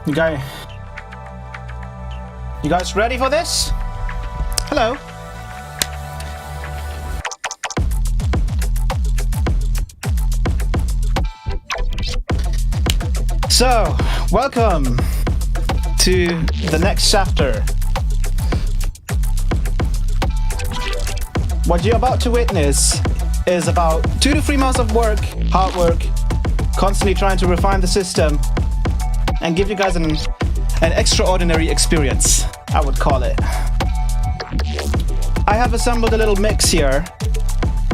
You guys ready for this? Hello. So, welcome to the next chapter. What you're about to witness is about 2 to 3 months of work, hard work, constantly trying to refine the system and give you guys an extraordinary experience, I would call it. I have assembled a little mix here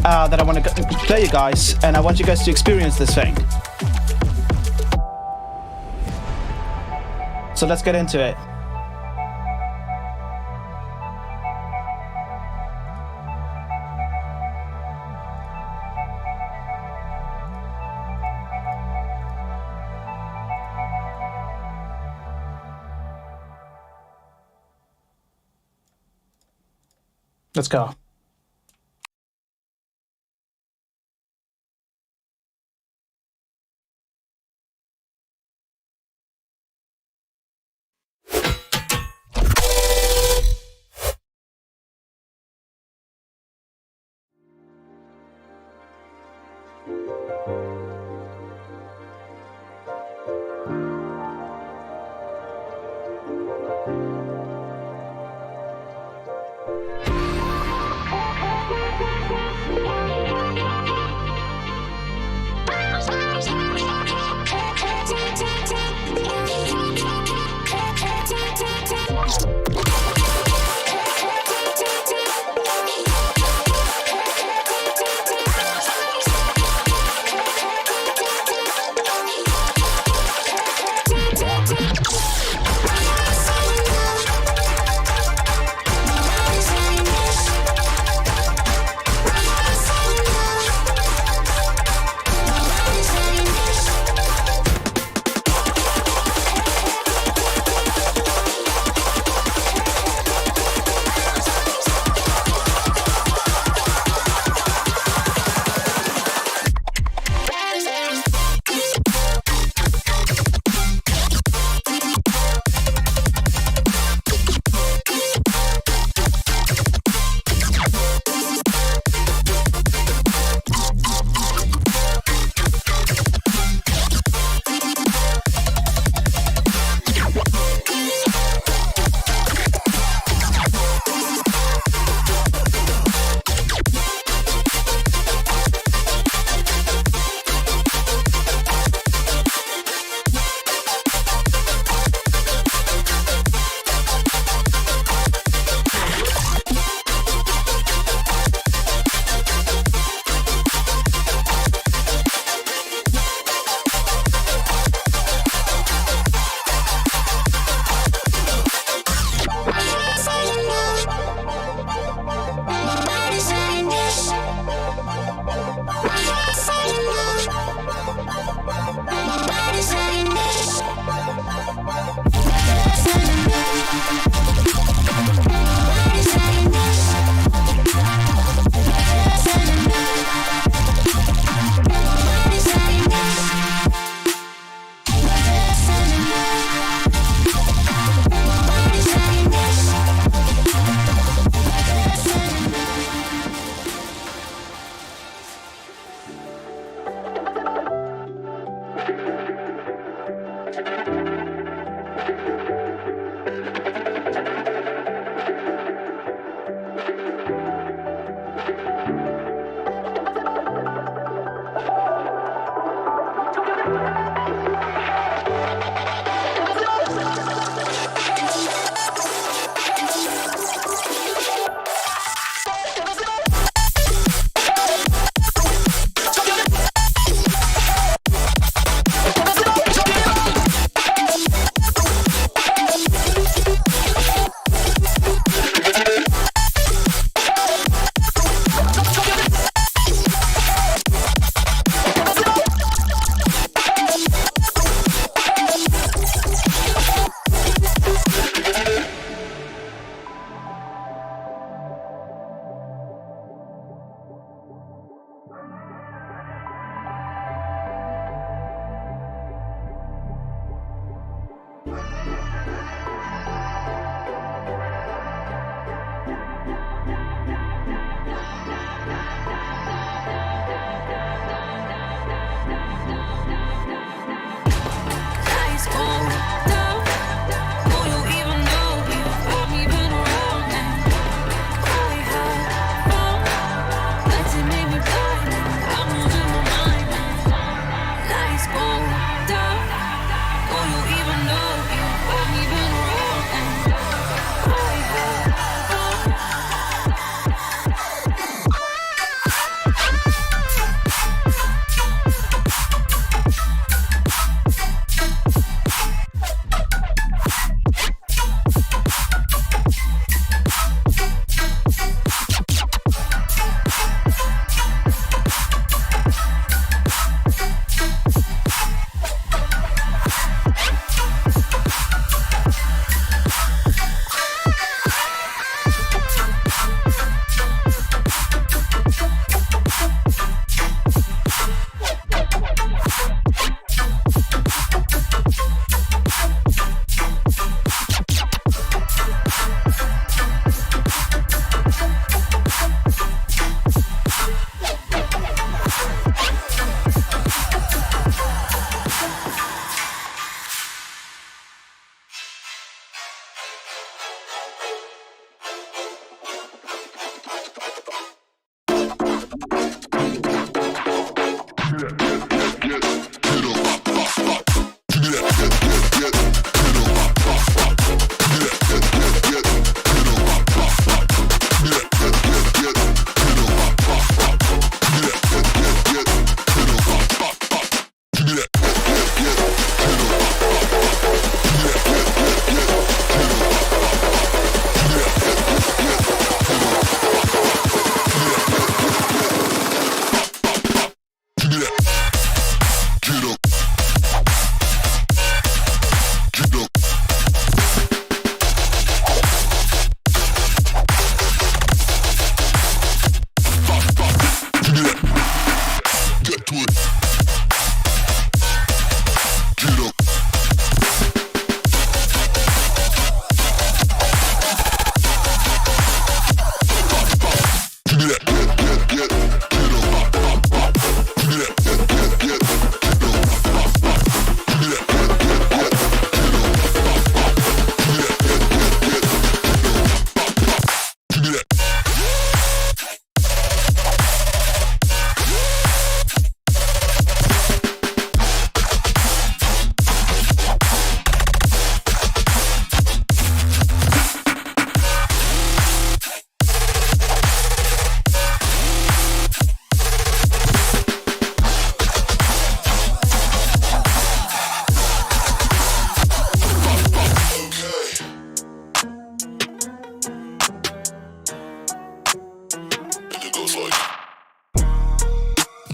that I want to play you guys, and I want you guys to experience this thing. So let's get into it. Let's go.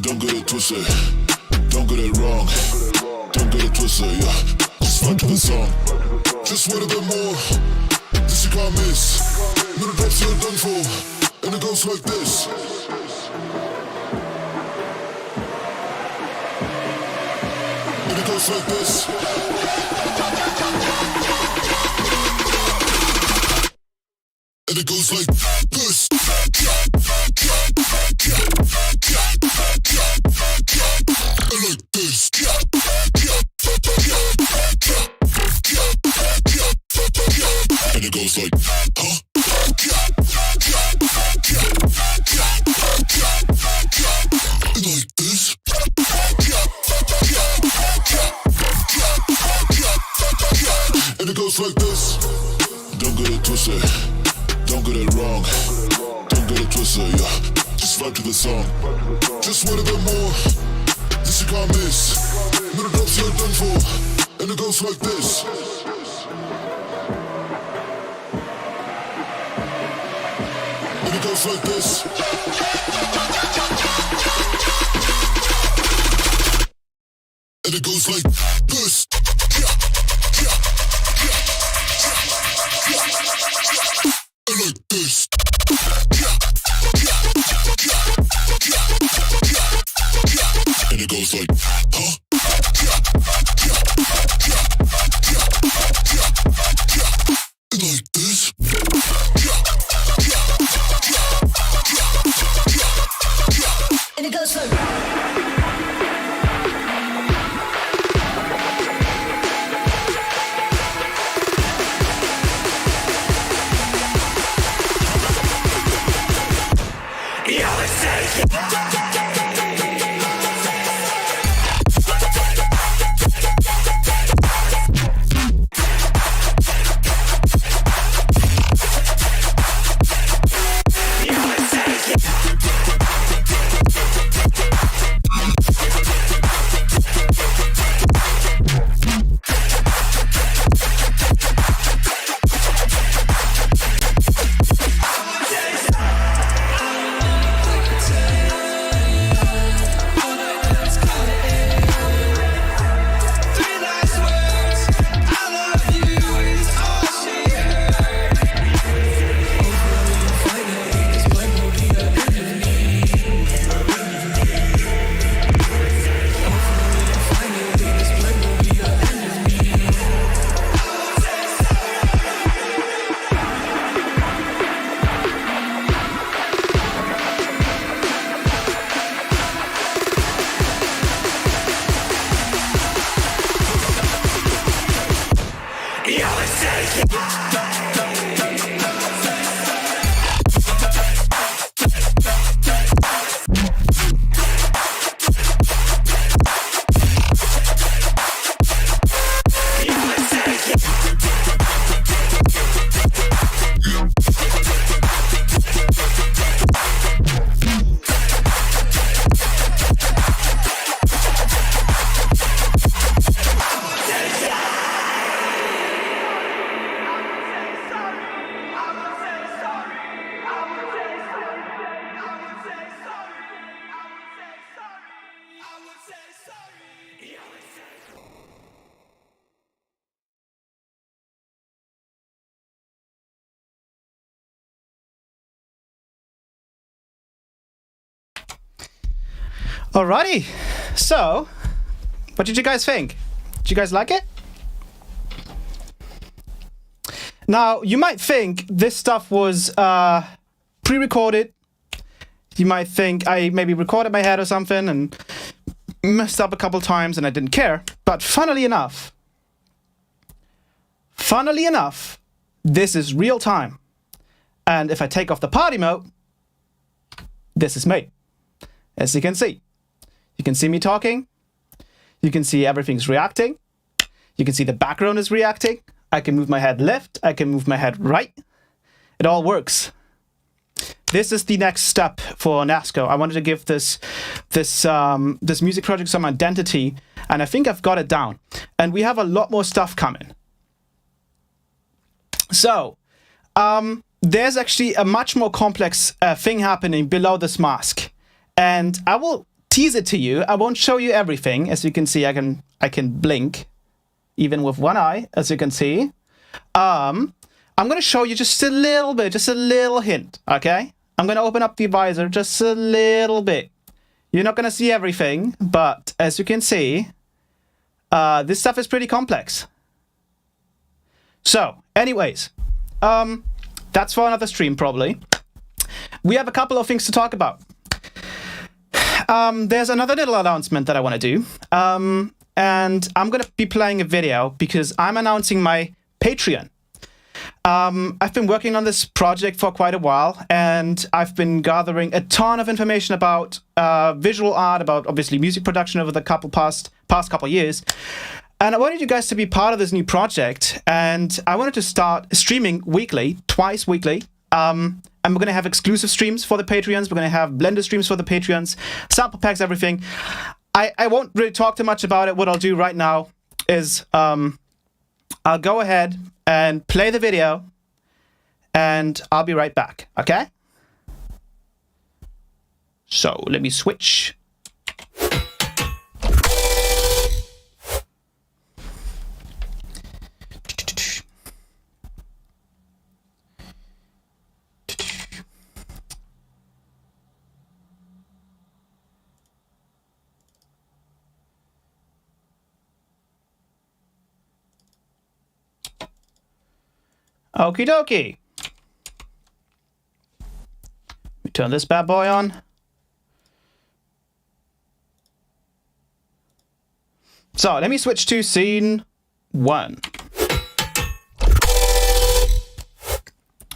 Don't get it twisted, don't get it wrong. Don't get it twisted, yeah. Just vibe to the song. Just wait a bit more. This you can't miss. Little drops you're done for, and it goes like this. And it goes like this. And it goes like this. And like this. And it goes like, huh? And like this. And it goes like this. Don't get it twisted, don't get it wrong. Don't get it twisted, yeah. Just vibe to the song. Just wait a bit more. This you can't miss. Little drops you're done for, and it goes like this. And it goes like this. And it goes like this. And like this. And it goes like, huh? And like this. And it goes like Alrighty, so what did you guys think? Did you guys like it? Now, you might think this stuff was pre-recorded. You might think I maybe recorded my head or something and messed up a couple times and I didn't care. But funnily enough, this is real time. And if I take off the party mode, this is me. As you can see. You can see me talking. You can see everything's reacting. You can see the background is reacting. I can move my head left. I can move my head right. It all works. This is the next step for NASCO. I wanted to give this music project some identity, and I think I've got it down. And we have a lot more stuff coming. So, there's actually a much more complex thing happening below this mask. And I will tease it to you. I won't show you everything. As you can see, I can blink even with one eye, as you can see. I'm going to show you just a little bit, just a little hint, okay? I'm going to open up the visor just a little bit. You're not going to see everything, but as you can see, this stuff is pretty complex. So, anyways, that's for another stream, probably. We have a couple of things to talk about. There's another little announcement that I want to do. And I'm going to be playing a video because I'm announcing my Patreon. I've been working on this project for quite a while, and I've been gathering a ton of information about visual art, about obviously music production over the past couple years. And I wanted you guys to be part of this new project, and I wanted to start streaming weekly, twice weekly. And we're going to have exclusive streams for the Patreons. We're going to have Blender streams for the Patreons, sample packs, everything. I won't really talk too much about it. What I'll do right now is I'll go ahead and play the video, and I'll be right back, okay? So let me switch. Okie dokie. We turn this bad boy on. So let me switch to scene 1.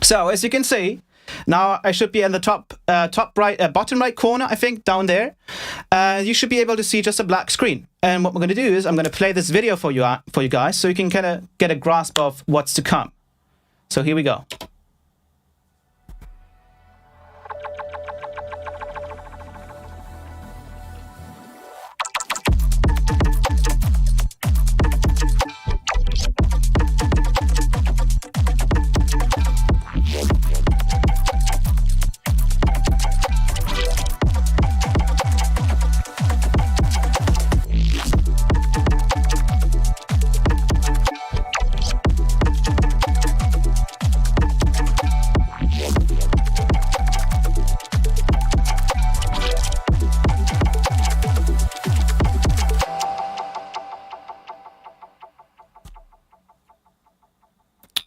So as you can see, now I should be in the bottom right corner, I think, down there. You should be able to see just a black screen. And what we're going to do is I'm going to play this video for you guys, so you can kind of get a grasp of what's to come. So here we go.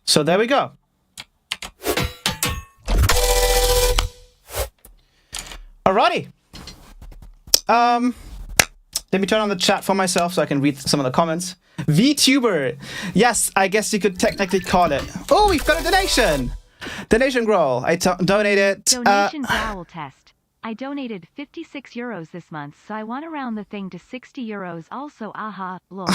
So there we go. Alrighty. Let me turn on the chat for myself so I can read some of the comments. VTuber. Yes, I guess you could technically call it. Oh, we've got a donation. Donation growl. I donated. Donation vowel test. I donated 56 euros this month, so I want to round the thing to 60 euros also. Aha, lol.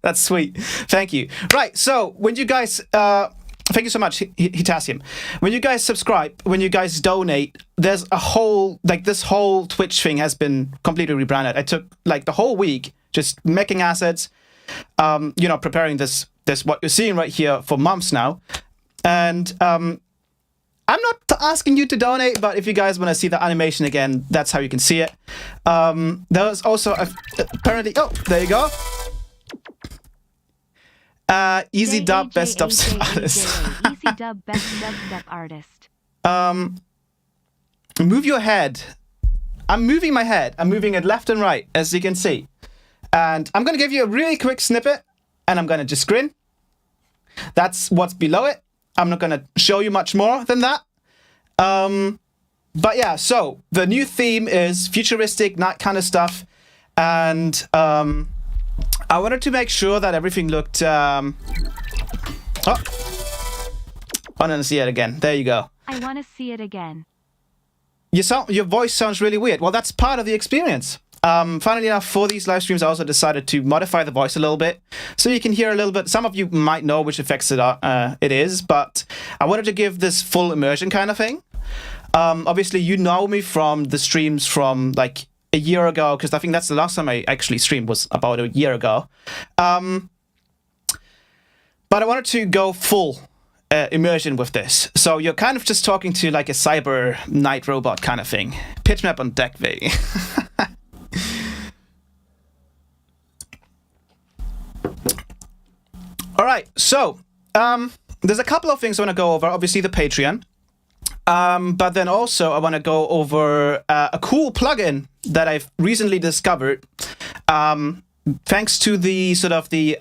That's sweet. Thank you. Right, so when you guys... thank you so much, Hitasium. When you guys subscribe, when you guys donate, there's a whole... Like, this whole Twitch thing has been completely rebranded. I took, like, the whole week just making assets, you know, preparing this what you're seeing right here for months now. And I'm not asking you to donate, but if you guys want to see the animation again, that's how you can see it. There's also apparently... Oh, there you go. Easy dub best dubstep artist. Easy dub best dubstep artist. Move your head. I'm moving my head. I'm moving it left and right, as you can see. And I'm going to give you a really quick snippet, and I'm going to just grin. That's what's below it. I'm not going to show you much more than that. But yeah, so the new theme is futuristic, that kind of stuff. And I wanted to make sure that everything looked... Oh, I want to see it again. There you go. I want to see it again. Your voice sounds really weird. Well, that's part of the experience. Funnily enough, for these live streams, I also decided to modify the voice a little bit, so you can hear a little bit. Some of you might know which effects it is, but I wanted to give this full immersion kind of thing. Obviously, you know me from the streams from like a year ago, because I think that's the last time I actually streamed was about a year ago. But I wanted to go full immersion with this. So you're kind of just talking to like a cyber night robot kind of thing. Pitch map on deck, baby. All right, so there's a couple of things I want to go over. Obviously, the Patreon. But then also I want to go over a cool plugin that I've recently discovered. Thanks to the sort of the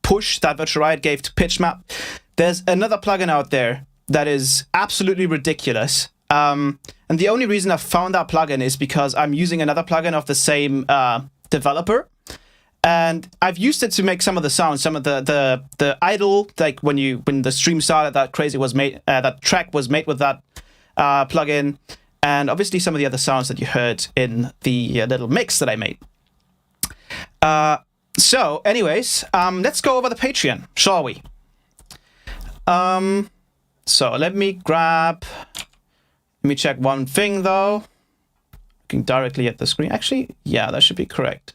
push that Virtual Riot gave to PitchMap, there's another plugin out there that is absolutely ridiculous. And the only reason I found that plugin is because I'm using another plugin of the same developer. And I've used it to make some of the sounds, some of the idle, like when the stream started, that track was made with that plugin, and obviously some of the other sounds that you heard in the little mix that I made. So, anyways, let's go over the Patreon, shall we? So let me check one thing though. Looking directly at the screen. Actually, yeah, that should be correct.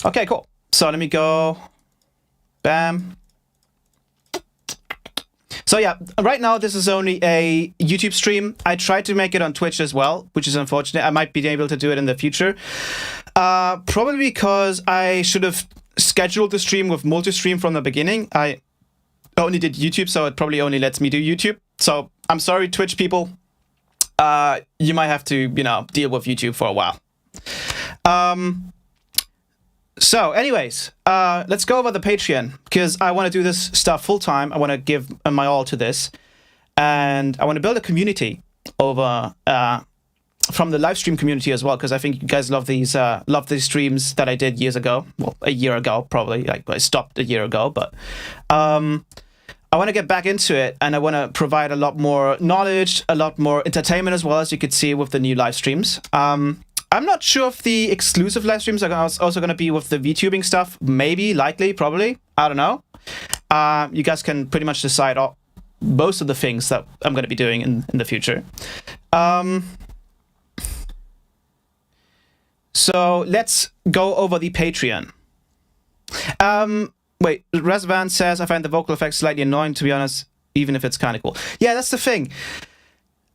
Okay, cool. So let me go. Bam. So yeah, right now this is only a YouTube stream. I tried to make it on Twitch as well, which is unfortunate. I might be able to do it in the future. Probably because I should have scheduled the stream with multi-stream from the beginning. I only did YouTube, so it probably only lets me do YouTube. So I'm sorry, Twitch people. You might have to, deal with YouTube for a while. So anyways, let's go over the Patreon, because I want to do this stuff full time. I want to give my all to this, and I want to build a community over from the live stream community as well, because I think you guys love these streams that I did years ago. Well, a year ago probably. Like I stopped a year ago, but I want to get back into it, and I want to provide a lot more knowledge, a lot more entertainment as well, as you could see with the new live streams. I'm not sure if the exclusive live streams are also going to be with the VTubing stuff. Maybe, likely, probably. I don't know. You guys can pretty much decide most of the things that I'm going to be doing in the future. So let's go over the Patreon. Wait, Razvan says, I find the vocal effects slightly annoying, to be honest, even if it's kind of cool. Yeah, that's the thing.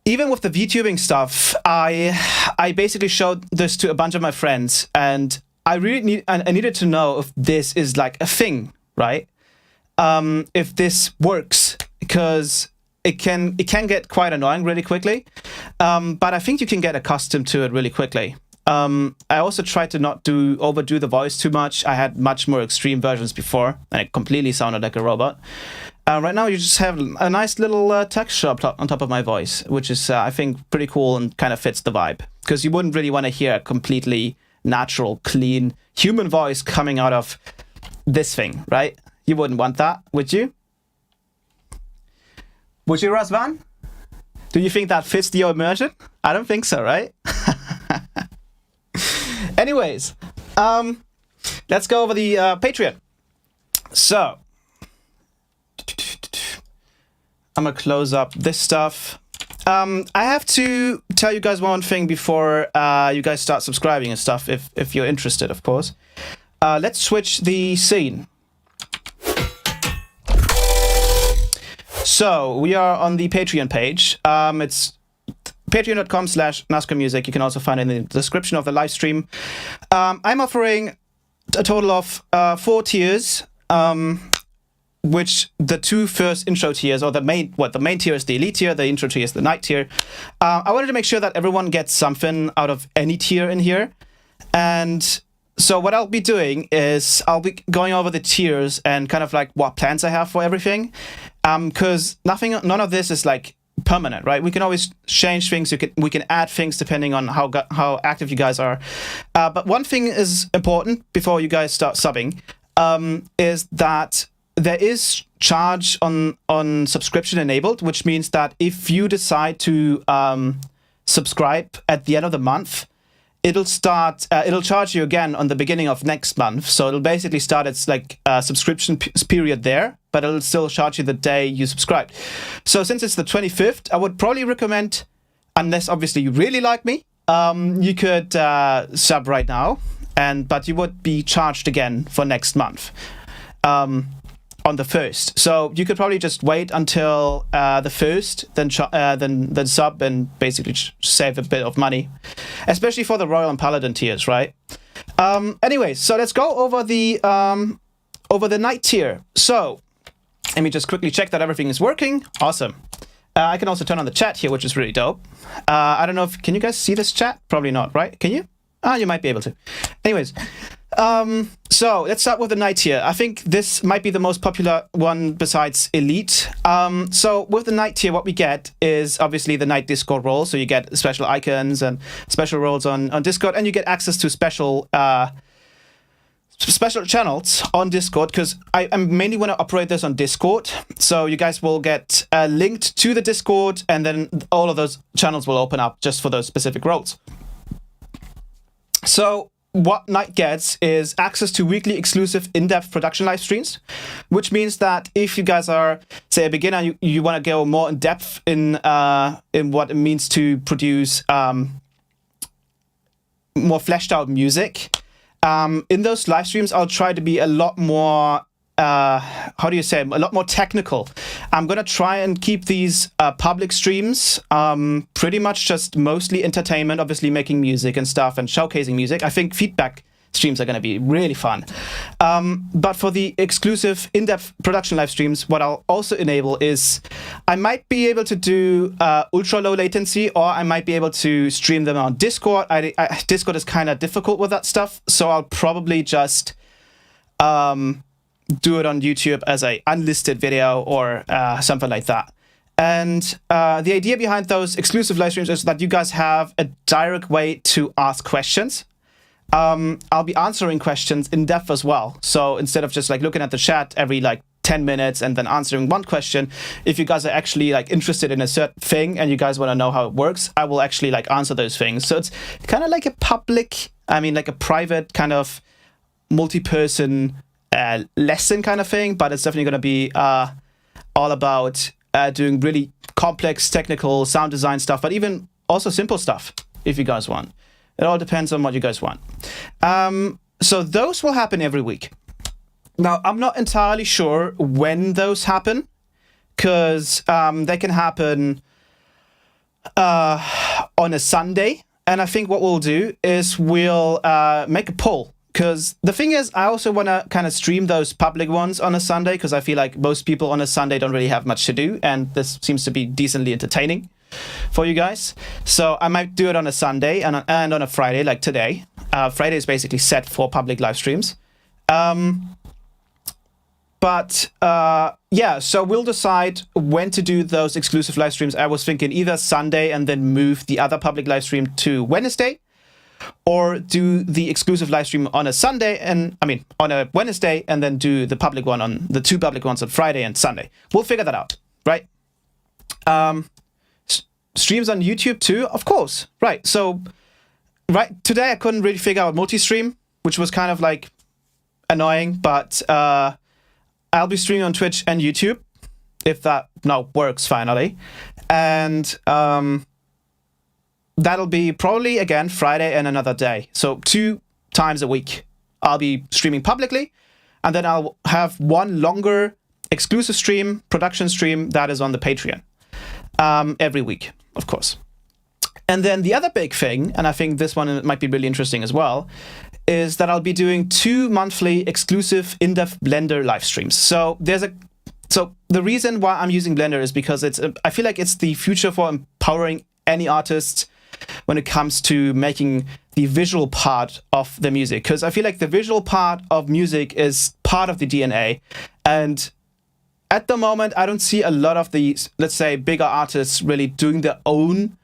Even with the VTubing stuff, I basically showed this to a bunch of my friends, and I needed to know if this is like a thing, right? If this works, because it can get quite annoying really quickly. But I think you can get accustomed to it really quickly. I also tried to not overdo the voice too much. I had much more extreme versions before, and it completely sounded like a robot. Right now, you just have a nice little texture on top of my voice, which is, I think, pretty cool and kind of fits the vibe. Because you wouldn't really want to hear a completely natural, clean human voice coming out of this thing, right? You wouldn't want that, would you? Would you, Razvan? Do you think that fits the immersion? I don't think so, right? Anyways, let's go over the Patreon. So, I'm gonna close up this stuff. I have to tell you guys one thing before you guys start subscribing and stuff, if you're interested, of course. Let's switch the scene. So we are on the Patreon page. It's patreon.com/NASCAR-music. You can also find it in the description of the live stream. I'm offering a total of 4 tiers. Which the 2 first intro tiers, or the main tier is the elite tier, the intro tier is the night tier. I wanted to make sure that everyone gets something out of any tier in here. And so what I'll be doing is I'll be going over the tiers and kind of like what plans I have for everything. Because none of this is like permanent, right? We can always change things. We can add things depending on how active you guys are. But one thing is important before you guys start subbing, is that there is charge on subscription enabled, which means that if you decide to subscribe at the end of the month, it'll charge you again on the beginning of next month. So it'll basically start its like subscription period there, but it'll still charge you the day you subscribed. So since it's the 25th, I would probably recommend, unless obviously you really like me, you could sub right now, but you would be charged again for next month. On the 1st, so you could probably just wait until the 1st, then sub and basically save a bit of money, especially for the Royal and Paladin tiers, right? Anyways, so let's go over the over the night tier. So let me just quickly check that everything is working. Awesome. I can also turn on the chat here, which is really dope. I don't know if, can you guys see this chat? Probably not, right? Can you? You might be able to. Anyways, so let's start with the night tier. I think this might be the most popular one besides Elite. So with the night tier, what we get is obviously the night Discord role. So you get special icons and special roles on Discord, and you get access to special channels on Discord, because I mainly want to operate this on Discord. So you guys will get linked to the Discord, and then all of those channels will open up just for those specific roles. So what Night gets is access to weekly exclusive in-depth production live streams, which means that if you guys are, say, a beginner, you want to go more in depth in what it means to produce more fleshed out music. In those live streams, I'll try to be a lot more, how do you say, a lot more technical. I'm going to try and keep these public streams pretty much just mostly entertainment, obviously making music and stuff and showcasing music. I think feedback streams are going to be really fun. But for the exclusive in-depth production live streams, what I'll also enable is I might be able to do ultra low latency, or I might be able to stream them on Discord. Discord is kind of difficult with that stuff, so I'll probably just do it on YouTube as a unlisted video or something like that. And the idea behind those exclusive live streams is that you guys have a direct way to ask questions. I'll be answering questions in depth as well. So instead of just like looking at the chat every like 10 minutes and then answering one question, if you guys are actually like interested in a certain thing and you guys want to know how it works, I will actually like answer those things. So it's kind of like a public, like a private kind of multi-person lesson kind of thing, but it's definitely going to be all about doing really complex technical sound design stuff, but even also simple stuff if you guys want. It all depends on what you guys want. So those will happen every week. Now, I'm not entirely sure when those happen, because they can happen on a Sunday. And I think what we'll do is we'll make a poll. Because the thing is, I also want to kind of stream those public ones on a Sunday, because I feel like most people on a Sunday don't really have much to do. And this seems to be decently entertaining for you guys. So I might do it on a Sunday and on a Friday, like today. Friday is basically set for public live streams. Yeah, so we'll decide when to do those exclusive live streams. I was thinking either Sunday and then move the other public live stream to Wednesday, or do the exclusive live stream on a Sunday and on a Wednesday, and then do the public one on the two public ones on Friday and Sunday. We'll figure that out, right? Streams on YouTube too, of course, right? So, today I couldn't really figure out multi-stream, which was kind of like annoying, but I'll be streaming on Twitch and YouTube if that now works finally, and that'll be probably again Friday and another day. So 2 times a week I'll be streaming publicly, and then I'll have one longer exclusive stream, production stream that is on the Patreon every week, of course. And then the other big thing, and I think this one might be really interesting as well, is that I'll be doing 2 monthly exclusive in-depth Blender live streams. So the reason why I'm using Blender is because I feel like it's the future for empowering any artists when it comes to making the visual part of the music. Because I feel like the visual part of music is part of the DNA. And at the moment, I don't see a lot of the, let's say, bigger artists really doing their own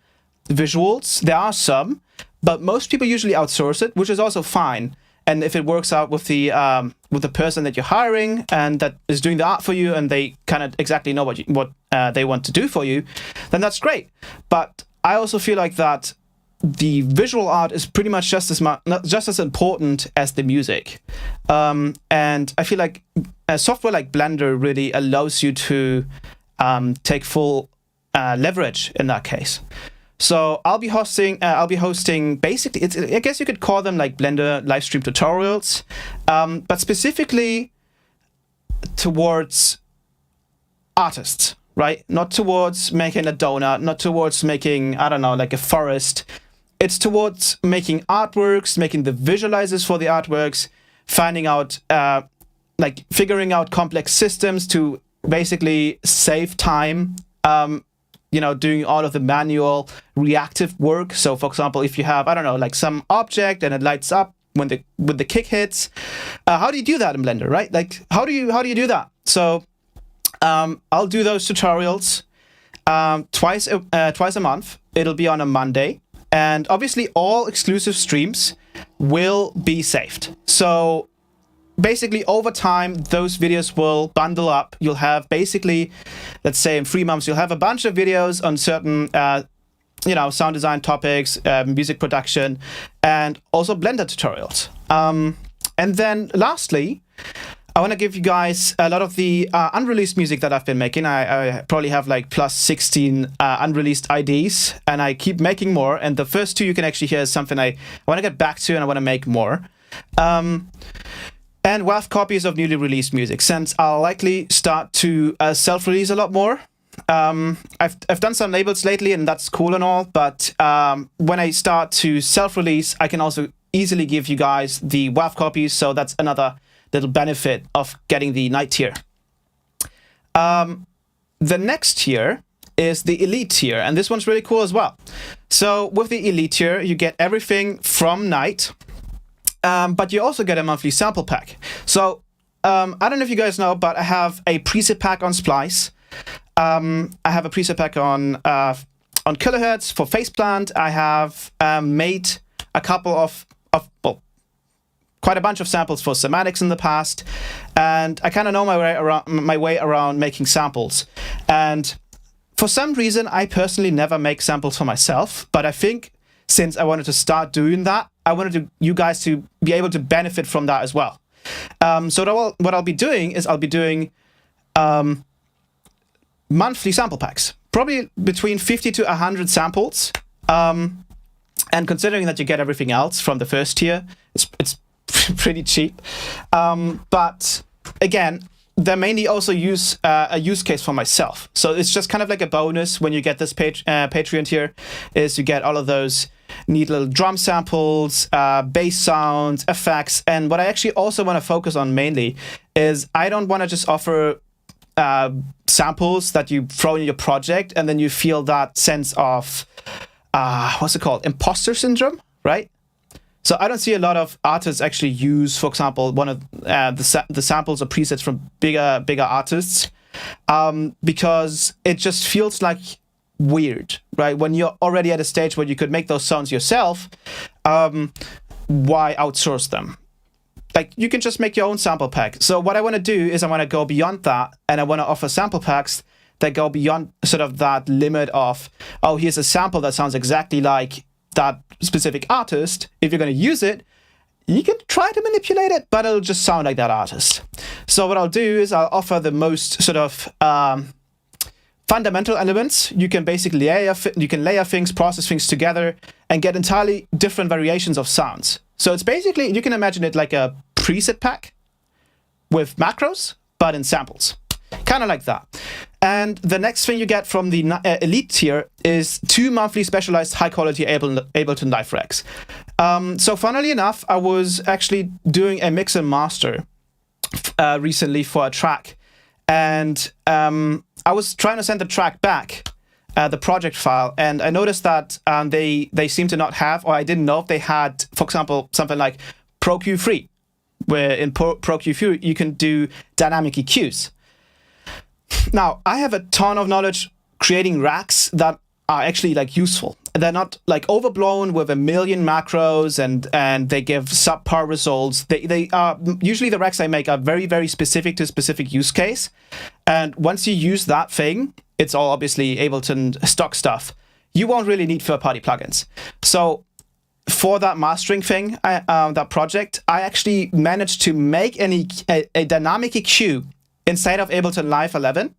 visuals. There are some, but most people usually outsource it, which is also fine. And if it works out with the person that you're hiring and that is doing the art for you, and they kind of exactly know what they want to do for you, then that's great. But I also feel like that the visual art is pretty much just as important as the music. And I feel like a software like Blender really allows you to take full leverage in that case. So I'll be hosting basically, I guess you could call them like Blender live stream tutorials, but specifically towards artists, right? Not towards making a donut, not towards making, I don't know, like a forest. It's towards making artworks, making the visualizers for the artworks, finding out like figuring out complex systems to basically save time, you know, doing all of the manual reactive work. So for example, if you have, I don't know, like some object and it lights up when the kick hits, how do you do that in Blender, right? Like how do you do that? So I'll do those tutorials twice a month. It'll be on a Monday, and obviously all exclusive streams will be saved. So basically over time, those videos will bundle up. You'll have basically, let's say in 3 months, you'll have a bunch of videos on certain, you know, sound design topics, music production, and also Blender tutorials. And then lastly, I want to give you guys a lot of the unreleased music that I've been making. I probably have like plus 16 unreleased IDs, and I keep making more. And the first 2 you can actually hear is something I want to get back to, and I want to make more. And we'll have copies of newly released music, since I'll likely start to self-release a lot more. I've done some labels lately, and that's cool and all, but when I start to self-release, I can also easily give you guys the WAV copies, so that's another little benefit of getting the Night tier. The next tier is the Elite tier, and this one's really cool as well. So with the Elite tier, you get everything from Night, but you also get a monthly sample pack. So I don't know if you guys know, but I have a preset pack on Splice. I have a preset pack on Kilohertz for Faceplant. I have made a couple of well, quite a bunch of samples for Semantics in the past, and I kind of know my way around making samples. And for some reason, I personally never make samples for myself, but I think since I wanted to start doing that, I wanted you guys to be able to benefit from that as well. So what I'll be doing is I'll be doing monthly sample packs, probably between 50 to 100 samples. And considering that you get everything else from the first tier, it's pretty cheap. But again, they mainly also use a use case for myself. So it's just kind of like a bonus when you get this Patreon tier, is you get all of those neat little drum samples, bass sounds, effects. And what I actually also want to focus on mainly is I don't want to just offer samples that you throw in your project and then you feel that sense of, what's it called? Imposter syndrome, right? So I don't see a lot of artists actually use, for example, one of the samples or presets from bigger artists, because it just feels like weird, right? When you're already at a stage where you could make those sounds yourself, why outsource them? Like, you can just make your own sample pack. So what I want to do is I want to go beyond that, and I want to offer sample packs that go beyond sort of that limit of, oh, here's a sample that sounds exactly like that specific artist. If you're going to use it, you can try to manipulate it, but it'll just sound like that artist. So what I'll do is I'll offer the most sort of fundamental elements. You can basically layer things, process things together, and get entirely different variations of sounds. So it's basically, you can imagine it like a preset pack with macros, but in samples. Kind of like that. And the next thing you get from the Elite tier is 2 monthly specialized high-quality Ableton Live racks. So funnily enough, I was actually doing a mix and master recently for a track. And I was trying to send the track back, the project file, and I noticed that they seem to not have, or I didn't know if they had, for example, something like Pro Q3, where in Pro Q3 you can do dynamic EQs. Now, I have a ton of knowledge creating racks that are actually like useful. They're not like overblown with a million macros and they give subpar results. They are usually, the racks I make are very, very specific to a specific use case. And once you use that thing, it's all obviously Ableton stock stuff. You won't really need third-party plugins. So for that mastering thing, that project, I actually managed to make a dynamic EQ inside of Ableton Live 11,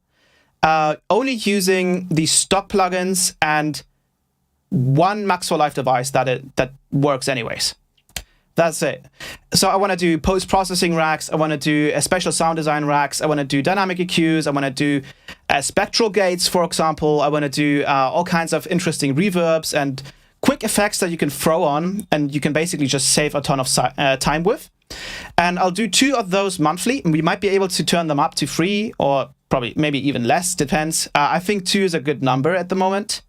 only using the stock plugins and one Max for Live device that works anyways. That's it. So I want to do post-processing racks. I want to do special sound design racks. I want to do dynamic EQs. I want to do spectral gates, for example. I want to do all kinds of interesting reverbs and quick effects that you can throw on, and you can basically just save a ton of time with. And I'll do 2 of those monthly. We might be able to turn them up to 3 or probably maybe even less, depends. I think 2 is a good number at the moment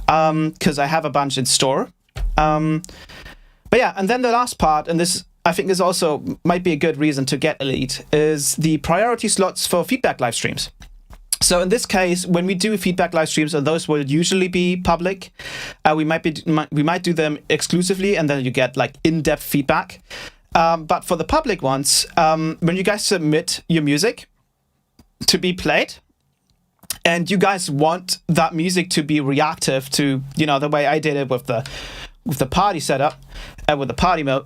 because I have a bunch in store. But yeah, and then the last part, and this I think this also might be a good reason to get Elite, is the priority slots for feedback live streams. So in this case, when we do feedback live streams, and those will usually be public, we might do them exclusively, and then you get like in-depth feedback. But for the public ones, when you guys submit your music to be played, and you guys want that music to be reactive to, you know, the way I did it with the party setup, with the party mode,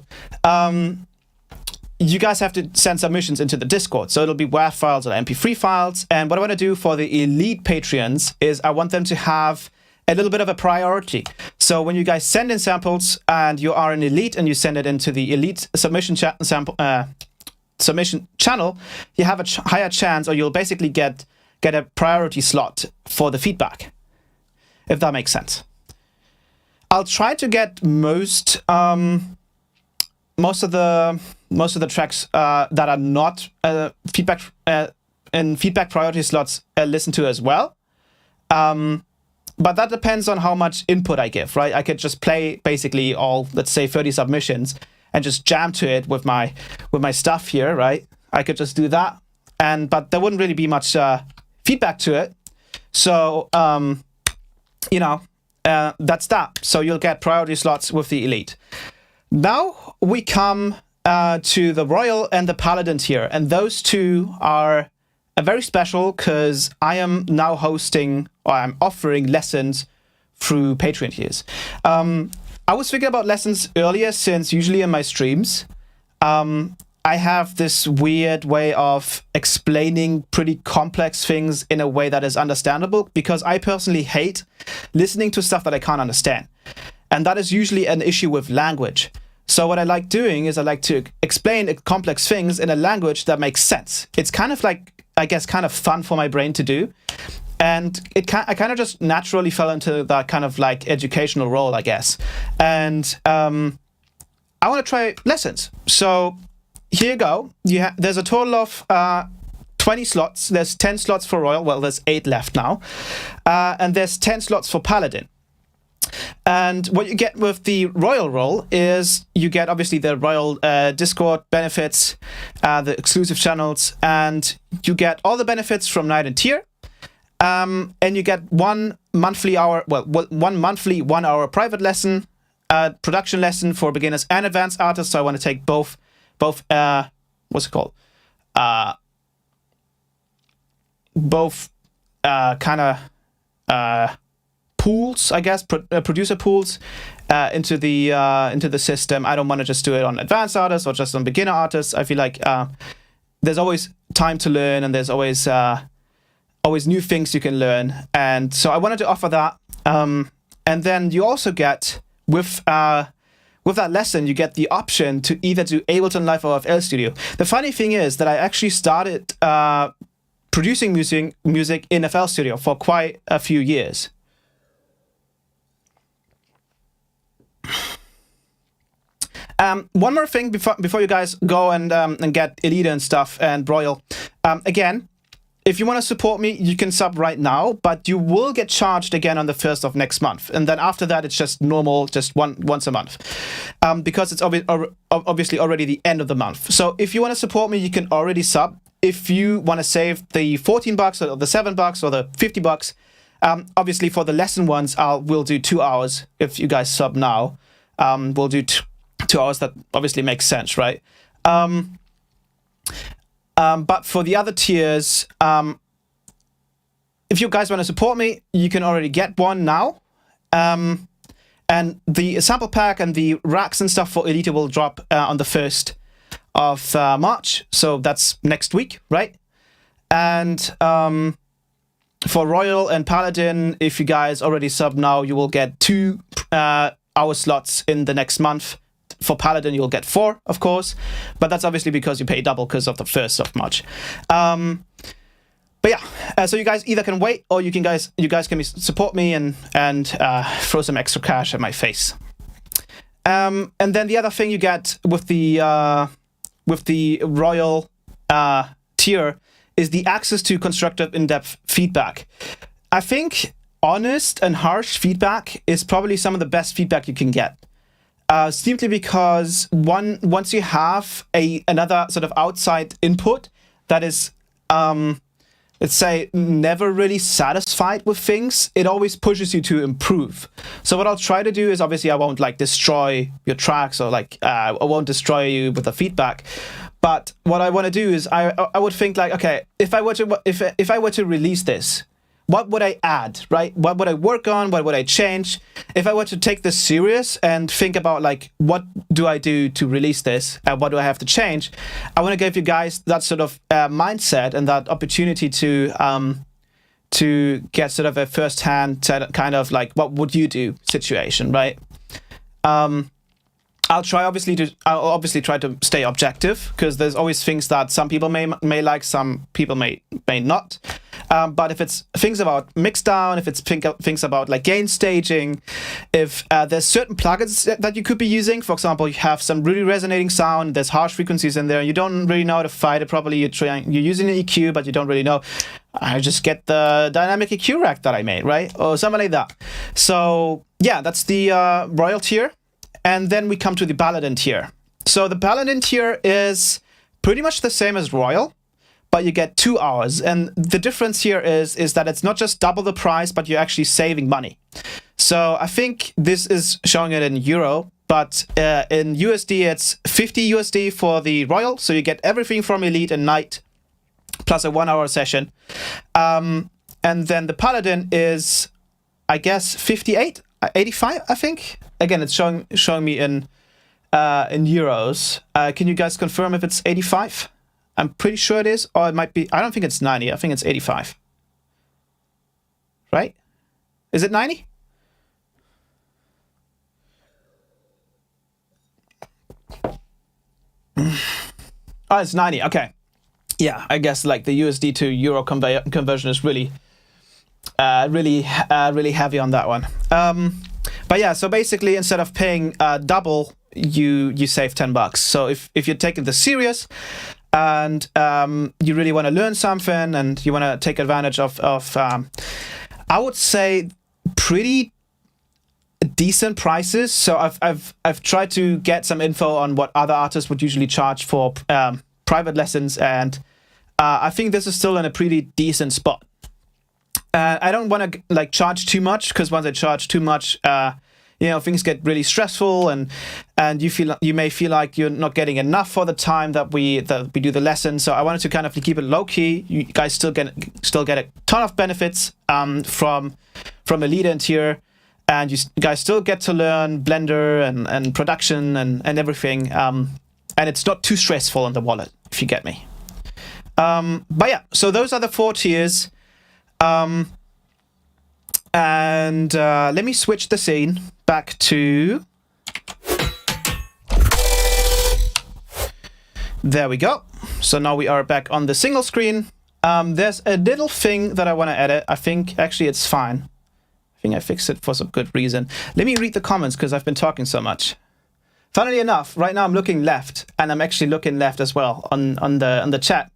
you guys have to send submissions into the Discord. So it'll be WAV files or MP3 files. And what I want to do for the Elite Patreons is I want them to have a little bit of a priority. So when you guys send in samples and you are an Elite and you send it into the Elite submission submission channel, you have a higher chance, or you'll basically get a priority slot for the feedback, if that makes sense. I'll try to get most of the tracks that are not feedback in feedback priority slots listened to as well. But that depends on how much input I give, right? I could just play basically all, let's say, 30 submissions and just jam to it with my stuff here, right? I could just do that, but there wouldn't really be much feedback to it. So you know, that's that. So you'll get priority slots with the Elite. Now we come to the Royal and the Paladin tier, and those 2 are very special because I am now hosting, or I'm offering lessons through Patreon tiers. I was thinking about lessons earlier, since usually in my streams, I have this weird way of explaining pretty complex things in a way that is understandable, because I personally hate listening to stuff that I can't understand. And that is usually an issue with language. So what I like doing is I like to explain complex things in a language that makes sense. It's kind of like, I guess, kind of fun for my brain to do. And I kind of just naturally fell into that kind of like educational role, I guess. And I want to try lessons. So here you go. There's a total of 20 slots. There's 10 slots for Royal. Well, there's 8 left now. And there's 10 slots for Paladin. And what you get with the Royal role is you get obviously the Royal Discord benefits, the exclusive channels, and you get all the benefits from Night and Tier. And you get one monthly 1 hour private lesson, production lesson for beginners and advanced artists. So I want to take both what's it called? Both kind of pools, I guess, producer pools into the system. I don't want to just do it on advanced artists or just on beginner artists. I feel like there's always time to learn, and there's always new things you can learn. And so I wanted to offer that. And then you also get with that lesson, you get the option to either do Ableton Live or FL Studio. The funny thing is that I actually started producing music in FL Studio for quite a few years. One more thing before you guys go and get Elite and stuff and Royal. Again, if you want to support me, you can sub right now, but you will get charged again on the 1st of next month. And then after that, it's just normal, just once a month. Because it's obviously already the end of the month. So if you want to support me, you can already sub. If you want to save the $14 or the $7 or the $50, obviously for the lesson ones, we'll do 2 hours. If you guys sub now, we'll do 2 hours. That obviously makes sense, right? But for the other tiers, if you guys want to support me, you can already get one now. And the sample pack and the racks and stuff for Elite will drop on the 1st of March. So that's next week, right? And for Royal and Paladin, if you guys already sub now, you will get 2 hour slots in the next month. For Paladin, you'll get 4, of course, but that's obviously because you pay double because of the 1st of March. But yeah, so you guys either can wait, or you guys can support me and throw some extra cash at my face. And then the other thing you get with the with the Royal tier is the access to constructive, in-depth feedback. I think honest and harsh feedback is probably some of the best feedback you can get. Simply because once you have another sort of outside input that is, let's say, never really satisfied with things, it always pushes you to improve. So what I'll try to do is, obviously, I won't like destroy your tracks or like I won't destroy you with the feedback. But what I want to do is I would think like, okay, if I were to release this, what would I add, right? What would I work on? What would I change? If I were to take this serious and think about like, what do I do to release this? What do I have to change? I want to give you guys that sort of mindset and that opportunity to get sort of a first-hand kind of like, what would you do situation, right? I'll obviously try to stay objective, because there's always things that some people may like, some people may not. But if it's things about mixdown, if it's things about like gain staging, if there's certain plugins that you could be using, for example, you have some really resonating sound, there's harsh frequencies in there, you don't really know how to fight it properly, you're using an EQ, but you don't really know. I just get the dynamic EQ rack that I made, right? Or something like that. So yeah, that's the Royal tier. And then we come to the Paladin tier. So the Paladin tier is pretty much the same as Royal, but you get 2 hours. And the difference here is that it's not just double the price, but you're actually saving money. So I think this is showing it in euro, but in USD, it's 50 USD for the Royal. So you get everything from Elite and Knight, plus a 1 hour session. And then the Paladin is, I guess, 85, I think. Again, it's showing me in euros. Can you guys confirm if it's 85? I'm pretty sure it is, or it might be. I don't think it's 90. I think it's 85. Right? Is it 90? Oh, it's 90. Okay. Yeah, I guess like the USD to euro conversion is really heavy on that one. But yeah, so basically, instead of paying double, you save $10. So if you're taking this serious and you really want to learn something and you want to take advantage of I would say pretty decent prices. So I've tried to get some info on what other artists would usually charge for private lessons, and I think this is still in a pretty decent spot. I don't want to like charge too much, because once I charge too much, things get really stressful, and you may feel like you're not getting enough for the time that we do the lesson. So I wanted to kind of keep it low key. You guys still get a ton of benefits from Elite and Tier, and you guys still get to learn Blender and production and everything. And it's not too stressful on the wallet, if you get me. But yeah, so those are the 4 tiers. Let me switch the scene back to... There we go. So now we are back on the single screen. There's a little thing that I want to edit. I think actually it's fine. I think I fixed it for some good reason. Let me read the comments, because I've been talking so much. Funnily enough, right now I'm looking left, and I'm actually looking left as well on the chat.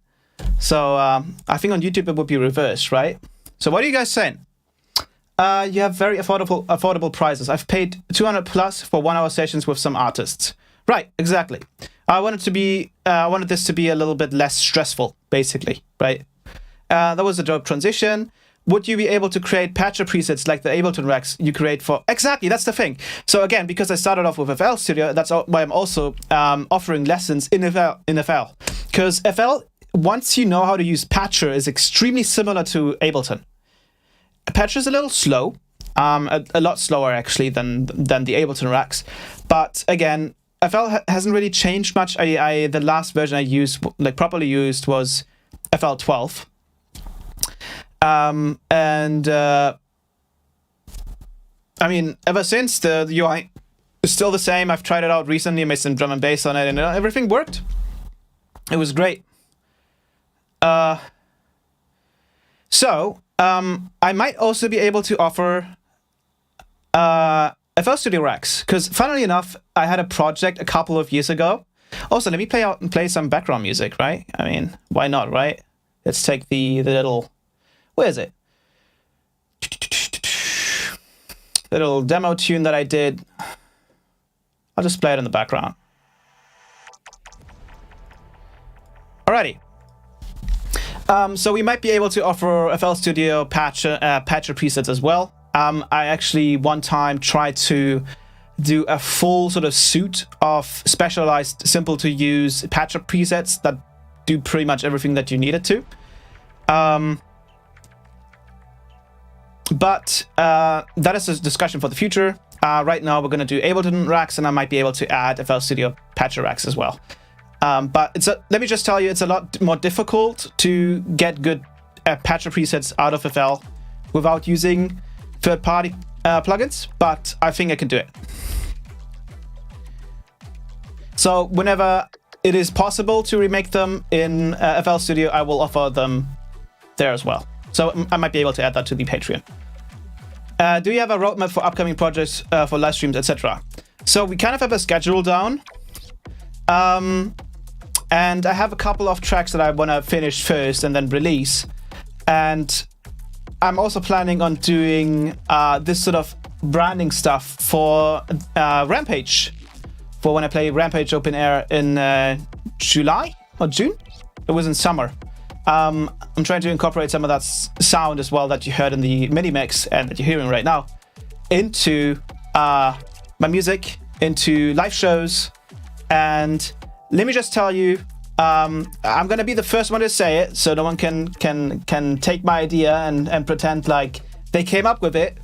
So I think on YouTube it would be reversed, right? So what are you guys saying? You have very affordable prices. I've paid 200 plus for 1 hour sessions with some artists. Right, exactly. I wanted this to be a little bit less stressful, basically, right? That was a dope transition. Would you be able to create patcher presets like the Ableton racks you create for... Exactly, that's the thing. So again, because I started off with FL Studio, that's why I'm also offering lessons in FL. Because FL, once you know how to use patcher, is extremely similar to Ableton. Patcher is a little slow, a lot slower actually than the Ableton racks. But again, FL hasn't really changed much. The last version I used, like properly used, was FL 12. I mean, ever since, the UI is still the same. I've tried it out recently, made some drum and bass on it, and everything worked. It was great. I might also be able to offer FL Studio racks, because funnily enough, I had a project a couple of years ago Also, let me play some background music, right? I mean, why not, right? Let's take the little... Where is it? The little demo tune that I did. I'll just play it in the background. Alrighty. So we might be able to offer FL Studio patcher presets as well. I actually one time tried to do a full sort of suite of specialized, simple to use patcher presets that do pretty much everything that you need it to. But that is a discussion for the future. Right now we're going to do Ableton racks, and I might be able to add FL Studio patcher racks as well. But let me just tell you, it's a lot more difficult to get good patcher presets out of FL without using third-party plugins, but I think I can do it. So whenever it is possible to remake them in FL Studio, I will offer them there as well. So I might be able to add that to the Patreon. Do you have a roadmap for upcoming projects for live streams, etc.? So we kind of have a schedule down. And I have a couple of tracks that I want to finish first and then release. And I'm also planning on doing this sort of branding stuff for Rampage. For when I play Rampage Open Air in July or June? It was in summer. I'm trying to incorporate some of that sound as well that you heard in the mini mix and that you're hearing right now into my music, into live shows. And let me just tell you, I'm gonna be the first one to say it, so no one can take my idea and pretend like they came up with it.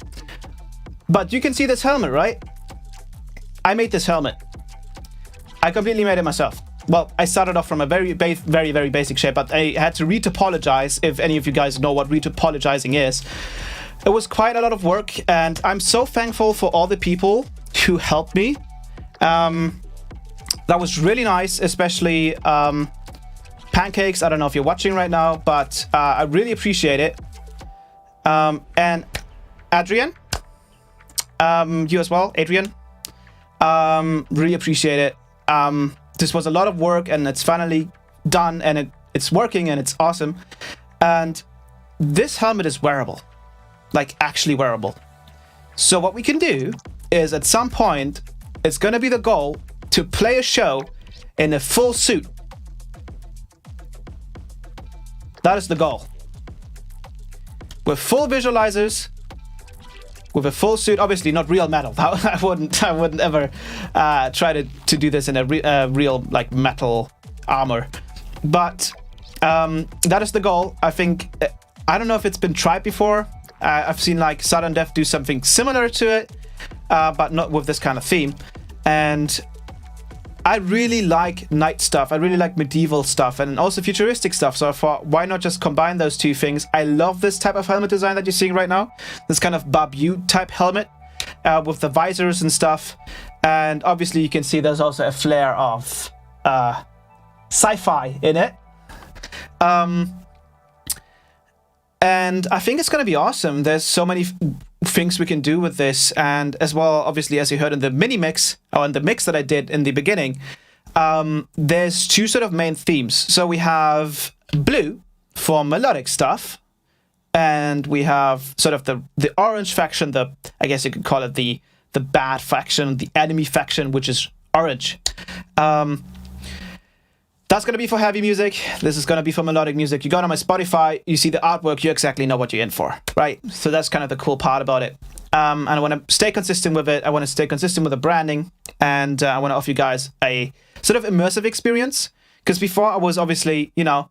But you can see this helmet, right? I made this helmet. I completely made it myself. Well, I started off from a very basic shape, but I had to retopologize, if any of you guys know what retopologizing is. It was quite a lot of work, and I'm so thankful for all the people who helped me. That was really nice, especially Pancakes. I don't know if you're watching right now, but I really appreciate it. And Adrian, you as well, Adrian. Really appreciate it. This was a lot of work, and it's finally done, and it's working, and it's awesome. And this helmet is wearable, like actually wearable. So what we can do is at some point, it's going to be the goal to play a show in a full suit. That is the goal. With full visualizers, with a full suit, obviously not real metal. I wouldn't ever try to do this in a real like metal armor. But that is the goal. I think, I don't know if it's been tried before. I've seen like Sudden Death do something similar to it, but not with this kind of theme. And I really like night stuff. I really like medieval stuff and also futuristic stuff. So I thought, why not just combine those two things? I love this type of helmet design that you're seeing right now. This kind of Babu type helmet with the visors and stuff. And obviously you can see there's also a flair of sci-fi in it. And I think it's going to be awesome. There's so many things we can do with this, and as well, obviously, as you heard in the mini mix or in the mix that I did in the beginning, there's two sort of main themes. So we have blue for melodic stuff, and we have sort of the orange faction, I guess you could call it the bad faction, the enemy faction, which is orange. That's going to be for heavy music. This is going to be for melodic music. You go to my Spotify, you see the artwork, you exactly know what you're in for, right? So that's kind of the cool part about it. And I want to stay consistent with it. I want to stay consistent with the branding. And I want to offer you guys a sort of immersive experience. Because before I was obviously, you know,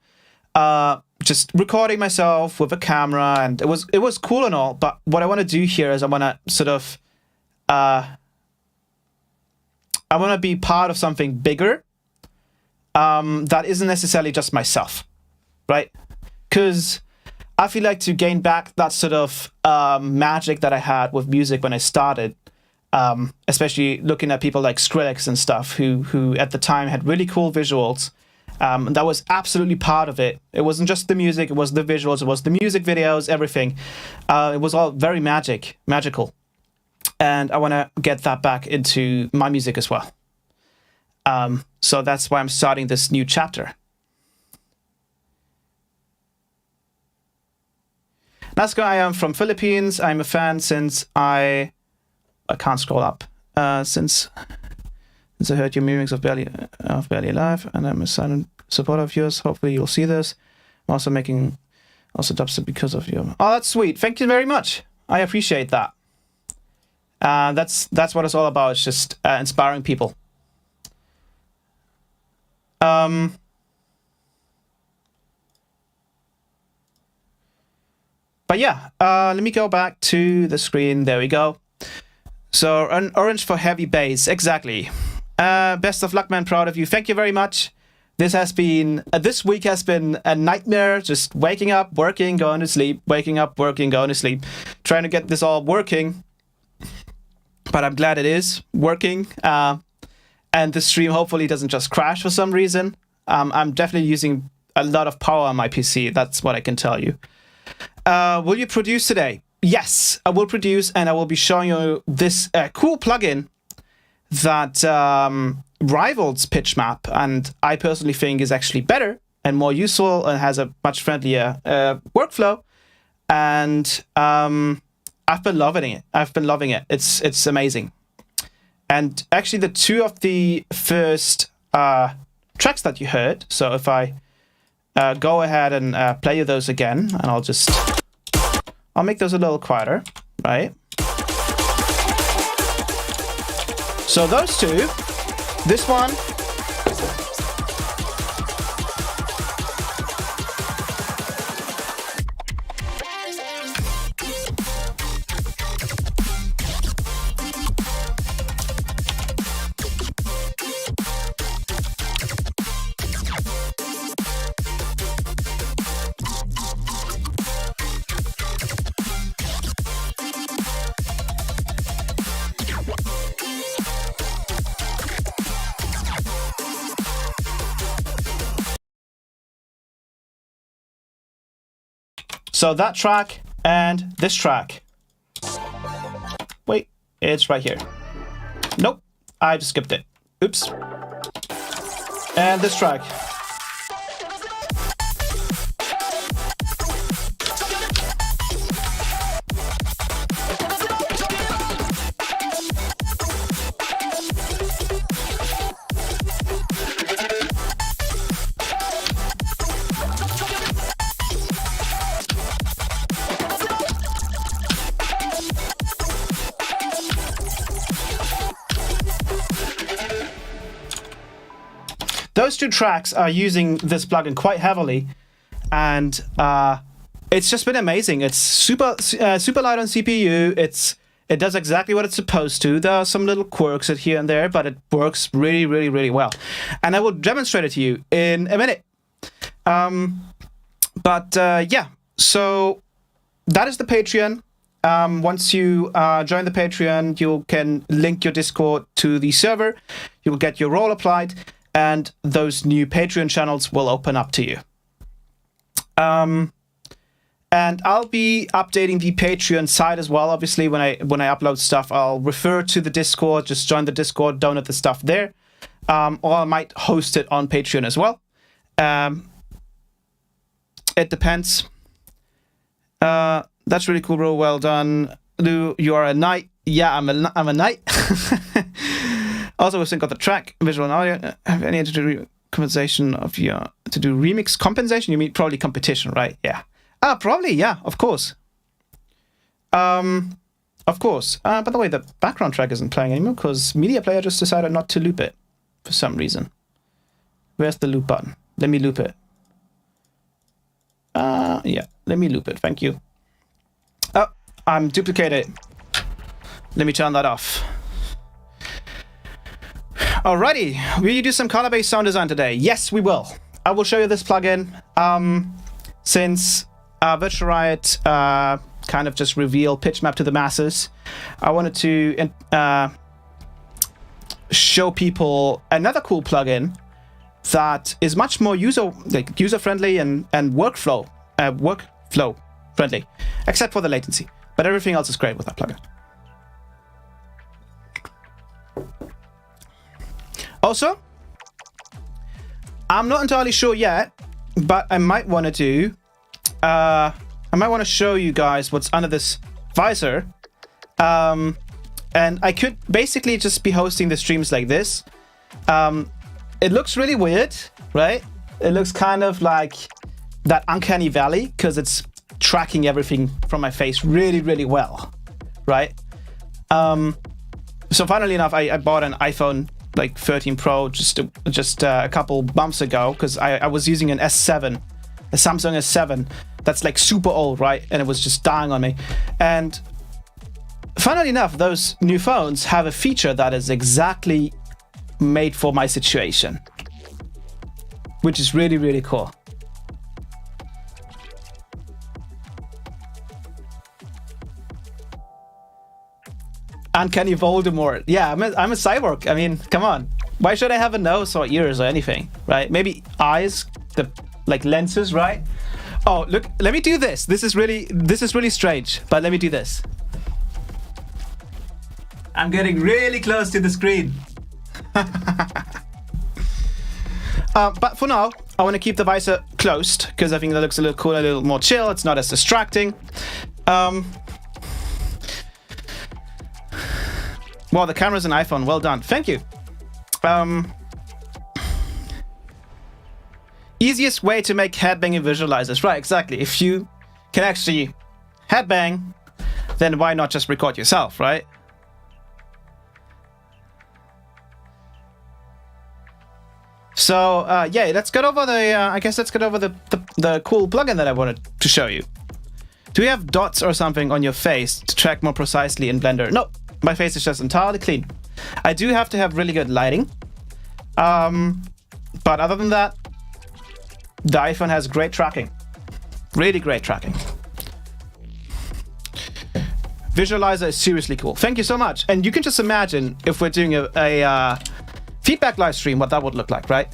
just recording myself with a camera. And it was cool and all. But what I want to do here is I want to sort of... I want to be part of something bigger. That isn't necessarily just myself, right? Because I feel like to gain back that sort of magic that I had with music when I started, especially looking at people like Skrillex and stuff, who at the time had really cool visuals. And that was absolutely part of it. It wasn't just the music, it was the visuals, it was the music videos, everything. It was all very magical. And I want to get that back into my music as well. So that's why I'm starting this new chapter. Nasco, I am from Philippines. I'm a fan since I can't scroll up. Since I heard your mimics of Barely Alive, and I'm a silent supporter of yours. Hopefully you'll see this. I'm also making dubstep because of you. Oh, that's sweet. Thank you very much. I appreciate that. That's what it's all about. It's just inspiring people. But yeah, let me go back to the screen. There we go. So an orange for heavy bass, exactly. Best of luck, man. Proud of you. Thank you very much. This week has been a nightmare. Just waking up, working, going to sleep, waking up, working, going to sleep, trying to get this all working. But I'm glad it is working. And the stream hopefully doesn't just crash for some reason. I'm definitely using a lot of power on my PC. That's what I can tell you. Will you produce today? Yes, I will produce, and I will be showing you this cool plugin that rivals PitchMap, and I personally think is actually better and more useful and has a much friendlier workflow. And I've been loving it. It's amazing. And actually, the two of the first tracks that you heard. So if I go ahead and play you those again, and I'll make those a little quieter, right? So those two, this one, so that track and this track. Wait, it's right here. Nope, I just skipped it. Oops. And this track. Those two tracks are using this plugin quite heavily, and it's just been amazing. It's super light on CPU. It does exactly what it's supposed to. There are some little quirks here and there, but it works really, really, really well. And I will demonstrate it to you in a minute. Yeah, so that is the Patreon. Once you join the Patreon, you can link your Discord to the server. You will get your role applied, and those new Patreon channels will open up to you. And I'll be updating the Patreon site as well. Obviously, when I upload stuff, I'll refer to the Discord. Just join the Discord, donate the stuff there, or I might host it on Patreon as well. It depends. That's really cool, bro. Well done, Lou. You are a knight. Yeah, I'm a knight. Also, we sync got the track, visual and audio. Have any to do compensation of your to do remix compensation? You mean probably competition, right? Yeah. Probably, yeah, of course. Of course. By the way, the background track isn't playing anymore because Media Player just decided not to loop it for some reason. Where's the loop button? Let me loop it. Yeah, let me loop it. Thank you. Oh, I'm duplicated. Let me turn that off. Alrighty, will you do some color-based sound design today? Yes, we will. I will show you this plugin. Since Virtual Riot kind of just revealed PitchMap to the masses, I wanted to show people another cool plugin that is much more user-friendly and workflow friendly, except for the latency. But everything else is great with that plugin. Also, I'm not entirely sure yet, but I might want to do... I might want to show you guys what's under this visor. And I could basically just be hosting the streams like this. It looks really weird, right? It looks kind of like that uncanny valley because it's tracking everything from my face really, really well, right? So funnily enough, I bought an iPhone like 13 Pro just a couple months ago because I was using an S7, a Samsung S7 that's like super old, right? And it was just dying on me. And funnily enough, those new phones have a feature that is exactly made for my situation, which is really, really cool. Uncanny Voldemort. Yeah, I'm a cyborg. I mean, come on. Why should I have a nose or ears or anything, right? Maybe eyes, the like lenses, right? Oh, look, let me do this. This is really strange, but let me do this. I'm getting really close to the screen. But for now, I want to keep the visor closed because I think that looks a little cooler, a little more chill. It's not as distracting. Wow, the camera's an iPhone. Well done. Thank you. Easiest way to make headbanging visualizers. Right, exactly. If you can actually headbang, then why not just record yourself, right? So yeah, let's get over the. I guess let's get over the cool plugin that I wanted to show you. Do you have dots or something on your face to track more precisely in Blender? No, my face is just entirely clean. I do have to have really good lighting, but other than that, the iPhone has great tracking, really great tracking. Visualizer is seriously cool. Thank you so much. And you can just imagine if we're doing a feedback live stream, what that would look like, right?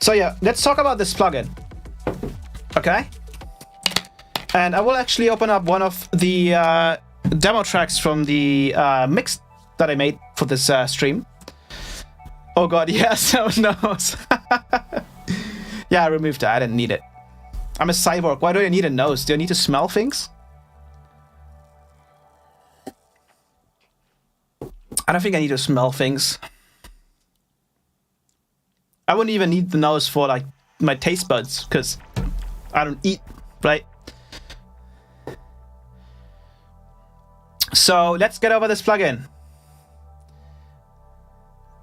So yeah, let's talk about this plugin. Okay? And I will actually open up one of the demo tracks from the mix that I made for this stream. Oh god, yes, oh no. Yeah, I removed that. I didn't need it. I'm a cyborg. Why do I need a nose? Do I need to smell things? I don't think I need to smell things. I wouldn't even need the nose for like my taste buds because I don't eat, right? So let's get over this plugin.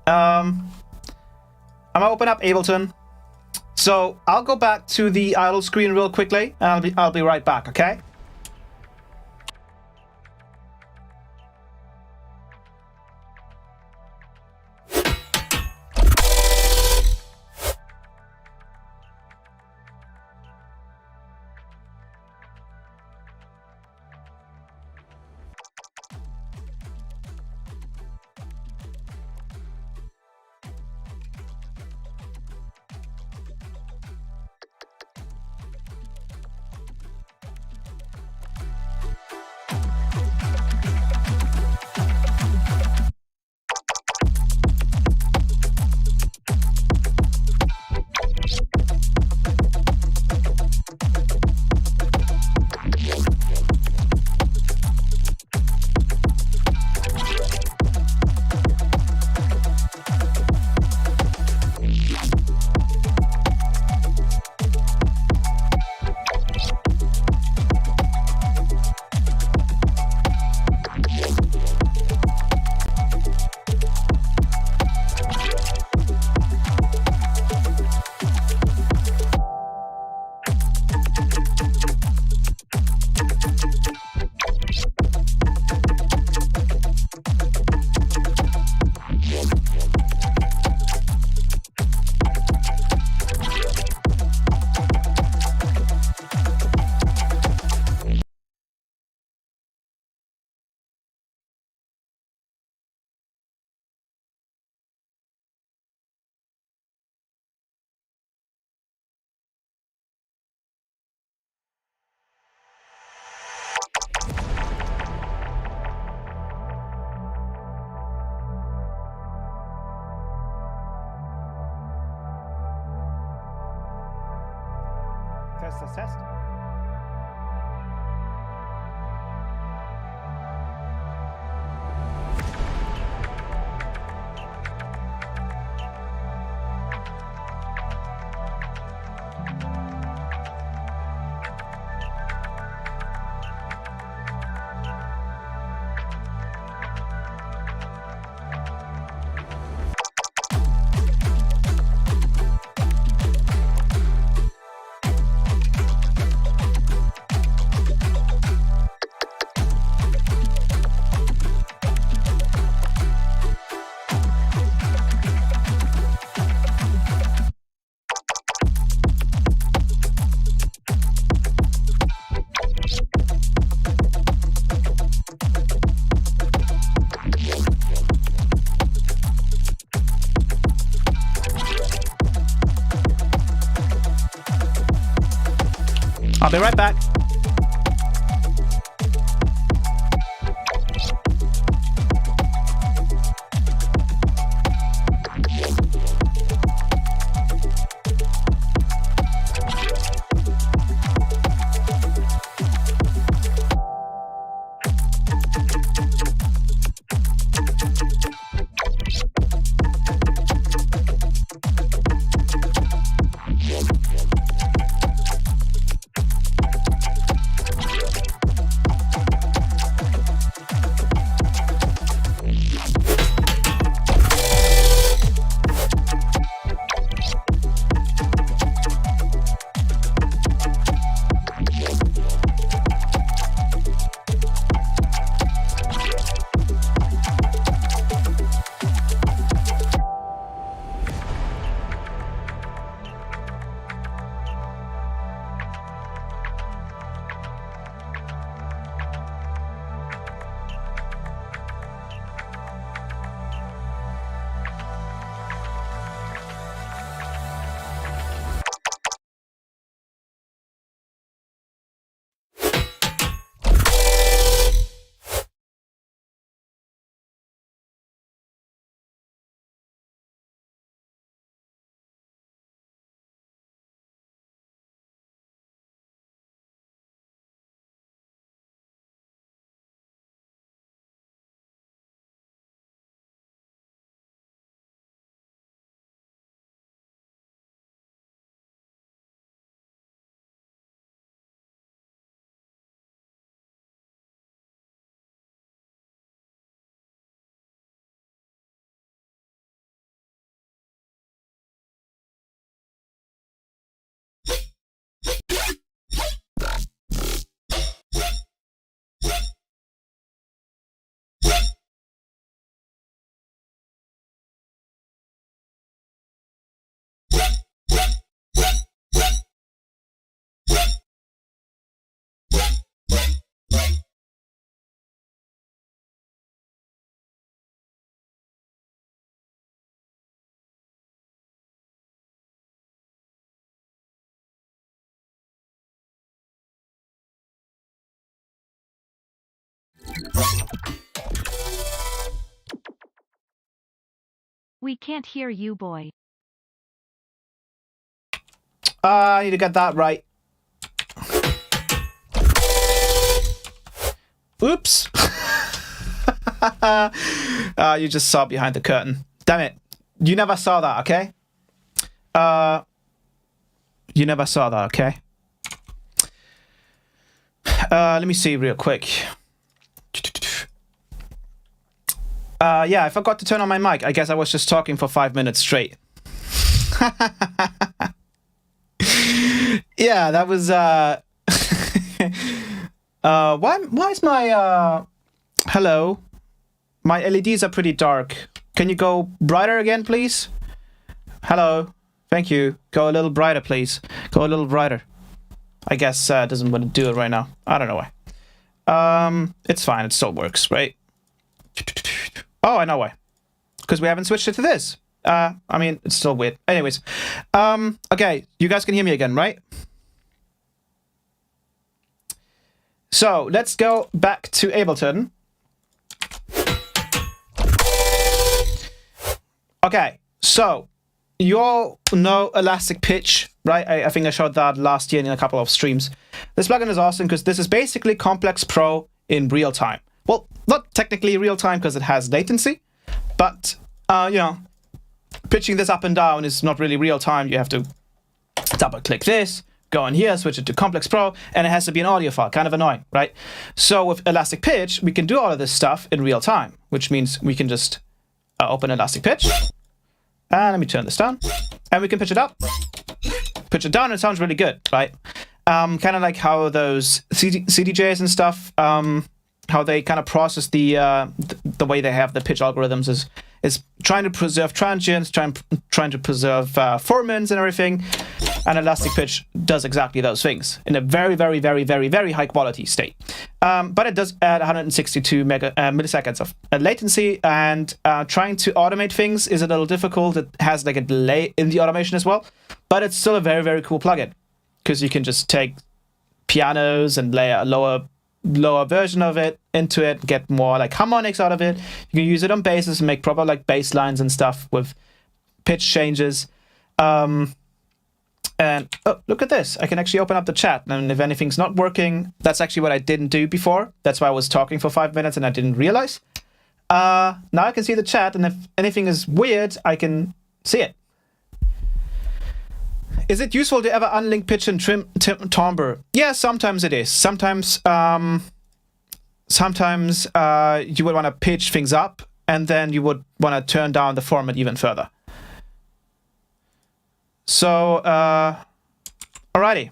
I'm gonna open up Ableton. So I'll go back to the idle screen real quickly. I'll be right back, okay? test. I'll be right back. We can't hear you, boy. I need to get that right. Oops. You just saw behind the curtain. Damn it. You never saw that, okay? You never saw that, okay? Let me see real quick. Yeah, I forgot to turn on my mic. I guess I was just talking for 5 minutes straight. Yeah, that was why is my hello? My LEDs are pretty dark. Can you go brighter again, please? Hello. Thank you. Go a little brighter, please. Go a little brighter. I guess it doesn't want to do it right now. I don't know why. It's fine. It still works, right? Oh, I know why. Because we haven't switched it to this. I mean, it's still weird. Anyways. Okay. You guys can hear me again, right? So, let's go back to Ableton. Okay. So, you all know elastic pitch, right? I think I showed that last year in a couple of streams. This plugin is awesome because this is basically Complex Pro in real time. Well, not technically real time because it has latency, but you know, pitching this up and down is not really real time. You have to double click this, go in here, switch it to Complex Pro, and it has to be an audio file. Kind of annoying, right? So with elastic pitch, we can do all of this stuff in real time, which means we can just open elastic pitch. And let me turn this down. And we can pitch it up, pitch it down, and it sounds really good, right? Kind of like how those CDJs and stuff, how they kind of process the way they have the pitch algorithms is trying to preserve transients, trying to preserve formants and everything. And elastic pitch does exactly those things in a very, very, very, very, very high quality state. But it does add 162 milliseconds of latency, and trying to automate things is a little difficult. It has like a delay in the automation as well, but it's still a very, very cool plugin because you can just take pianos and lay a lower version of it into it, get more like harmonics out of it. You can use it on basses and make proper like bass lines and stuff with pitch changes. And oh, look at this. I can actually open up the chat. And if anything's not working, that's actually what I didn't do before. That's why I was talking for 5 minutes and I didn't realize. Now I can see the chat, and if anything is weird, I can see it. Is it useful to ever unlink pitch and trim timbre? Yeah, sometimes it is. Sometimes you would want to pitch things up, and then you would want to turn down the format even further. So, alrighty.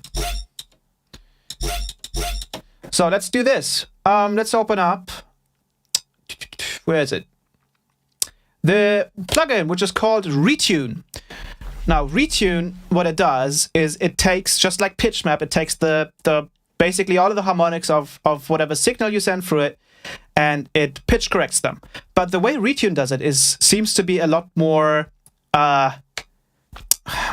So let's do this. Let's open up. Where is it? The plugin, which is called RETUNE. Now, RETUNE, what it does is it takes, just like pitch map, it takes the basically all of the harmonics of whatever signal you send through it, and it pitch corrects them. But the way RETUNE does it seems to be a lot more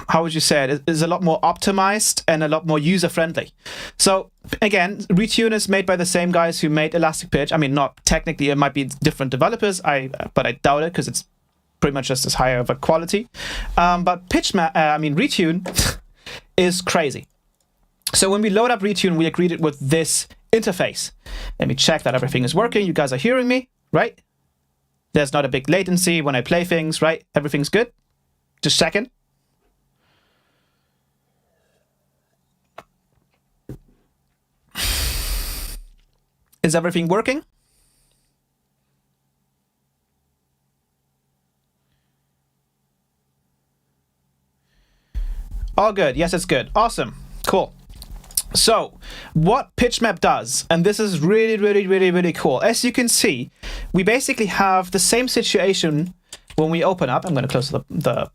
how would you say it? It's a lot more optimized and a lot more user-friendly. So again, RETUNE is made by the same guys who made Elastic Pitch. I mean, not technically, it might be different developers, but I doubt it because it's pretty much just as high of a quality. But RETUNE is crazy. So when we load up RETUNE, we agreed it with this interface. Let me check that everything is working. You guys are hearing me, right? There's not a big latency when I play things, right? Everything's good. Just checking. Is everything working? All good. Yes, it's good. Awesome. Cool. So, what PitchMap does, and this is really, really, really, really cool. As you can see, we basically have the same situation when we open up. I'm going to close the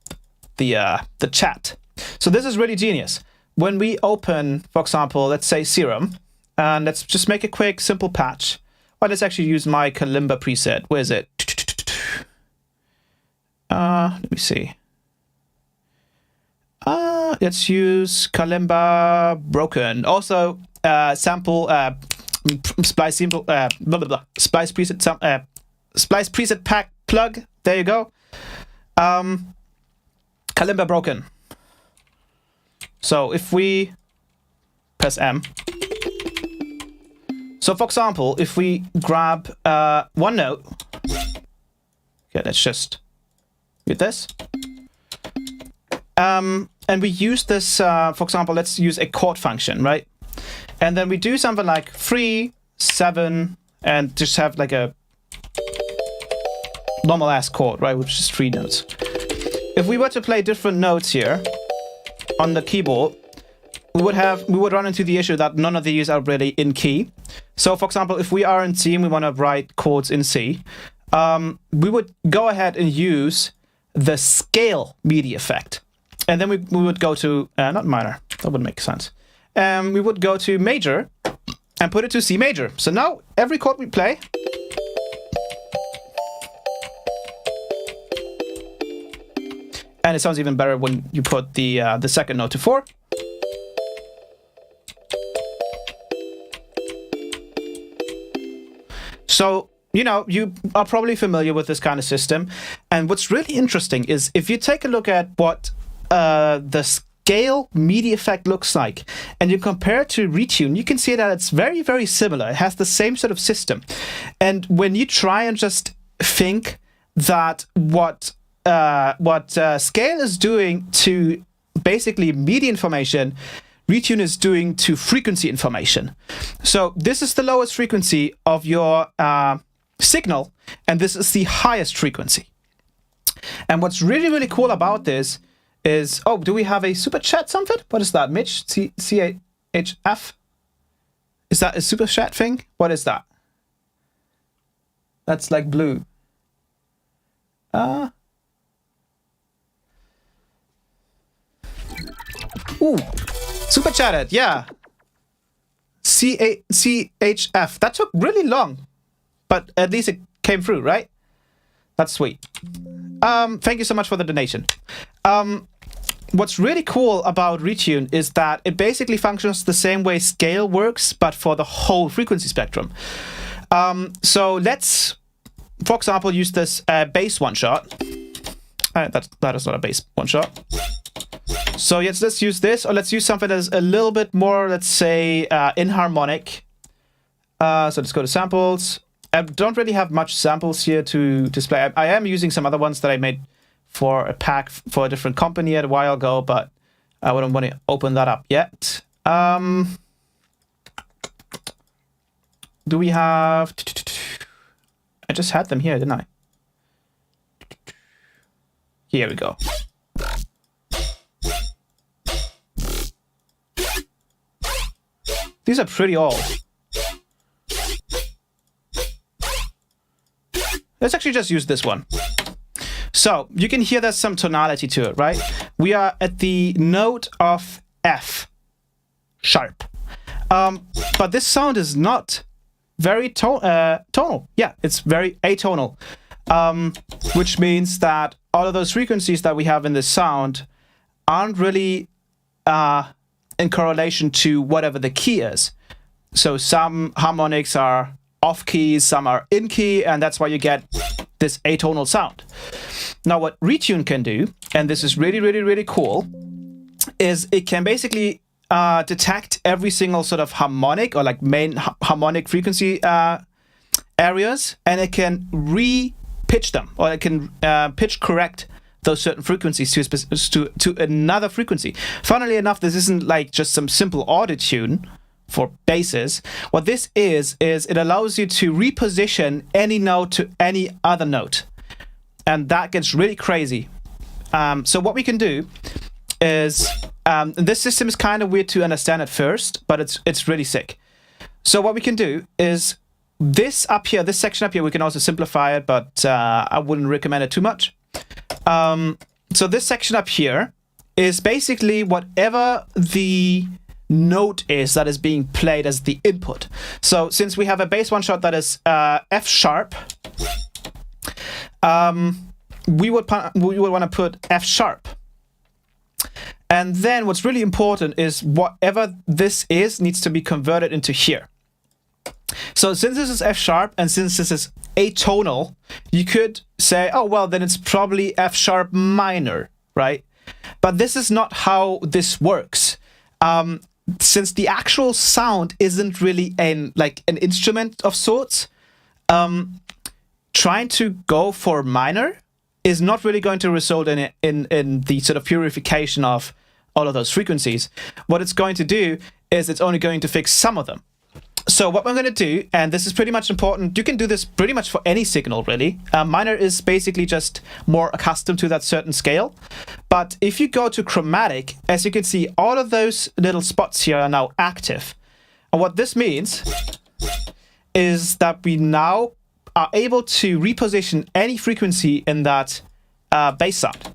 chat. So this is really genius. When we open, for example, let's say Serum, and let's just make a quick, simple patch. Well, let's actually use my Kalimba preset. Where is it? Let me see. Let's use Kalimba Broken. Also, sample splice simple splice preset splice preset pack plug. There you go. Kalimba Broken. So if we press M. So for example, if we grab one note, okay, let's just get this. And we use this, for example, let's use a chord function, right? And then we do something like 3, 7, and just have like a normal ass chord, right? Which is 3 notes. If we were to play different notes here on the keyboard, we would run into the issue that none of these are really in key. So for example, if we are in C and we want to write chords in C, we would go ahead and use the scale MIDI effect. And then we would go to, not minor, that wouldn't make sense. We would go to major and put it to C major. So now every chord we play, and it sounds even better when you put the second note to 4. So, you know, you are probably familiar with this kind of system. And what's really interesting is if you take a look at what the scale MIDI effect looks like, and you compare it to RETUNE, you can see that it's very, very similar. It has the same sort of system. And when you try and just think that what scale is doing to basically MIDI information, RETUNE is doing to frequency information. So this is the lowest frequency of your signal, and this is the highest frequency. And what's really, really cool about this is, oh, do we have a super chat something? What is that, Mitch? CHF? Is that a super chat thing? What is that? That's like blue. Ooh, super chatted, yeah. CHF. That took really long, but at least it came through, right? That's sweet. Thank you so much for the donation. What's really cool about RETUNE is that it basically functions the same way scale works, but for the whole frequency spectrum. So let's, for example, use this bass one shot. That is not a bass one shot. So yes, let's use this, or let's use something that's a little bit more, let's say, inharmonic. So let's go to samples. I don't really have much samples here to display. I am using some other ones that I made for a pack for a different company a while ago, but I wouldn't want to open that up yet. Do we have... I just had them here, didn't I? Here we go. These are pretty old. Let's actually just use this one. So you can hear there's some tonality to it, right? We are at the note of F sharp. But this sound is not very tonal. Yeah, it's very atonal. Which means that all of those frequencies that we have in this sound aren't really in correlation to whatever the key is. So some harmonics are off key, some are in key, and that's why you get this atonal sound. Now what RETUNE can do, and this is really, really, really cool, is it can basically detect every single sort of harmonic or like main harmonic frequency areas, and it can re-pitch them, or it can pitch correct those certain frequencies to another frequency. Funnily enough, this isn't like just some simple auto-tune for basses. What this is it allows you to reposition any note to any other note. And that gets really crazy. So what we can do is, this system is kind of weird to understand at first, but it's really sick. So what we can do is this up here, this section up here, we can also simplify it, but I wouldn't recommend it too much. So this section up here is basically whatever the note is that is being played as the input. So since we have a bass one shot that is F sharp, we would want to put F sharp. And then what's really important is whatever this is needs to be converted into here. So since this is F sharp and since this is atonal, you could say, oh, well, then it's probably F sharp minor, right? But this is not how this works. Since the actual sound isn't really an instrument of sorts, trying to go for minor is not really going to result in the sort of purification of all of those frequencies. What it's going to do is it's only going to fix some of them. So what we're going to do, and this is pretty much important, you can do this pretty much for any signal, really. Minor is basically just more accustomed to that certain scale. But if you go to chromatic, as you can see, all of those little spots here are now active. And what this means is that we now are able to reposition any frequency in that bass sound.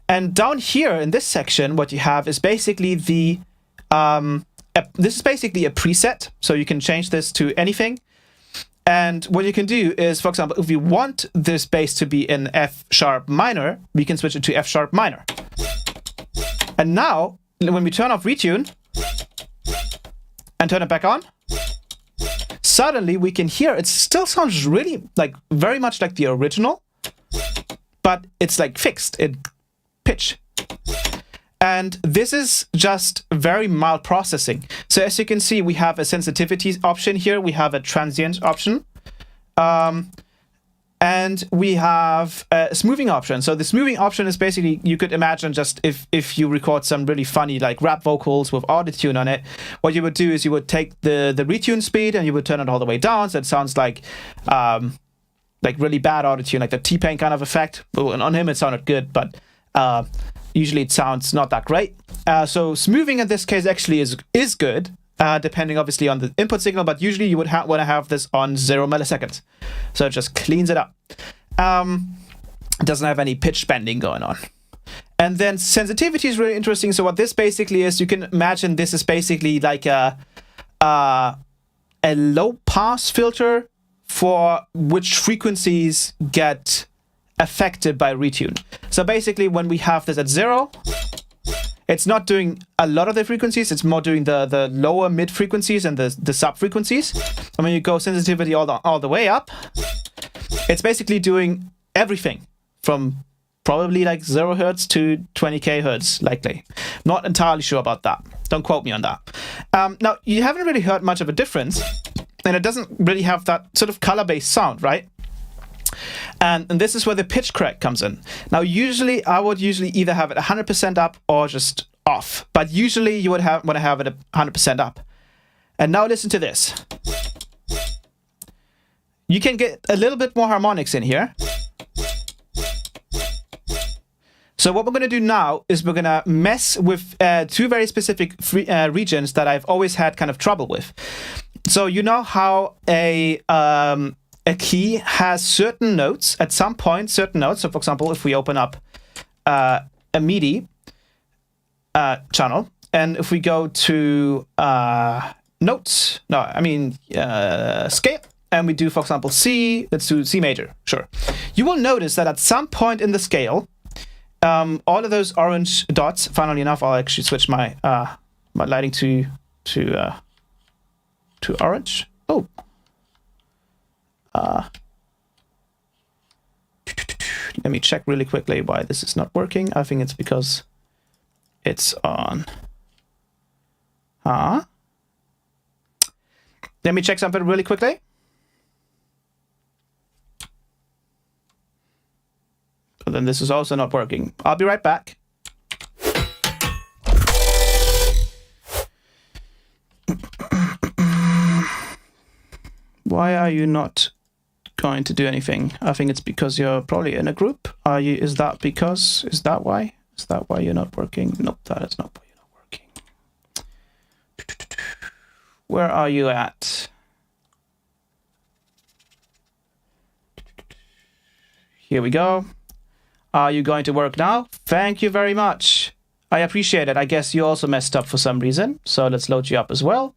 And down here in this section, what you have is basically the... this is basically a preset, so you can change this to anything. And what you can do is, for example, if you want this bass to be in F sharp minor, we can switch it to F sharp minor. And now, when we turn off RETUNE and turn it back on, suddenly we can hear it still sounds really very much like the original, but it's like fixed in pitch. And this is just very mild processing. So as you can see, we have a sensitivity option here. We have a transient option. And we have a smoothing option. So the smoothing option is basically, you could imagine just if you record some really funny like rap vocals with RETUNE on it, what you would do is you would take the retune speed and you would turn it all the way down. So it sounds like really bad RETUNE, like the T-Pain kind of effect. Well, on him it sounded good, but usually it sounds not that great. So smoothing in this case actually is good. Depending obviously on the input signal, but usually you would want to have this on 0 milliseconds. So it just cleans it up. It doesn't have any pitch bending going on. And then sensitivity is really interesting. So what this basically is, you can imagine this is basically like a low pass filter for which frequencies get affected by retune. So basically when we have this at 0, it's not doing a lot of the frequencies, it's more doing the lower mid frequencies and the sub frequencies. And when you go sensitivity all the way up, it's basically doing everything from probably like 0 hertz to 20k hertz, likely. Not entirely sure about that. Don't quote me on that. Now, you haven't really heard much of a difference, and it doesn't really have that sort of color-based sound, right? And this is where the pitch correct comes in. Now, I would usually either have it 100% up or just off. But usually you would want to have it 100% up. And now listen to this. You can get a little bit more harmonics in here. So what we're going to do now is we're going to mess with two very specific regions that I've always had kind of trouble with. So you know how a key has certain notes, at some point, certain notes. So for example, if we open up a MIDI channel, and if we go to notes, scale, and we do, for example, C, let's do C major, sure. You will notice that at some point in the scale, all of those orange dots, funnily enough, I'll actually switch my lighting to orange. Oh. Let me check really quickly why this is not working. I think it's because it's on. Let me check something really quickly. But then this is also not working. I'll be right back. Why are you not going to do anything? I think it's because you're probably in a group. Is that why? Is that why you're not working? Nope, that is not why you're not working. Where are you at? Here we go. Are you going to work now? Thank you very much. I appreciate it. I guess you also messed up for some reason. So let's load you up as well.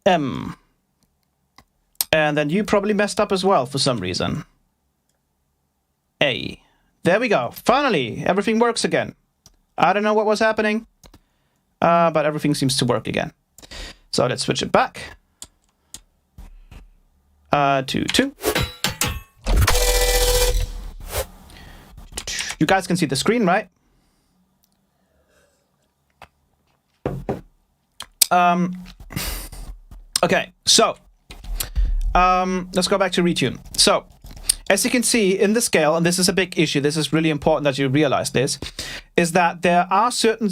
M. And then you probably messed up as well for some reason. A. There we go. Finally, everything works again. I don't know what was happening, but everything seems to work again. So let's switch it back to 2. You guys can see the screen, right? Okay, so let's go back to retune. So as you can see in the scale, and this is a big issue, this is really important that you realize this, is that there are certain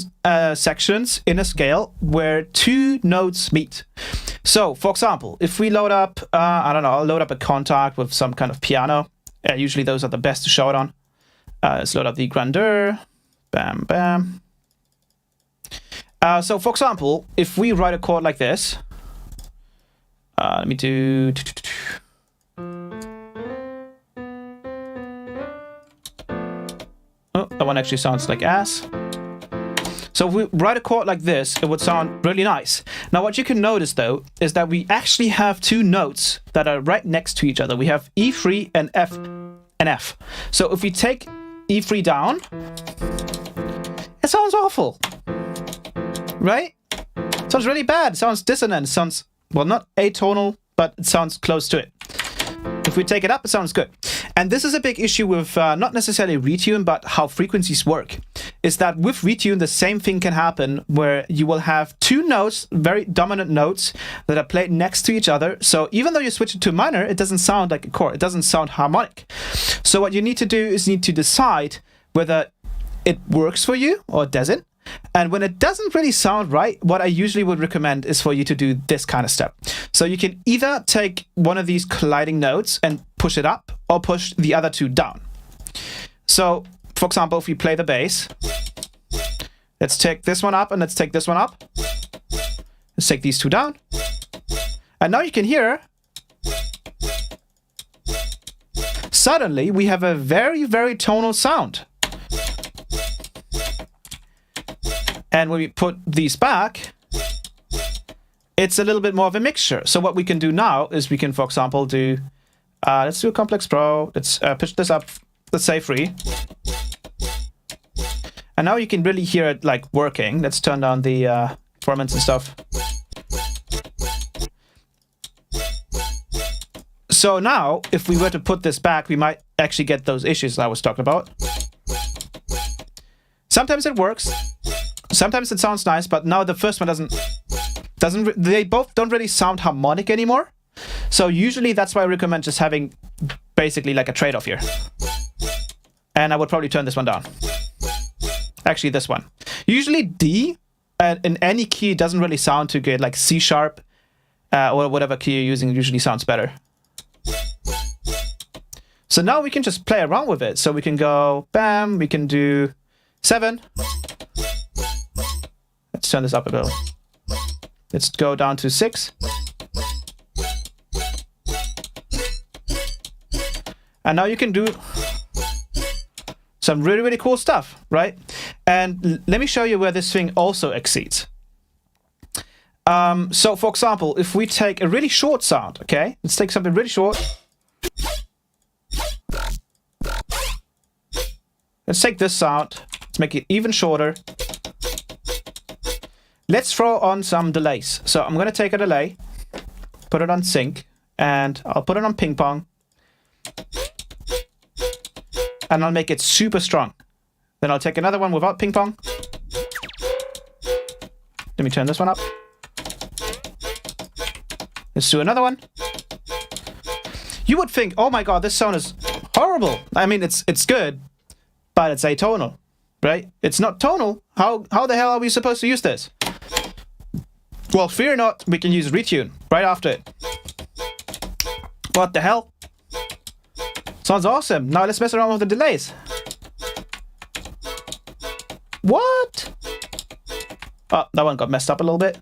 sections in a scale where 2 notes meet. So for example, if we load up, I'll load up a contact with some kind of piano. Usually those are the best to show it on. Let's load up the grandeur. Bam, bam. So for example, if we write a chord like this, let me do. Oh, that one actually sounds like ass. So if we write a chord like this, it would sound really nice. Now what you can notice though, is that we actually have 2 notes that are right next to each other. We have E3 and F and F. So if we take E3 down, it sounds awful. Right? It sounds really bad. It sounds dissonant. It sounds, well, not atonal, but it sounds close to it. If we take it up, it sounds good. And this is a big issue with not necessarily retune, but how frequencies work. Is that with retune, the same thing can happen where you will have two notes, very dominant notes, that are played next to each other. So even though you switch it to minor, it doesn't sound like a chord. It doesn't sound harmonic. So what you need to do is you need to decide whether it works for you or it doesn't. And when it doesn't really sound right, what I usually would recommend is for you to do this kind of step. So you can either take one of these colliding notes and push it up, or push the other two down. So, for example, if we play the bass, let's take this one up and let's take this one up. Let's take these two down. And now you can hear, suddenly we have a very, very tonal sound. And when we put these back, it's a little bit more of a mixture. So what we can do now is we can, for example, do, let's do a complex pro. Let's pitch this up, let's say 3. And now you can really hear it like working. Let's turn down the performance and stuff. So now, if we were to put this back, we might actually get those issues I was talking about. Sometimes it works. Sometimes it sounds nice, but now the first one doesn't. They both don't really sound harmonic anymore. So usually that's why I recommend just having basically like a trade-off here. And I would probably turn this one down. Actually, this one. Usually D in any key doesn't really sound too good. Like C sharp or whatever key you're using usually sounds better. So now we can just play around with it. So we can go bam. We can do 7. Let's turn this up a little. Let's go down to 6. And now you can do some really, really cool stuff, right? And let me show you where this thing also exceeds. So, for example, if we take a really short sound, okay? Let's take something really short. Let's take this sound. Let's make it even shorter. Let's throw on some delays. So I'm going to take a delay, put it on sync, and I'll put it on ping pong. And I'll make it super strong. Then I'll take another one without ping pong. Let me turn this one up. Let's do another one. You would think, oh my god, this sound is horrible. I mean, it's good, but it's atonal, right? It's not tonal. How the hell are we supposed to use this? Well, fear not, we can use retune right after it. What the hell? Sounds awesome. Now let's mess around with the delays. What? Oh, that one got messed up a little bit.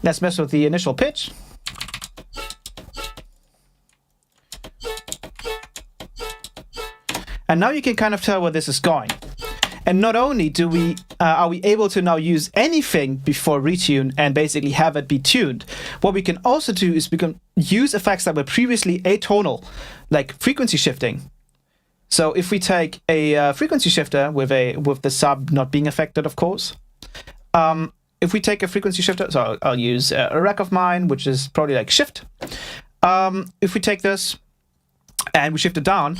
Let's mess with the initial pitch. And now you can kind of tell where this is going. And not only do are we able to now use anything before retune and basically have it be tuned, what we can also do is we can use effects that were previously atonal, like frequency shifting. So if we take a frequency shifter with the sub not being affected, of course. If we take a frequency shifter, so I'll use a rack of mine, which is probably like shift. If we take this and we shift it down,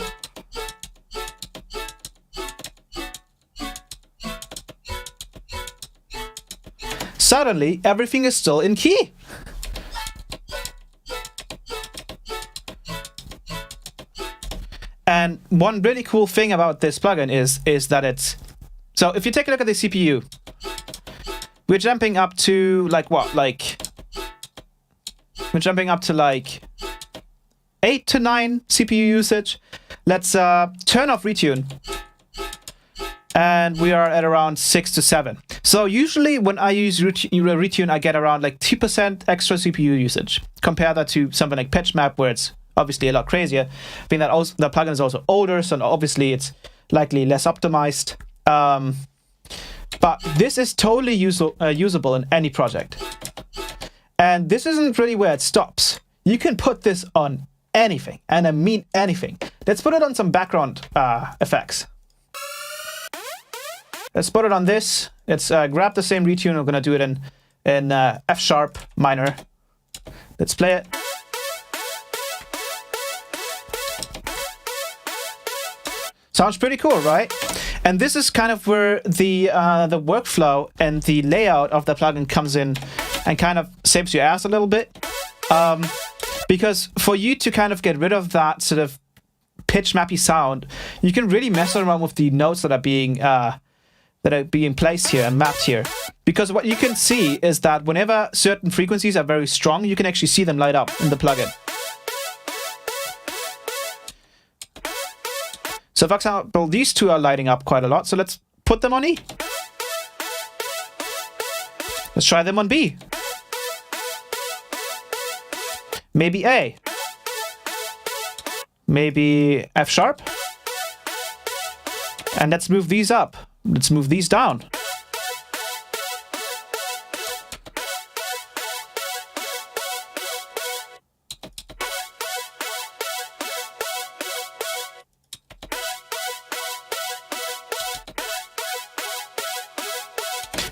suddenly everything is still in key. And one really cool thing about this plugin is that it's, so if you take a look at the CPU, we're jumping up to like what? We're jumping up to like 8 to 9 CPU usage. Let's turn off retune. And we are at around 6 to 7. So usually when I use retune, I get around like 2% extra CPU usage. Compare that to something like Pitch Map, where it's obviously a lot crazier. I think that also, the plugin is also older, so obviously it's likely less optimized. But this is totally usable in any project. And this isn't really where it stops. You can put this on anything, and I mean anything. Let's put it on some background effects. let's put it on this. Let's grab the same retune. We're gonna do it in F sharp minor. Let's play it. Sounds pretty cool, right? And this is kind of where the workflow and the layout of the plugin comes in and kind of saves your ass a little bit. Because for you to kind of get rid of that sort of pitch mappy sound, you can really mess around with the notes that are being placed here and mapped here. Because what you can see is that whenever certain frequencies are very strong, you can actually see them light up in the plugin. So for example, these two are lighting up quite a lot, so let's put them on E. Let's try them on B. Maybe A. Maybe F sharp. And let's move these up. Let's move these down.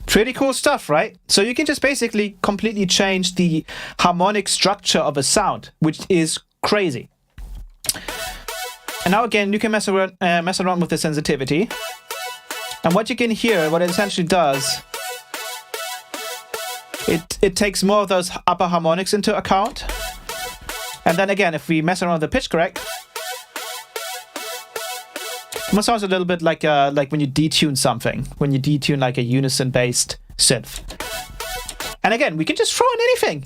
Pretty cool stuff, right? So you can just basically completely change the harmonic structure of a sound, which is crazy. And now again, you can mess around with the sensitivity. And what you can hear, what it essentially does, it takes more of those upper harmonics into account. And then again, if we mess around with the pitch correct, it sounds a little bit like when you detune something, when you detune like a unison-based synth. And again, we can just throw in anything.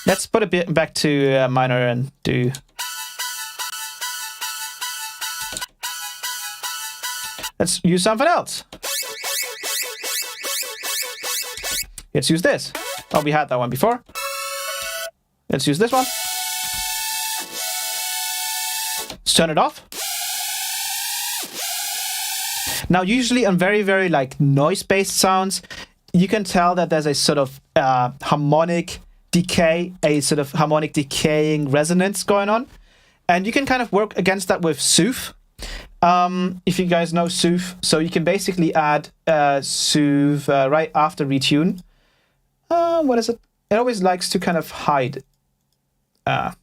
Let's put a bit back to minor and do. Let's use something else. Let's use this. Oh, we had that one before. Let's use this one. Let's turn it off. Now, usually on very, very like noise-based sounds, you can tell that there's a sort of harmonic decay, a sort of harmonic decaying resonance going on. And you can kind of work against that with Soothe. If you guys know Soothe, so you can basically add Soothe right after Retune. What is it? It always likes to kind of hide. It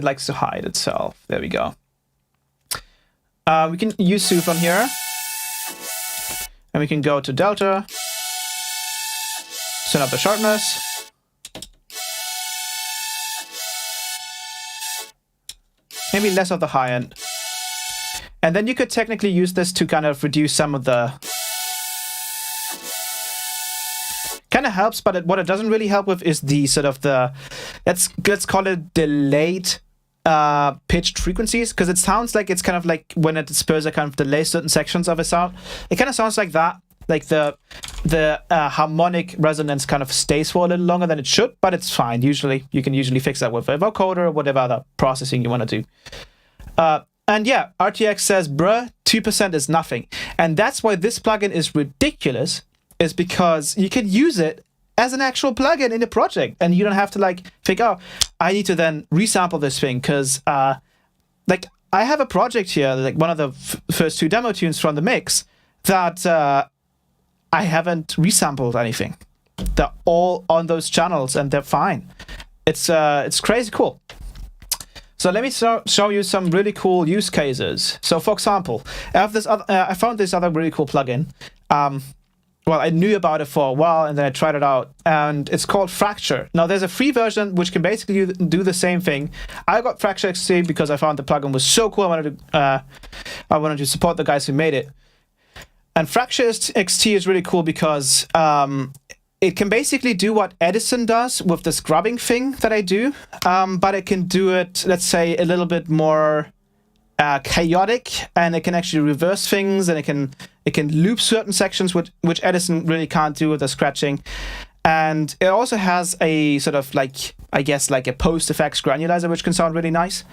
likes to hide itself. There we go. We can use Soothe on here. And we can go to Delta. Turn up the sharpness. Maybe less of the high end. And then you could technically use this to kind of reduce some of the... Kind of helps, but what it doesn't really help with is the sort of the... Let's call it delayed pitched frequencies, because it sounds like it's kind of like when it disperses, kind of delay certain sections of a sound. It kind of sounds like that. Like the harmonic resonance kind of stays for a little longer than it should, but it's fine. Usually, you can fix that with a vocoder or whatever other processing you want to do. And yeah, RTX says, bruh, 2% is nothing. And that's why this plugin is ridiculous, is because you can use it as an actual plugin in a project, and you don't have to like think, oh, I need to then resample this thing, because like I have a project here, like one of the first two demo tunes from the mix that I haven't resampled anything. They're all on those channels and they're fine. It's crazy cool. So let me show you some really cool use cases. So for example, I found this other really cool plugin. Well, I knew about it for a while and then I tried it out, and it's called Fracture. Now there's a free version which can basically do the same thing. I got Fracture XT because I found the plugin was so cool. I wanted to support the guys who made it. And Fracture XT is really cool because it can basically do what Edison does with the scrubbing thing that I do, but it can do it, let's say, a little bit more chaotic, and it can actually reverse things, and it can loop certain sections which Edison really can't do with the scratching. And it also has a sort of like, I guess, like a post effects granulizer, which can sound really nice.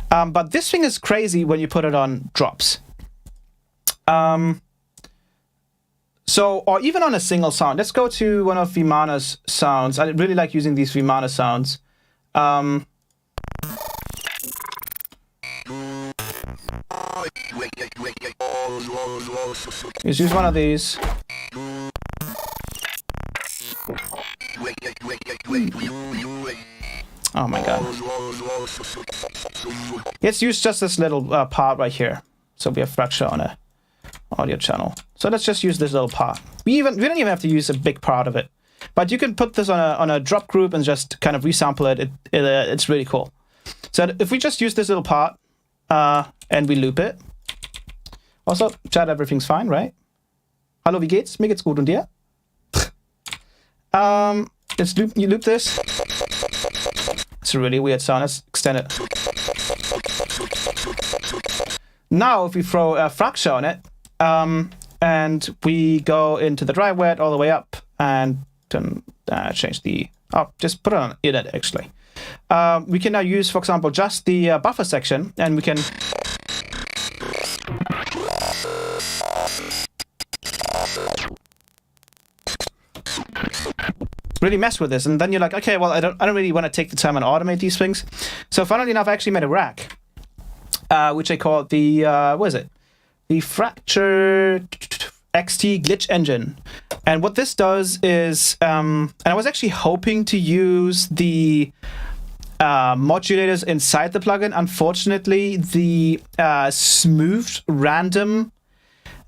But this thing is crazy when you put it on drops. So, or even on a single sound. Let's go to one of Vimana's sounds. I really like using these Vimana sounds. Let's use one of these. Oh my god. Let's use just this little part right here. So we have fracture on a audio channel. So let's just use this little part. We don't even have to use a big part of it. But you can put this on a drop group and just kind of resample it. It's really cool. So if we just use this little part and we loop it. Also, chat, everything's fine, right? Hallo, wie geht's? Mir geht's gut, und dir? You loop this. It's a really weird sound. Let's extend it. Now, if we throw a fracture on it, and we go into the dry wet all the way up, and then change the... Oh, just put it on it, actually. We can now use, for example, just the buffer section, and we can... really mess with this, and then you're like, okay, well, I don't really want to take the time and automate these things. So funnily enough, I actually made a rack, which I called the what is it? The Fracture XT Glitch Engine. And what this does is, and I was actually hoping to use the modulators inside the plugin. Unfortunately, the smoothed random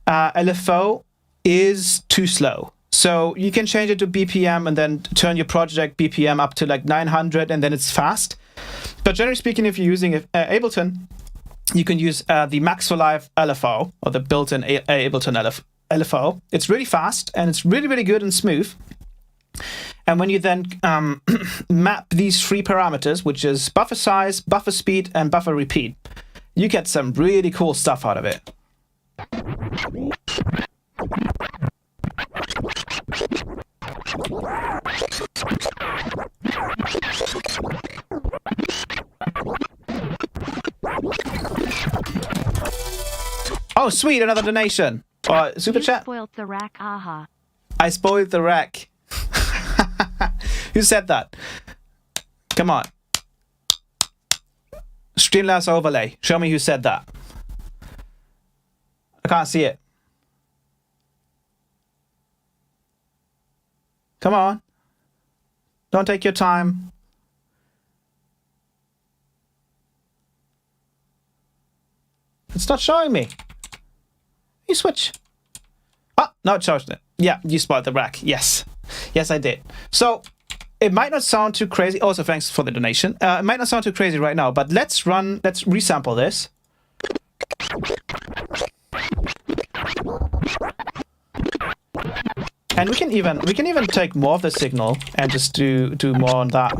LFO is too slow. So you can change it to BPM and then turn your project BPM up to like 900 and then it's fast. But generally speaking, if you're using Ableton, you can use the Max for Live LFO or the built-in Ableton LFO. It's really fast and it's really, really good and smooth. And when you then map these three parameters, which is buffer size, buffer speed, and buffer repeat, you get some really cool stuff out of it. Oh, sweet, another donation. Super chat. You spoiled the rack, aha. I spoiled the rack. Who said that? Come on. Streamlabs overlay. Show me who said that. I can't see it. Come on. Don't take your time. It's not showing me. You switch. Ah, no, it shows it. Yeah, you spoiled the rack. Yes. Yes, I did. So, it might not sound too crazy. Also, thanks for the donation. It might not sound too crazy right now, but let's resample this. And we can even take more of the signal and just do more on that.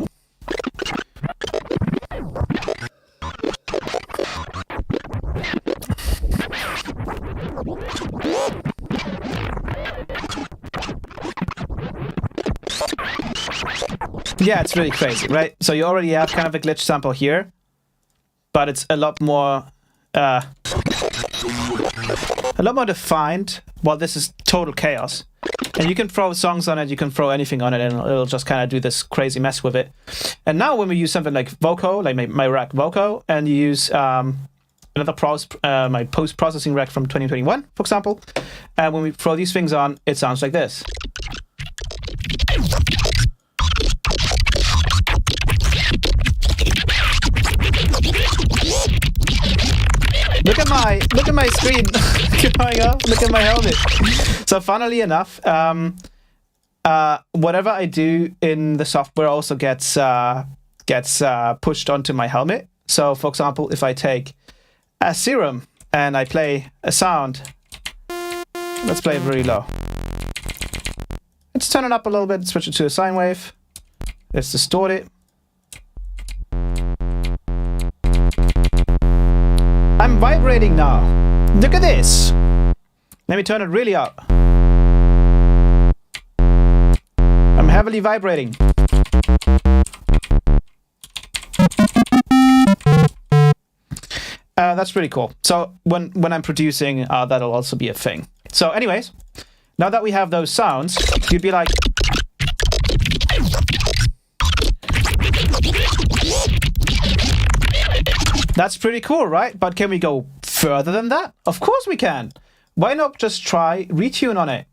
Yeah, it's really crazy, right? So you already have kind of a glitch sample here, but it's a lot more defined. Well, this is total chaos. And you can throw songs on it, you can throw anything on it, and it'll just kind of do this crazy mess with it. And now when we use something like Voco, like my rack Voco, and you use another my post-processing rack from 2021, for example, and when we throw these things on, it sounds like this. Look at my screen going up. Look at my helmet. So funnily enough, whatever I do in the software also gets pushed onto my helmet. So for example, if I take a Serum and I play a sound, let's play it really low. Let's turn it up a little bit, switch it to a sine wave. Let's distort it. I'm vibrating now. Look at this. Let me turn it really up. I'm heavily vibrating. That's really cool. So when I'm producing, that'll also be a thing. So anyways, now that we have those sounds, you'd be like... That's pretty cool, right? But can we go further than that? Of course we can. why not just try retune on it?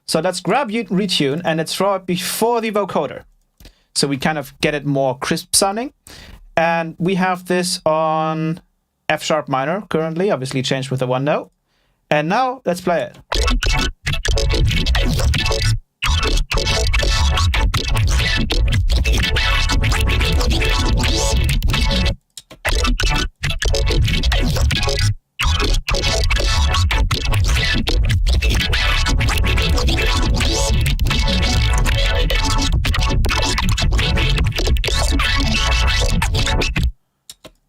So let's grab retune and let's throw it before the vocoder. So we kind of get it more crisp sounding. And we have this on F sharp minor currently, obviously changed with the one note. And now let's play it.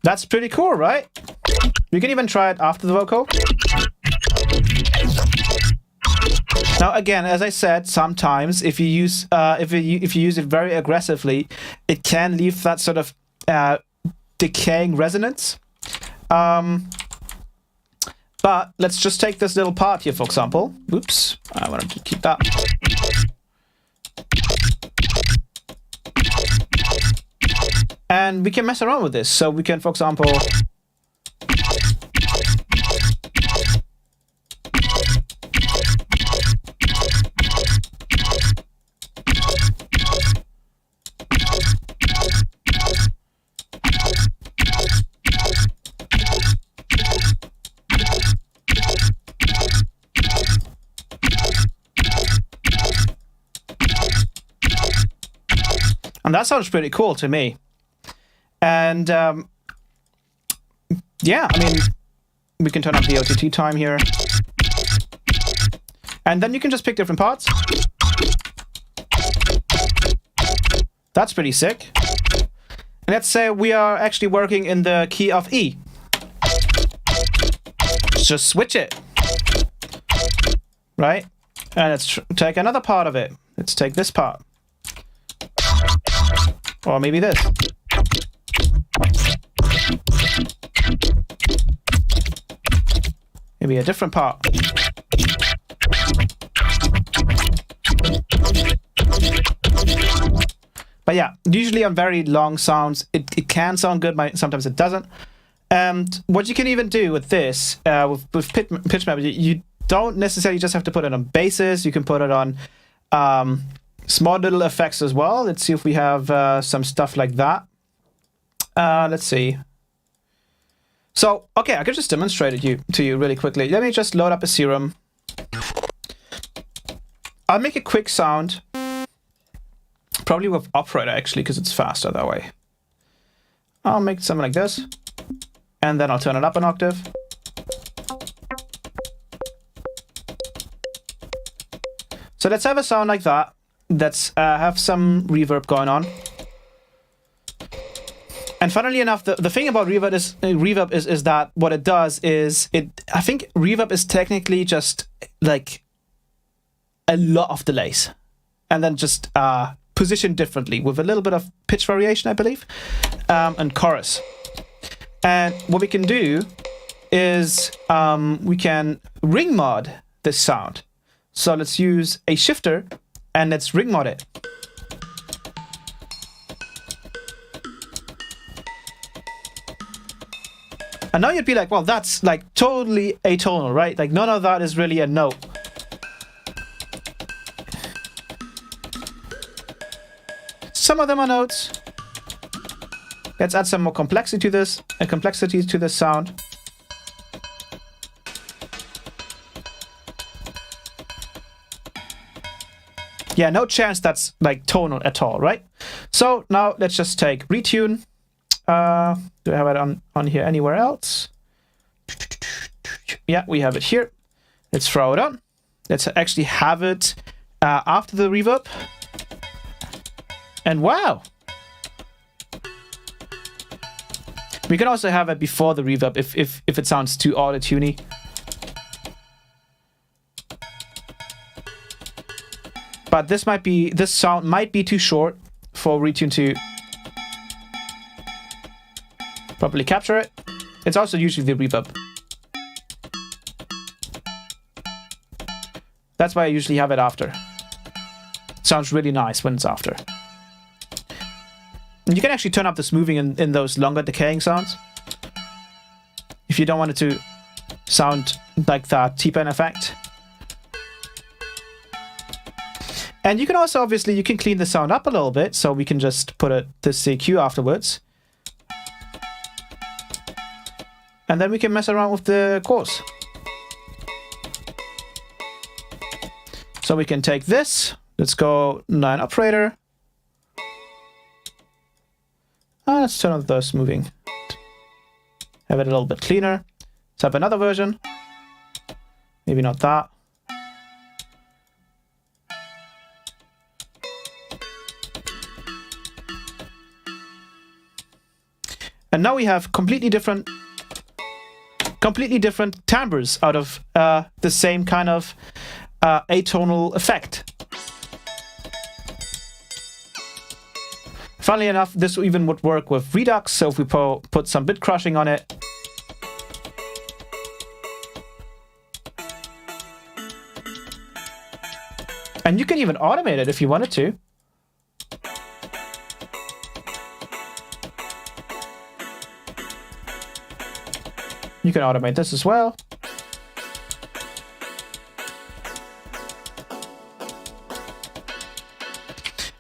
That's pretty cool, right? You can even try it after the vocal. Now, again, as I said, sometimes if you use if you use it very aggressively, it can leave that sort of decaying resonance. But let's just take this little part here, for example. Oops, I wanted to keep that. And we can mess around with this. So we can, for example, and that sounds pretty cool to me. And yeah, I mean, we can turn up the OTT time here. And then you can just pick different parts. That's pretty sick. And let's say we are actually working in the key of E. Just switch it. Right? And let's take another part of it. Let's take this part. Or maybe this. Maybe a different part. But yeah, usually on very long sounds, it can sound good, sometimes it doesn't. And what you can even do with this, with pitch map, you don't necessarily just have to put it on basses. You can put it on small little effects as well. Let's see if we have some stuff like that. Let's see. So, okay, I could just demonstrate it to you really quickly. Let me just load up a serum. I'll make a quick sound. Probably with operator, actually, because it's faster that way. I'll make something like this. And then I'll turn it up an octave. So let's have a sound like that. Let's have some reverb going on. And funnily enough, the thing about reverb is that what it does is I think reverb is technically just like a lot of delays, and then just positioned differently with a little bit of pitch variation, I believe, and chorus. And what we can do is we can ring mod this sound. So let's use a shifter and let's ring mod it. And now you'd be like, well, that's like totally atonal, right? Like none of that is really a note. Some of them are notes. Let's add some more complexity to this, sound. Yeah, no chance that's like tonal at all, right? So now let's just take retune. Do I have it on here anywhere else? Yeah, we have it here. Let's throw it on. Let's actually have it after the reverb. And wow! We can also have it before the reverb if it sounds too auto-tuney. But this sound might be too short for retune to properly capture it. It's also usually the reverb. That's why I usually have it after. Sounds really nice when it's after. And you can actually turn up the smoothing in those longer decaying sounds. If you don't want it to sound like that T-pen effect. And you can also, obviously, you can clean the sound up a little bit, so we can just put this CQ afterwards. And then we can mess around with the chorus. So we can take this. Let's go 9 operator. Let's turn on the smoothing. Have it a little bit cleaner. Let's have another version. Maybe not that. And now we have completely different timbres out of the same kind of atonal effect. Funnily enough, this even would work with Redux, so if we put some bit crushing on it. And you can even automate it if you wanted to. You can automate this as well.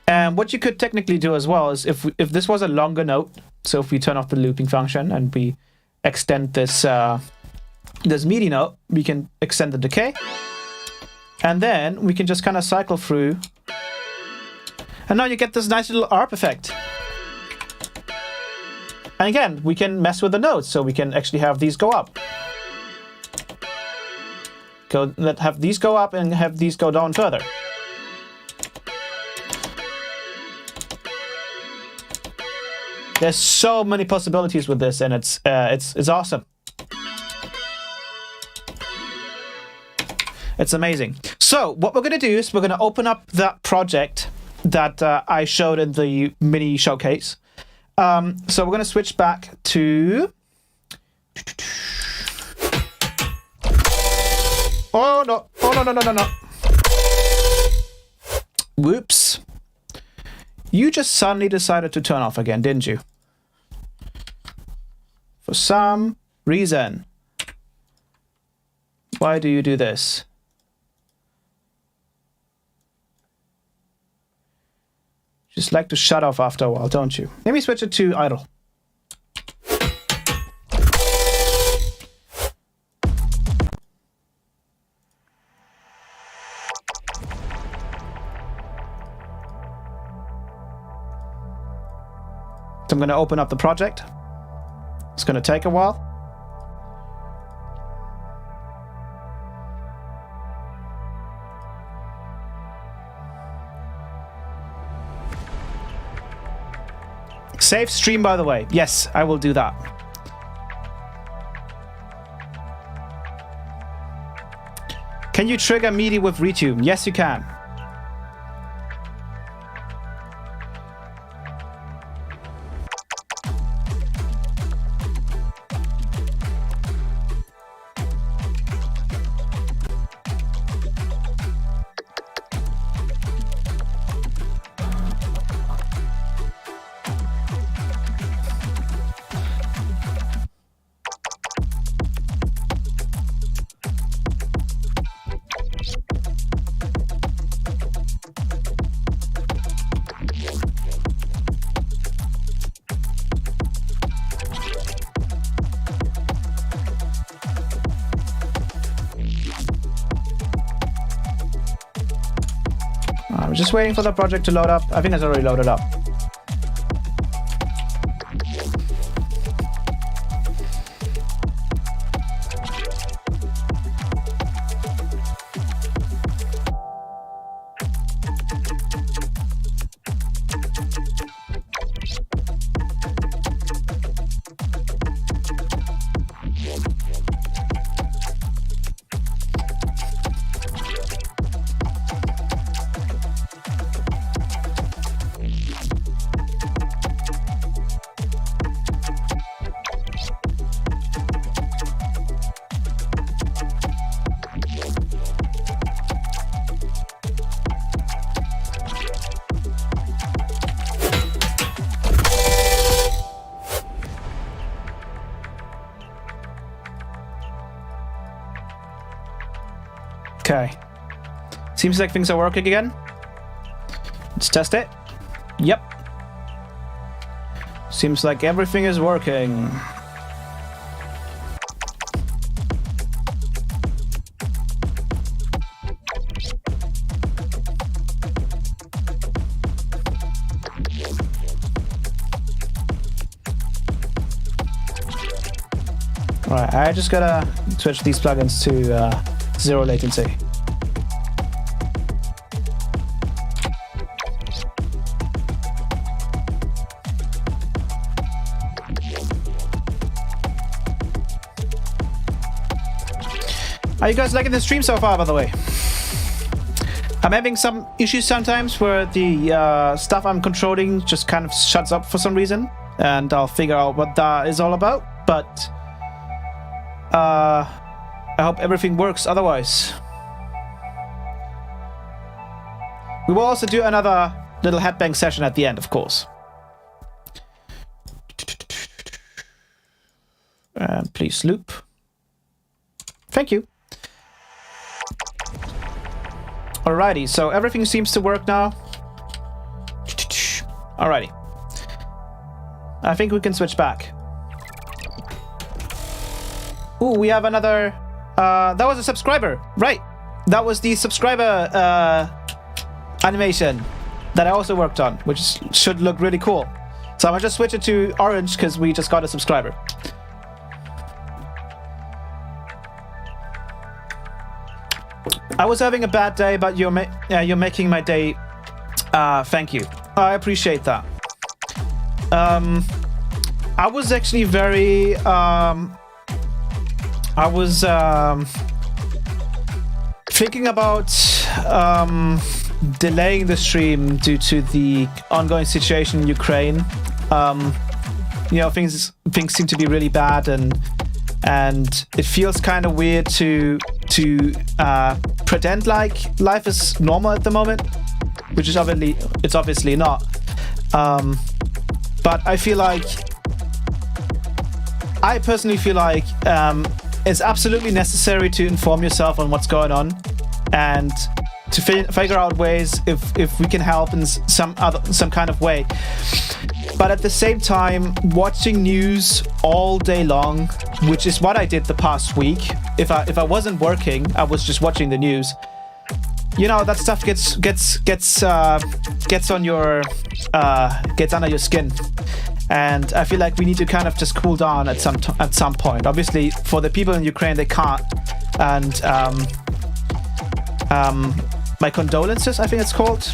And what you could technically do as well is if this was a longer note, so if we turn off the looping function and we extend this this MIDI note, we can extend the decay. And then we can just kind of cycle through. And now you get this nice little ARP effect. And again, we can mess with the notes, so we can actually have these go up. Have these go up and have these go down further. There's so many possibilities with this, and it's awesome. It's amazing. So what we're going to do is we're going to open up that project that I showed in the mini showcase. So we're going to switch back to... Oh, no. Oh, no, no, no, no, no. Whoops. You just suddenly decided to turn off again, didn't you? For some reason. Why do you do this? Just like to shut off after a while, don't you? Let me switch it to idle. So I'm going to open up the project. It's going to take a while. Save stream, by the way. Yes, I will do that. Can you trigger MIDI with RETUNE? Yes, you can. I'm just waiting for the project to load up. I think it's already loaded up. Okay. Seems like things are working again. Let's test it. Yep. Seems like everything is working. Alright, I just gotta switch these plugins to 0 latency. Are you guys liking the stream so far, by the way? I'm having some issues sometimes where the stuff I'm controlling just kind of shuts up for some reason, and I'll figure out what that is all about, but I hope everything works otherwise. We will also do another little headbang session at the end, of course. And please loop. Thank you. Alrighty, so everything seems to work now. Alrighty. I think we can switch back. Ooh, we have another... that was a subscriber, right. That was the subscriber animation that I also worked on, which should look really cool. So I'm gonna just switch it to orange because we just got a subscriber. I was having a bad day, but you're making my day. Thank you. I appreciate that. I was actually very... I was thinking about delaying the stream due to the ongoing situation in Ukraine. You know, things seem to be really bad, and it feels kind of weird to pretend like life is normal at the moment, which is obviously not. But I personally feel like it's absolutely necessary to inform yourself on what's going on, and to figure out ways if we can help in some kind of way. But at the same time, watching news all day long, which is what I did the past week. If I wasn't working, I was just watching the news. You know, that stuff gets under your skin, and I feel like we need to kind of just cool down at some point. Obviously, for the people in Ukraine, they can't. And my condolences, I think it's called.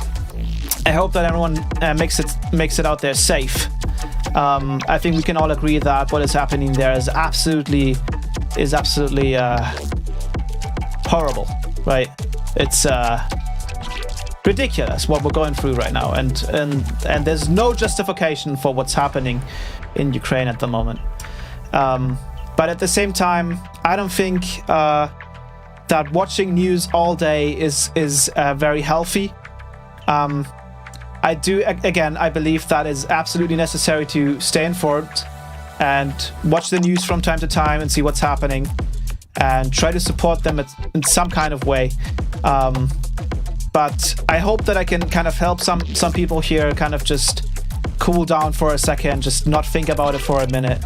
I hope that everyone makes it out there safe. I think we can all agree that what is happening there is absolutely horrible, right? It's ridiculous what we're going through right now, and there's no justification for what's happening in Ukraine at the moment. But at the same time, I don't think that watching news all day is very healthy. I believe that is absolutely necessary to stay informed and watch the news from time to time and see what's happening and try to support them in some kind of way. But I hope that I can kind of help some people here kind of just cool down for a second, just not think about it for a minute,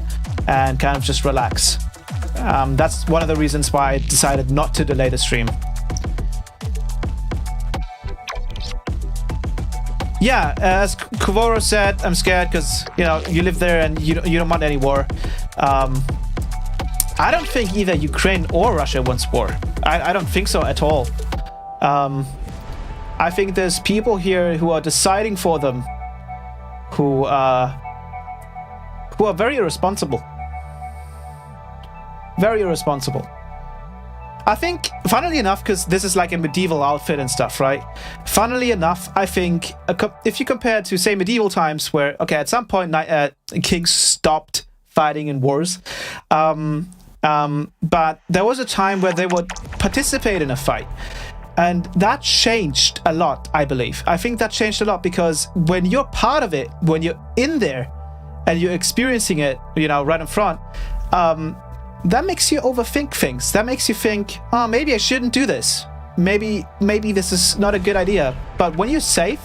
and kind of just relax. That's one of the reasons why I decided not to delay the stream. Yeah, as Kuvoro said, I'm scared because, you know, you live there and you don't want any war. I don't think either Ukraine or Russia wants war. I don't think so at all. I think there's people here who are deciding for them who are very irresponsible. Very irresponsible. I think, funnily enough, because this is like a medieval outfit and stuff, right? Funnily enough, I think if you compare it to, say, medieval times where, okay, at some point kings stopped fighting in wars, but there was a time where they would participate in a fight. And that changed a lot, I believe. I think that changed a lot because when you're part of it, when you're in there and you're experiencing it, you know, right in front, that makes you overthink things. That makes you think, oh, maybe I shouldn't do this. maybe this is not a good idea. But when you save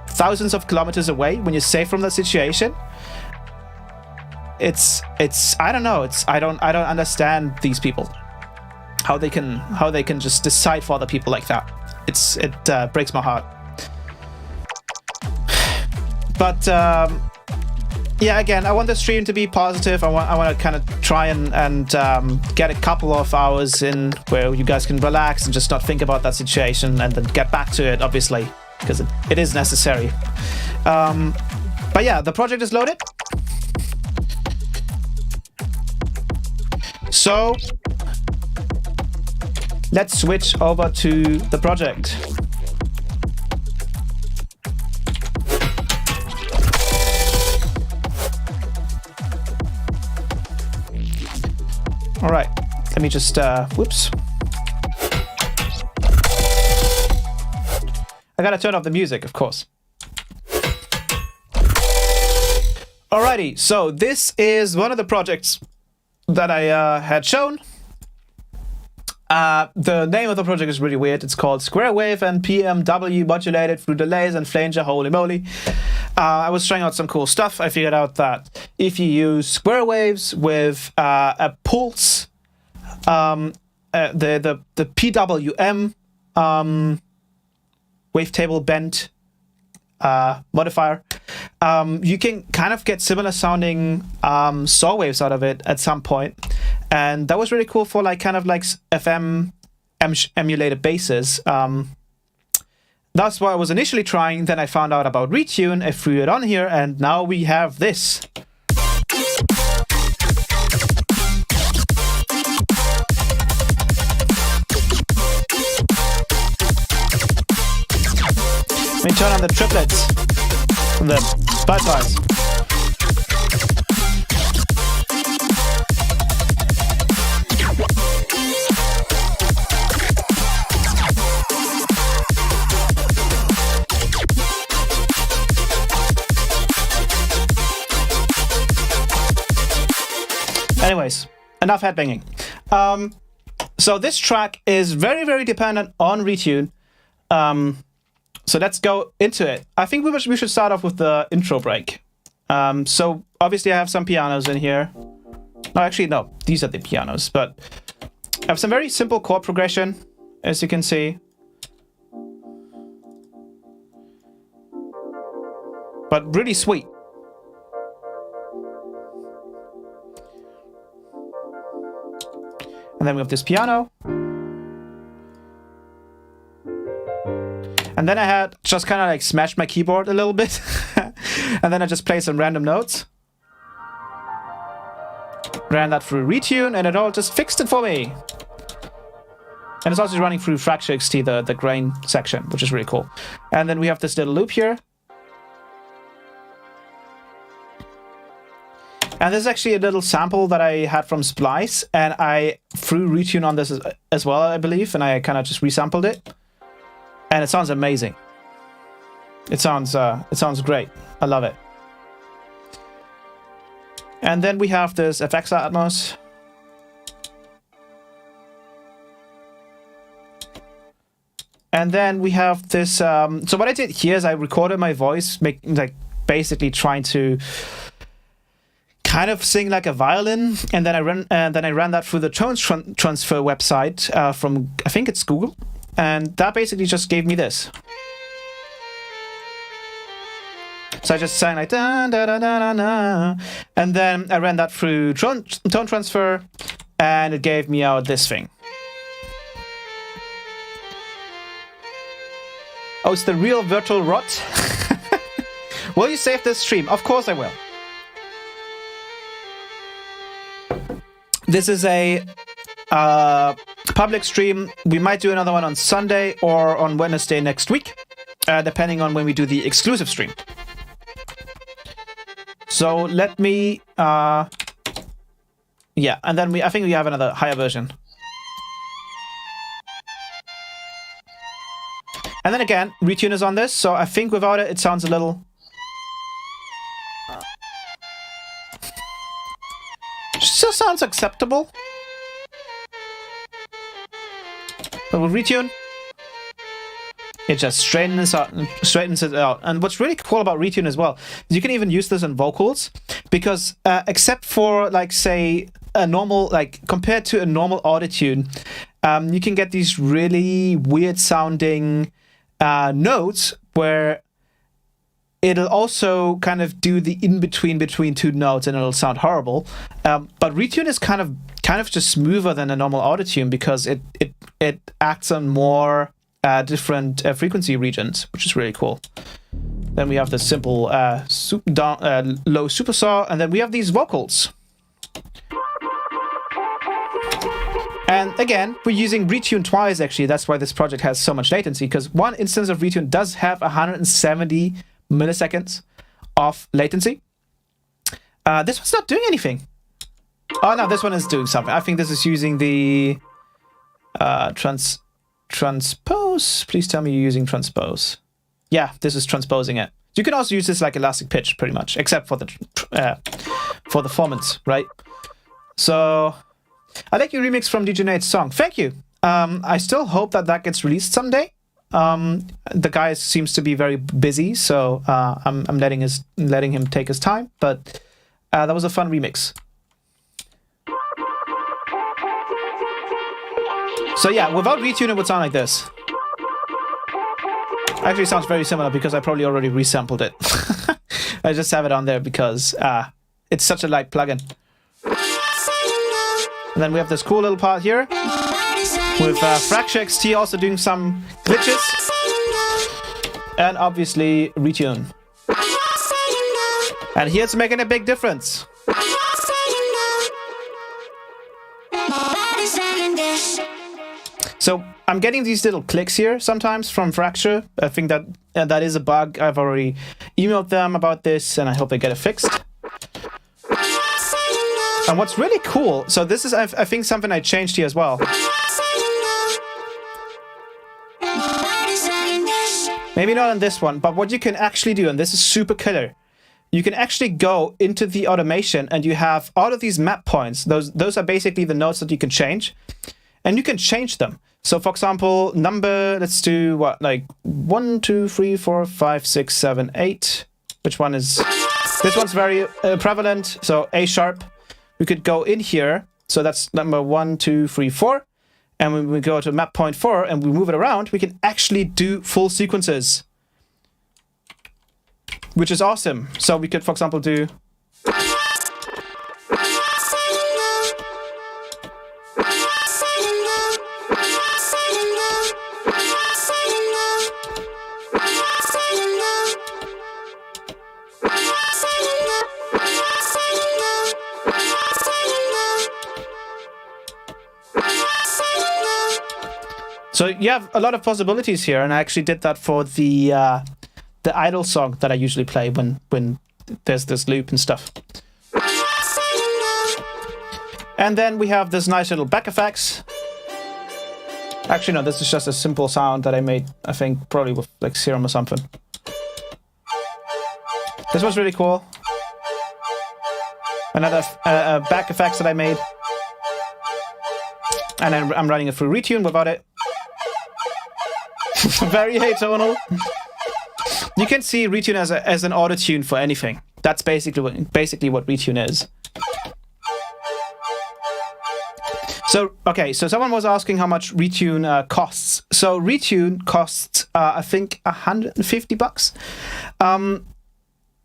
thousands of kilometers away, when you're safe from the situation, it's I don't know. I don't understand these people. How they can just decide for other people like that. It breaks my heart. But yeah, again, I want the stream to be positive. I want to kind of try and get a couple of hours in where you guys can relax and just not think about that situation, and then get back to it, obviously, because it is necessary. But yeah, the project is loaded. So let's switch over to the project. All right, let me just, whoops. I gotta turn off the music, of course. Alrighty, so this is one of the projects that I had shown. The name of the project is really weird. It's called Square Wave and PMW modulated through delays and flanger, holy moly. I was trying out some cool stuff. I figured out that if you use square waves with a pulse, the PWM wavetable bend modifier, you can kind of get similar sounding saw waves out of it at some point. And that was really cool for like kind of like FM emulated basses. That's what I was initially trying. Then I found out about RETUNE. I threw it on here, and now we have this. Let me turn on the triplets from the bypass. Anyways, enough headbanging. So this track is very, very dependent on RETUNE. So let's go into it. I think we should start off with the intro break. So obviously I have some pianos in here. No, actually, no, these are the pianos, but I have some very simple chord progression, as you can see. But really sweet. And then we have this piano. And then I had just kind of like smashed my keyboard a little bit. And then I just played some random notes. Ran that through RETUNE, and it all just fixed it for me. And it's also running through Fracture XT, the grain section, which is really cool. And then we have this little loop here. And this is actually a little sample that I had from Splice, and I threw RETUNE on this as well, I believe, and I kind of just resampled it. And it sounds amazing. It sounds great. I love it. And then we have this FX Atmos. And then we have this. So what I did here is I recorded my voice, basically trying to kind of sing like a violin, and then I ran that through the tone transfer website from, I think it's Google, and that basically just gave me this. So I just sang like da da da da da, and then I ran that through tone transfer, and it gave me out this thing. Oh, it's the real virtual rot. Will you save this stream? Of course I will. This is a public stream. We might do another one on Sunday or on Wednesday next week, depending on when we do the exclusive stream. So let me, yeah, and then I think we have another higher version. And then again, RETUNE is on this, so I think without it, it sounds a little... Still sounds acceptable. But So with Retune, it just straightens it out. And what's really cool about Retune as well is you can even use this in vocals, because except for, like, say, a normal, like, compared to a normal autotune, you can get these really weird sounding notes where it'll also kind of do the in-between between two notes, and it'll sound horrible. But Retune is kind of just smoother than a normal autotune, because it acts on more different frequency regions, which is really cool. Then we have the simple low super saw, and then we have these vocals. And again, we're using Retune twice, actually. That's why this project has so much latency, because one instance of Retune does have 170 milliseconds of latency. This one's not doing anything. Oh no, this one is doing something. I think this is using the transpose. Please tell me you're using transpose. Yeah, this is transposing it. You can also use this like elastic pitch, pretty much, except for the formants, right? So I like your remix from DJ Nate's song. Thank you. I still hope that gets released someday. The guy seems to be very busy, so I'm letting him take his time. But that was a fun remix. So yeah, without Retune, it would sound like this. Actually, it sounds very similar because I probably already resampled it. I just have it on there because it's such a light plugin. And then we have this cool little part here with Fracture XT also doing some glitches. And obviously Retune. And here it's making a big difference. So I'm getting these little clicks here sometimes from Fracture. I think that that is a bug. I've already emailed them about this, and I hope they get it fixed. And what's really cool, so this is, I think, something I changed here as well. Maybe not on this one, but what you can actually do, and this is super killer, you can actually go into the automation and you have all of these map points. Those are basically the notes that you can change, and you can change them. So for example, number, let's do what, like 1, 2, 3, 4, 5, 6, 7, 8. Which one is, this one's very prevalent. So A sharp, we could go in here. So that's number 1, 2, 3, 4. And when we go to map point 4 and we move it around, we can actually do full sequences, which is awesome. So we could, for example, do so you have a lot of possibilities here, and I actually did that for the idle song that I usually play when there's this loop and stuff. And then we have this nice little back effects. Actually, no, this is just a simple sound that I made, I think, probably with like Serum or something. This was really cool. Another back effects that I made. And then I'm running it through Retune without it. Very atonal. You can see Retune as an auto-tune for anything. That's basically what Retune is. So, okay, so someone was asking how much Retune costs. So Retune costs, I think, $150.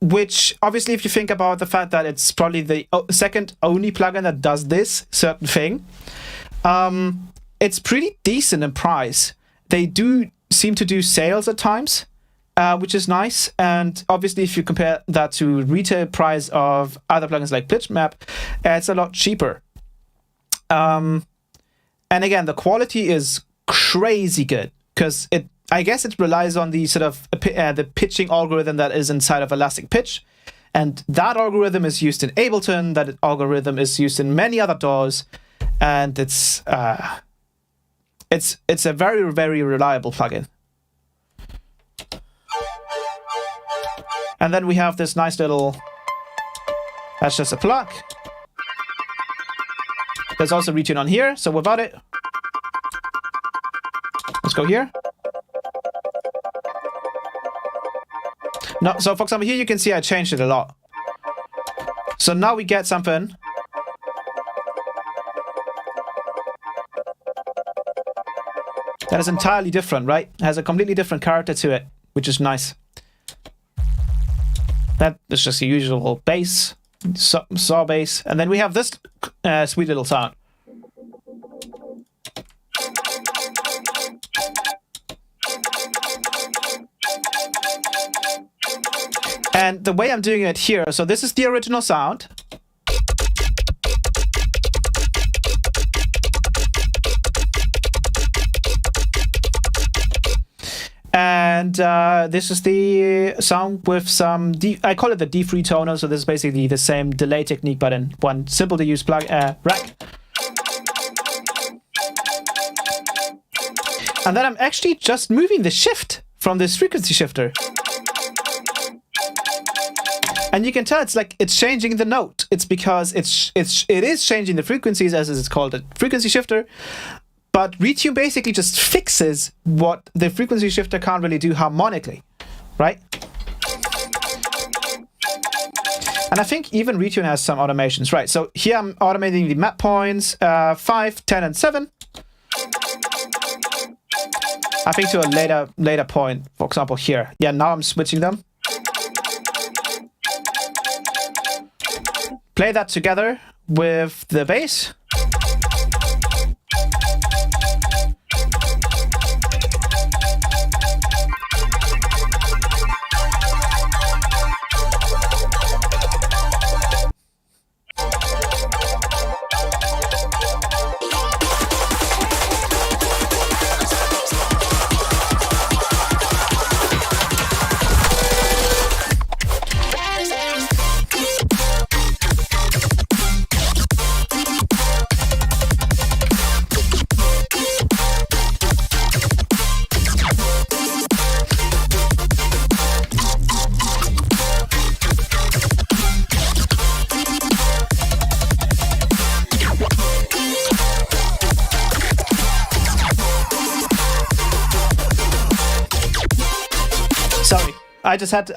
Which, obviously, if you think about the fact that it's probably the second only plugin that does this certain thing, it's pretty decent in price. They do seem to do sales at times, which is nice. And obviously, if you compare that to retail price of other plugins like Blitzmap, it's a lot cheaper. And again, the quality is crazy good because I guess it relies on the sort of the pitching algorithm that is inside of Elastic Pitch, and that algorithm is used in Ableton. That algorithm is used in many other DAWs, and it's a very, very reliable plugin. And then we have this nice little, that's just a plug. There's also Retune on here, so without it, Let's go here. No, so for example, here you can see I changed it a lot. So now we get something. That is entirely different, right? It has a completely different character to it, which is nice. That is just the usual bass, saw bass, and then we have this sweet little sound. And the way I'm doing it here, so this is the original sound. And this is the sound with some, I call it the D3 toner, so this is basically the same delay technique, but in one simple to use rack. And then I'm actually just moving the shift from this frequency shifter. And you can tell it's like it's changing the note. It's because it is changing the frequencies, as it's called a frequency shifter. But RETUNE basically just fixes what the frequency shifter can't really do harmonically, right? And I think even RETUNE has some automations, right? So here I'm automating the map points 5, 10, and 7. I think to a later point, for example here. Yeah, now I'm switching them. Play that together with the bass.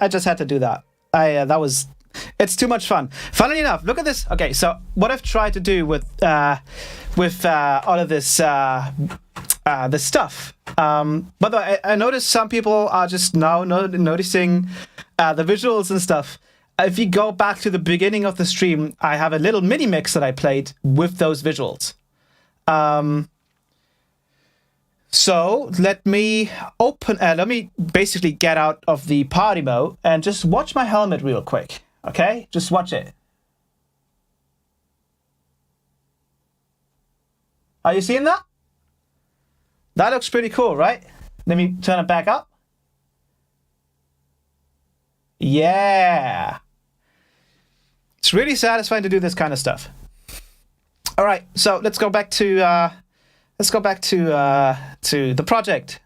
I just had to do that. It's too much fun. Funnily enough, look at this. Okay, so what I've tried to do with all of this this stuff. By the way, I noticed some people are just now noticing the visuals and stuff. If you go back to the beginning of the stream, I have a little mini mix that I played with those visuals. So let me basically get out of the party mode and just watch my helmet real quick. Okay, just watch it. Are you seeing that? That looks pretty cool, right? Let me turn it back up. Yeah. It's really satisfying to do this kind of stuff. All right, so let's go back to the project.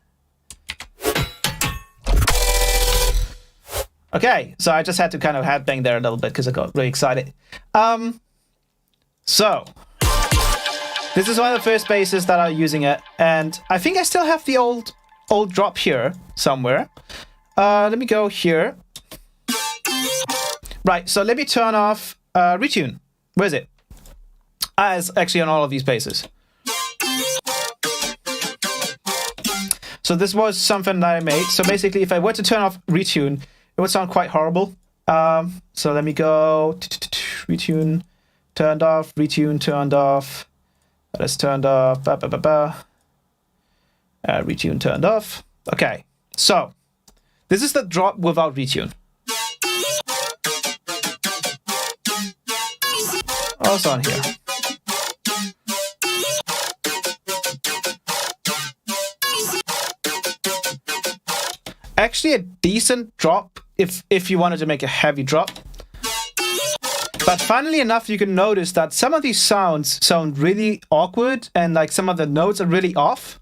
Okay, so I just had to kind of headbang there a little bit because I got really excited. So this is one of the first basses that are using it, and I think I still have the old drop here somewhere. Let me go here. Right, so let me turn off RETUNE. Where is it? It's actually on all of these basses. So this was something that I made. So basically, if I were to turn off RETUNE, it would sound quite horrible. So let me go. RETUNE turned off. RETUNE turned off. That is turned off. RETUNE turned off. Okay. So this is the drop without RETUNE. Also on here. Actually a decent drop if you wanted to make a heavy drop. But funnily enough, you can notice that some of these sounds sound really awkward and like some of the notes are really off.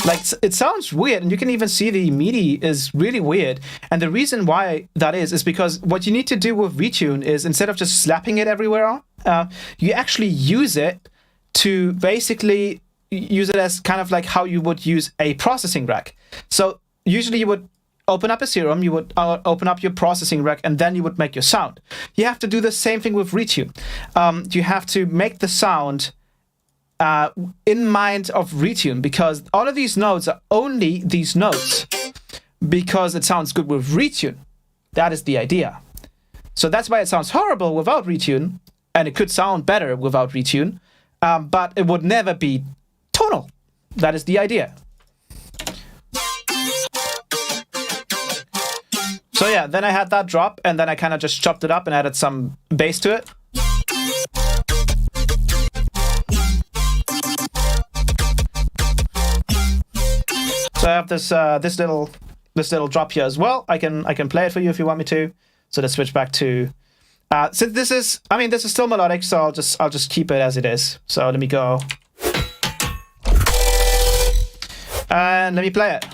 Like it sounds weird, and you can even see the MIDI is really weird. And the reason why that is because what you need to do with RETUNE is instead of just slapping it everywhere, you actually use it to basically use it as kind of like how you would use a processing rack. So usually you would open up a serum, you would open up your processing rack, and then you would make your sound. You have to do the same thing with RETUNE. You have to make the sound in mind of RETUNE, because all of these notes are only these notes because it sounds good with RETUNE. That is the idea. So that's why it sounds horrible without RETUNE, and it could sound better without RETUNE, but it would never be tonal. That is the idea. So yeah, then I had that drop, and then I kind of just chopped it up and added some bass to it. So I have this this little drop here as well. I can play it for you if you want me to. So let's switch back to since this is, I mean, this is still melodic, so I'll just keep it as it is. So let me go and let me play it.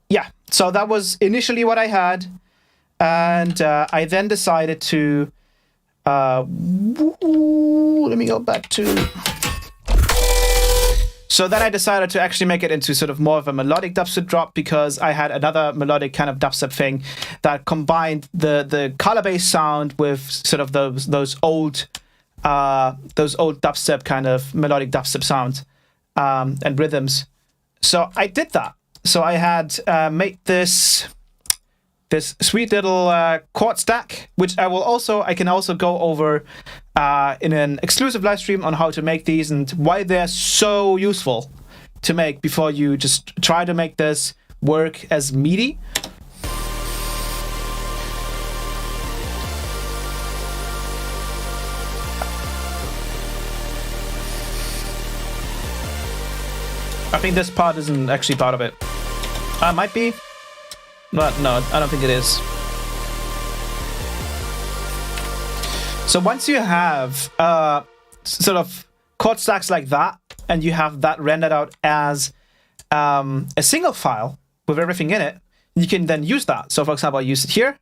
Yeah, so that was initially what I had, and I then decided to let me go back to. So then I decided to actually make it into sort of more of a melodic dubstep drop, because I had another melodic kind of dubstep thing that combined the color bass sound with sort of those old dubstep kind of melodic dubstep sounds and rhythms. So I did that. So I had made this sweet little chord stack, which I can also go over in an exclusive live stream on how to make these and why they're so useful to make before you just try to make this work as MIDI. I think this part isn't actually part of it. Might be, but no, I don't think it is. So once you have sort of chord stacks like that, and you have that rendered out as a single file with everything in it, you can then use that. So for example, I use it here.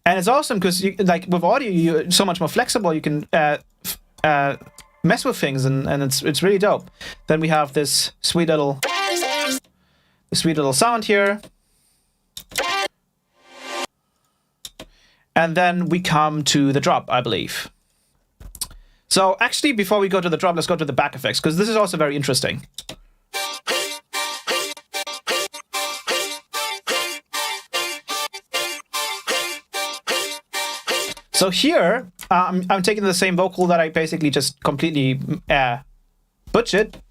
And it's awesome because like with audio, you're so much more flexible. You can mess with things, and it's really dope. Then we have this sweet little sound here, and then we come to the drop, I believe. So actually, before we go to the drop, let's go to the back effects, because this is also very interesting. So here, I'm taking the same vocal that I basically just completely butchered.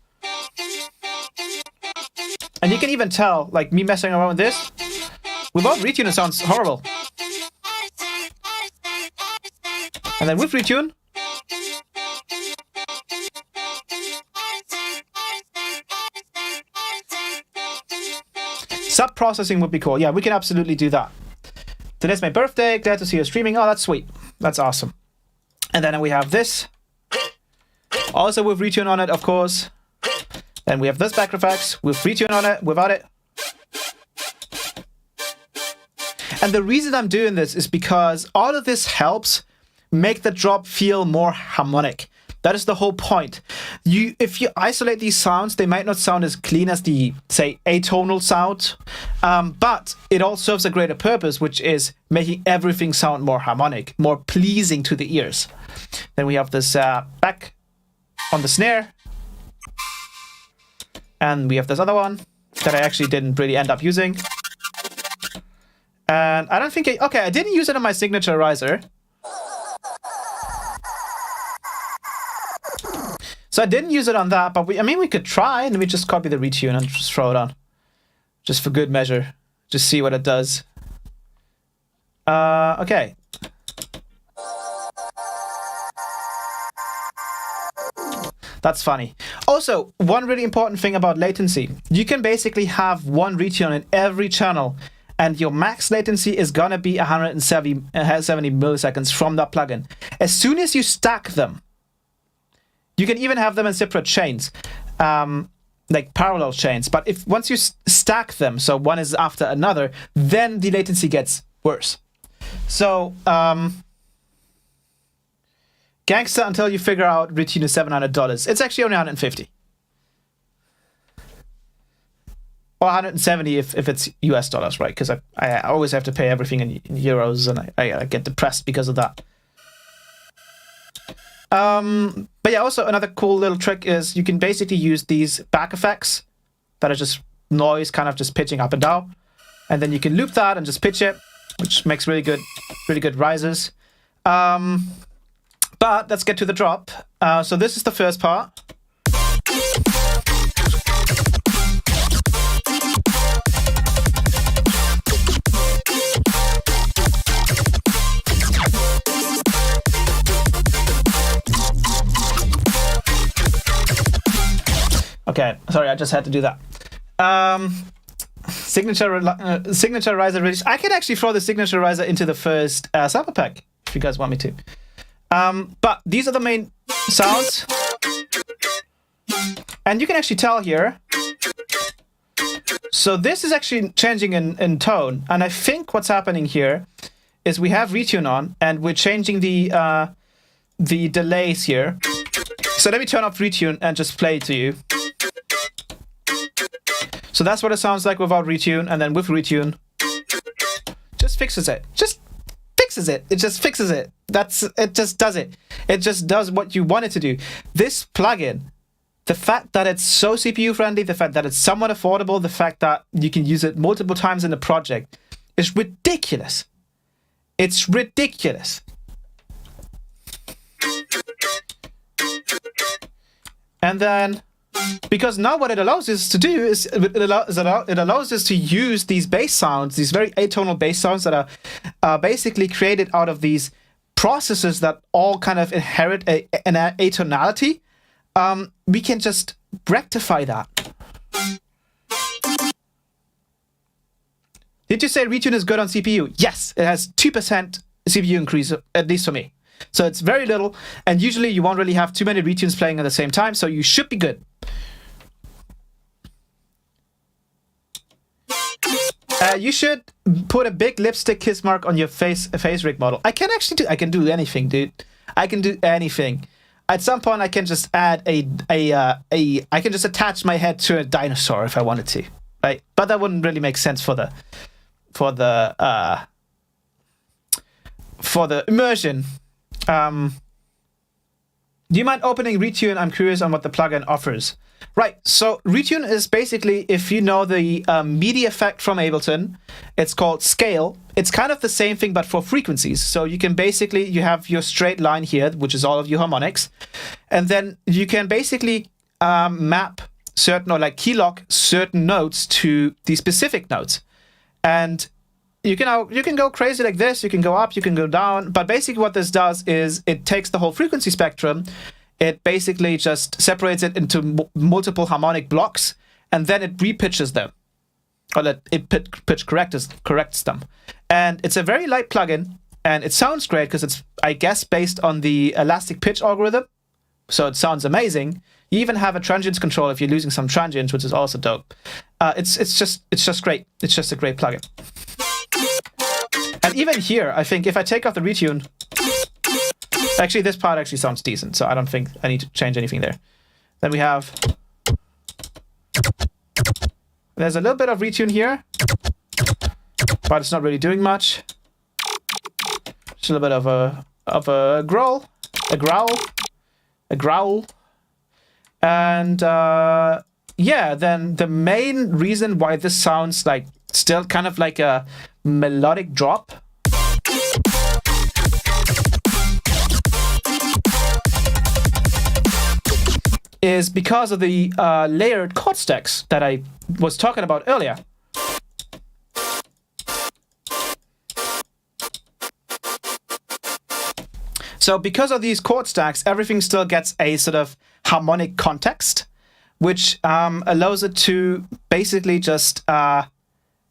And you can even tell, like, me messing around with this, without RETUNE, it sounds horrible. And then with RETUNE, sub-processing would be cool. Yeah, we can absolutely do that. Today's my birthday. Glad to see you streaming. Oh, that's sweet. That's awesome. And then we have this. Also with RETUNE on it, of course. Then we have this back effects with RETUNE on it, without it. And the reason I'm doing this is because all of this helps make the drop feel more harmonic. That is the whole point. If you isolate these sounds, they might not sound as clean as the, say, atonal sound, but it all serves a greater purpose, which is making everything sound more harmonic, more pleasing to the ears. Then we have this back on the snare, and we have this other one that I actually didn't really end up using. And I don't think I didn't use it on my signature riser. So I didn't use it on that, but we could try, and we just copy the RETUNE and just throw it on. Just for good measure. Just see what it does. Okay. That's funny. Also, one really important thing about latency. You can basically have one RETUNE in every channel, and your max latency is gonna be 170 milliseconds from that plugin. As soon as you stack them, You can even have them in separate chains, like parallel chains. But if once you stack them, so one is after another, then the latency gets worse. So Gangster, until you figure out RETUNE is $700. It's actually only 150. Or 170 if it's US dollars, right? Because I always have to pay everything in euros, and I get depressed because of that. But yeah, also another cool little trick is you can basically use these back effects that are just noise, kind of just pitching up and down, and then you can loop that and just pitch it, which makes really good rises. But let's get to the drop. So this is the first part. Okay, sorry, I just had to do that. Signature riser release. I can actually throw the signature riser into the first sample pack if you guys want me to. But these are the main sounds, and you can actually tell here. So this is actually changing in tone, and I think what's happening here is we have RETUNE on, and we're changing the delays here. So let me turn off RETUNE and just play it to you. So that's what it sounds like without RETUNE, and then with RETUNE, just fixes it. Just fixes it. It just fixes it. It just does it. It just does what you want it to do. This plugin, the fact that it's so CPU friendly, the fact that it's somewhat affordable, the fact that you can use it multiple times in the project is ridiculous. It's ridiculous. And then, because now what it allows us to do is it allows us to use these bass sounds, these very atonal bass sounds that are basically created out of these processes that all kind of inherit an atonality. We can just rectify that. Did you say RETUNE is good on CPU? Yes, it has 2% CPU increase, at least for me. So it's very little, and usually you won't really have too many RETUNEs playing at the same time, so you should be good. You should put a big lipstick kiss mark on your face rig model. I can actually I can do anything, dude. I can do anything. At some point, I can just add I can just attach my head to a dinosaur if I wanted to, right? But that wouldn't really make sense for the immersion. Do you mind opening RETUNE? I'm curious on what the plugin offers. Right, so RETUNE is basically, if you know the MIDI effect from Ableton, it's called scale. It's kind of the same thing, but for frequencies. So you can basically, you have your straight line here, which is all of your harmonics. And then you can basically map certain, or like key lock certain notes to the specific notes. And you can go crazy like this, you can go up, you can go down. But basically what this does is it takes the whole frequency spectrum. It basically just separates it into multiple harmonic blocks, and then it repitches them. Or it pitch corrects them. And it's a very light plugin, and it sounds great because it's, I guess, based on the elastic pitch algorithm. So it sounds amazing. You even have a transients control if you're losing some transients, which is also dope. It's just great. It's just a great plugin. And even here, I think if I take off the RETUNE, actually this part actually sounds decent, so I don't think I need to change anything there. Then we have, there's a little bit of RETUNE here, but it's not really doing much. Just a little bit of a growl. And yeah, then the main reason why this sounds like still kind of like a melodic drop is because of the layered chord stacks that I was talking about earlier. So because of these chord stacks, everything still gets a sort of harmonic context, which allows it to basically just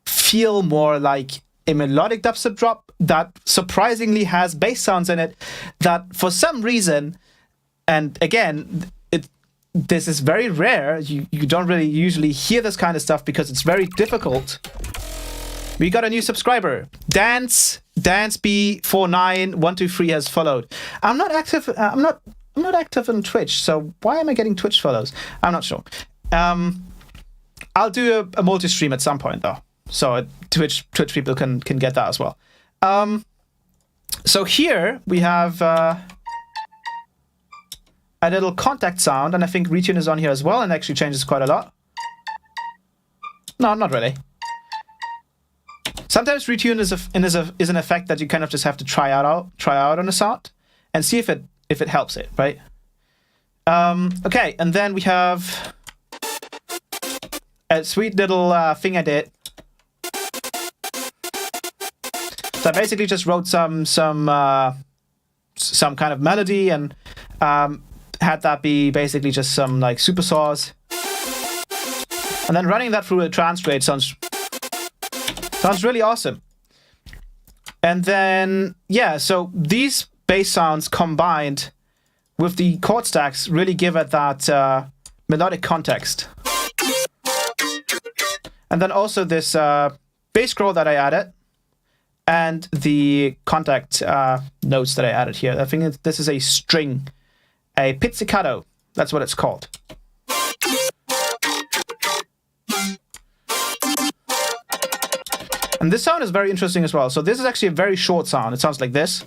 feel more like a melodic dubstep drop that surprisingly has bass sounds in it that for some reason, and again, this is very rare. You don't really usually hear this kind of stuff because it's very difficult. We got a new subscriber. Dance B49123 has followed. I'm not active. I'm not active on Twitch. So why am I getting Twitch follows? I'm not sure. I'll do a multi-stream at some point though, so Twitch people can get that as well. So here we have a little contact sound, and I think retune is on here as well, and actually changes quite a lot. No, not really. Sometimes retune is an effect that you kind of just have to try out on a sound and see if it helps it, right? Okay, and then we have a sweet little thing I did. So I basically just wrote some kind of melody and had that be basically just some like super saws, and then running that through a trance rate sounds really awesome. And then yeah, so these bass sounds combined with the chord stacks really give it that melodic context. And then also this bass scroll that I added, and the contact notes that I added here. I think this is a string, a pizzicato. That's what it's called. And this sound is very interesting as well. So this is actually a very short sound. It sounds like this.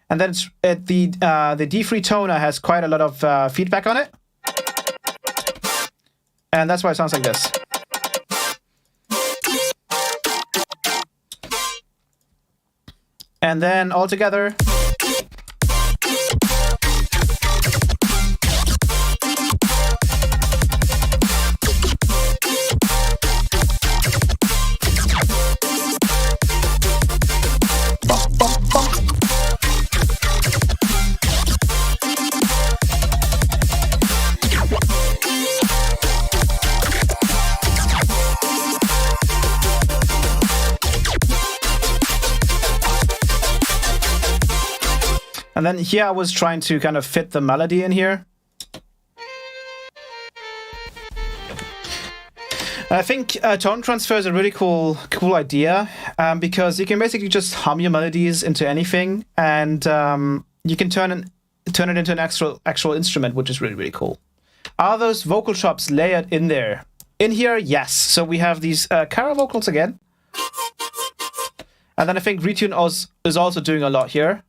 And then the D3 toner has quite a lot of feedback on it. And that's why it sounds like this. And then all together. And then here I was trying to kind of fit the melody in here. And I think tone transfer is a really cool idea because you can basically just hum your melodies into anything, and you can turn it into an actual instrument, which is really, really cool. Are those vocal chops layered in there? In here, yes. So we have these Cara vocals again. And then I think Retune is also doing a lot here.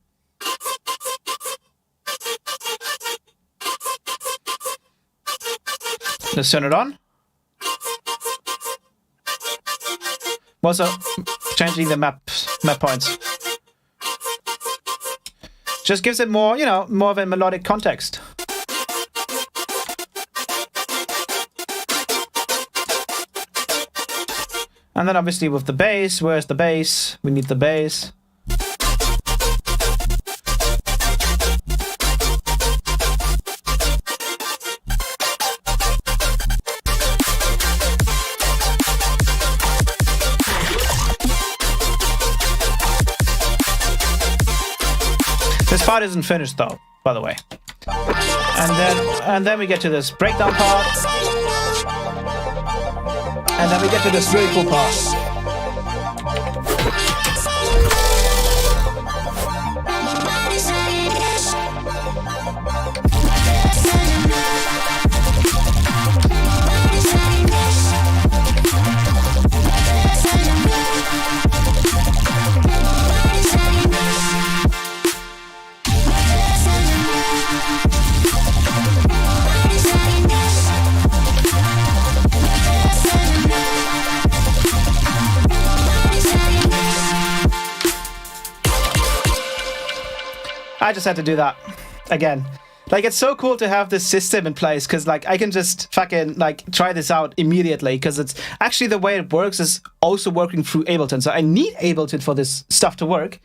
Let's turn it on. Also changing the map points. Just gives it more, more of a melodic context. And then obviously with the bass, where's the bass? We need the bass. This part isn't finished though, by the way. And then we get to this breakdown part. And then we get to this really cool part. I just had to do that again. Like, it's so cool to have this system in place because, like, I can just fucking, like, try this out immediately because it's actually the way it works is also working through Ableton. So I need Ableton for this stuff to work.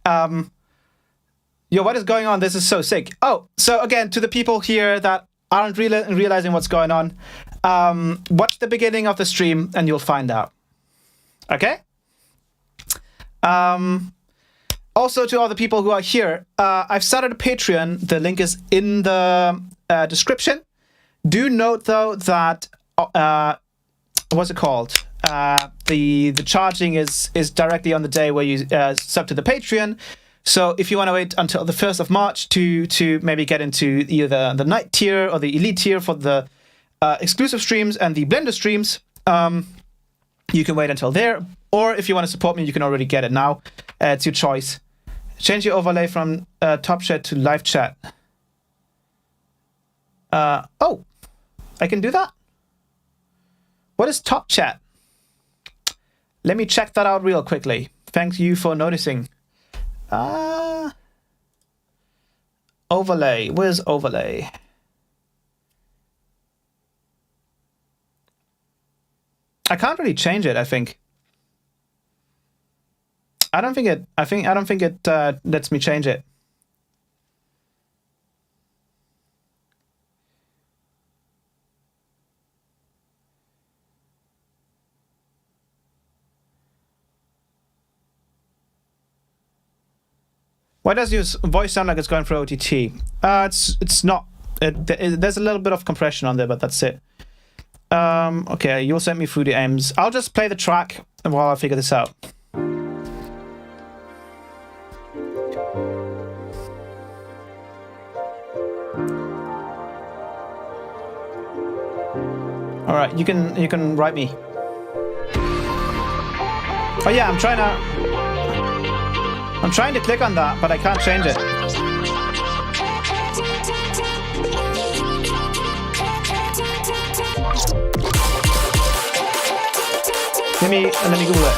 Yo, what is going on? This is so sick. Oh, so again, to the people here that aren't realizing what's going on, watch the beginning of the stream and you'll find out. Okay? Also, to all the people who are here, I've started a Patreon. The link is in the description. Do note, though, that what's it called? The charging is directly on the day where you sub to the Patreon. So if you want to wait until the 1st of March to maybe get into either the night tier or the elite tier for the exclusive streams and the Blender streams, you can wait until there. Or if you want to support me, you can already get it now. It's your choice. Change your overlay from top chat to live chat. Oh, I can do that? What is top chat? Let me check that out real quickly. Thank you for noticing. Overlay. Where's overlay? I can't really change it, I think. I don't think it lets me change it. Why does your voice sound like it's going for OTT? It's not. There's a little bit of compression on there, but that's it. Okay, you'll send me through the aims. I'll just play the track while I figure this out. All right, you can write me. Oh yeah, I'm trying to click on that, but I can't change it. Let me Google it.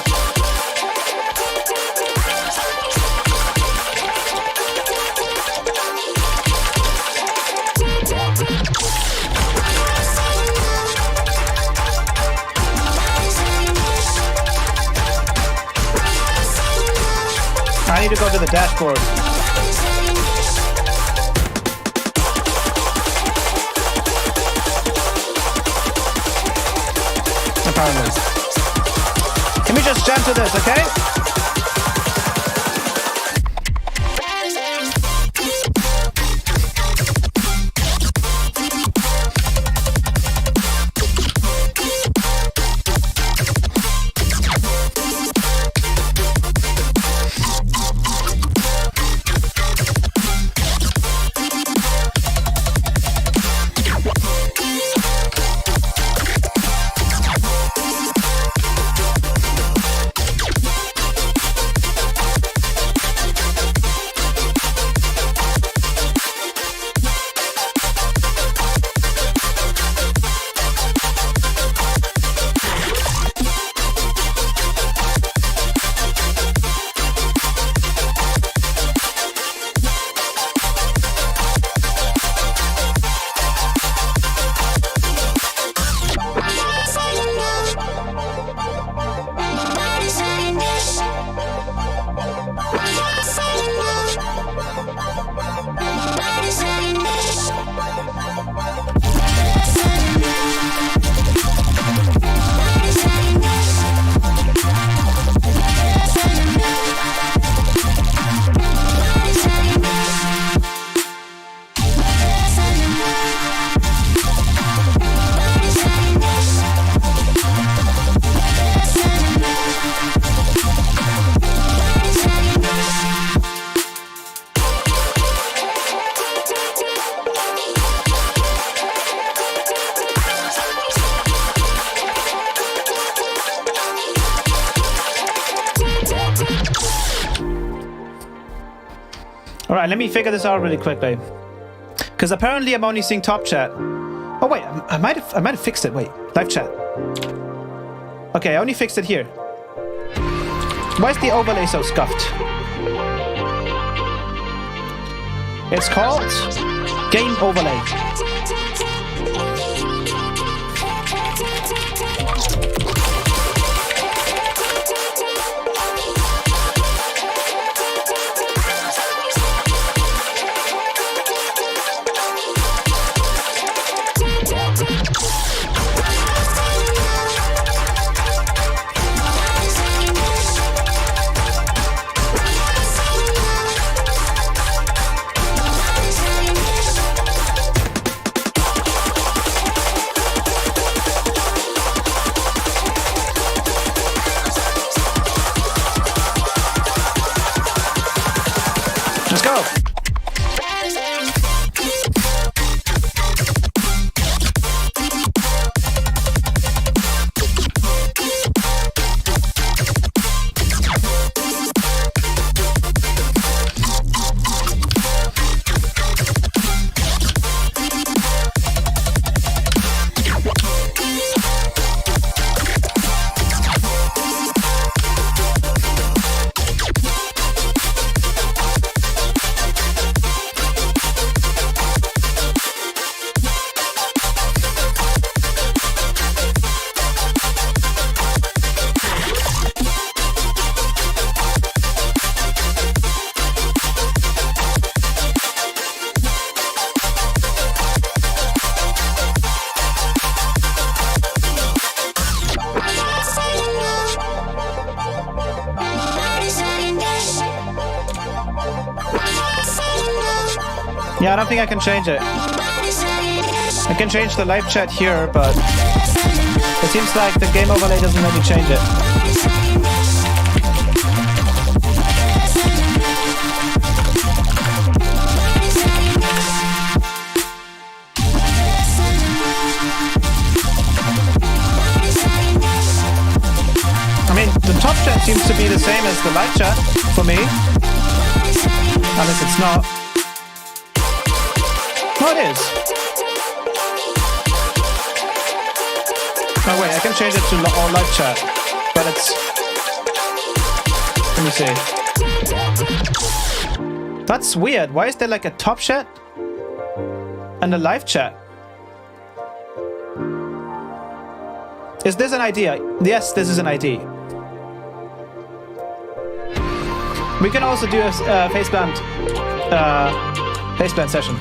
I need to go to the dashboard. Apparently. Let me just jump to this, okay? All right, let me figure this out really quickly. Because apparently I'm only seeing top chat. Oh wait, I might have fixed it. Wait, live chat. Okay, I only fixed it here. Why is the overlay so scuffed? It's called Game Overlay. Yeah, I don't think I can change it. I can change the live chat here, but it seems like the game overlay doesn't let me change it. I mean, the top chat seems to be the same as the live chat for me. Unless it's not. No, it is. Oh wait, I can change it to all live chat, but it's... Let me see. That's weird. Why is there like a top chat and a live chat? Is this an idea? Yes, this is an ID. We can also do a faceplant session.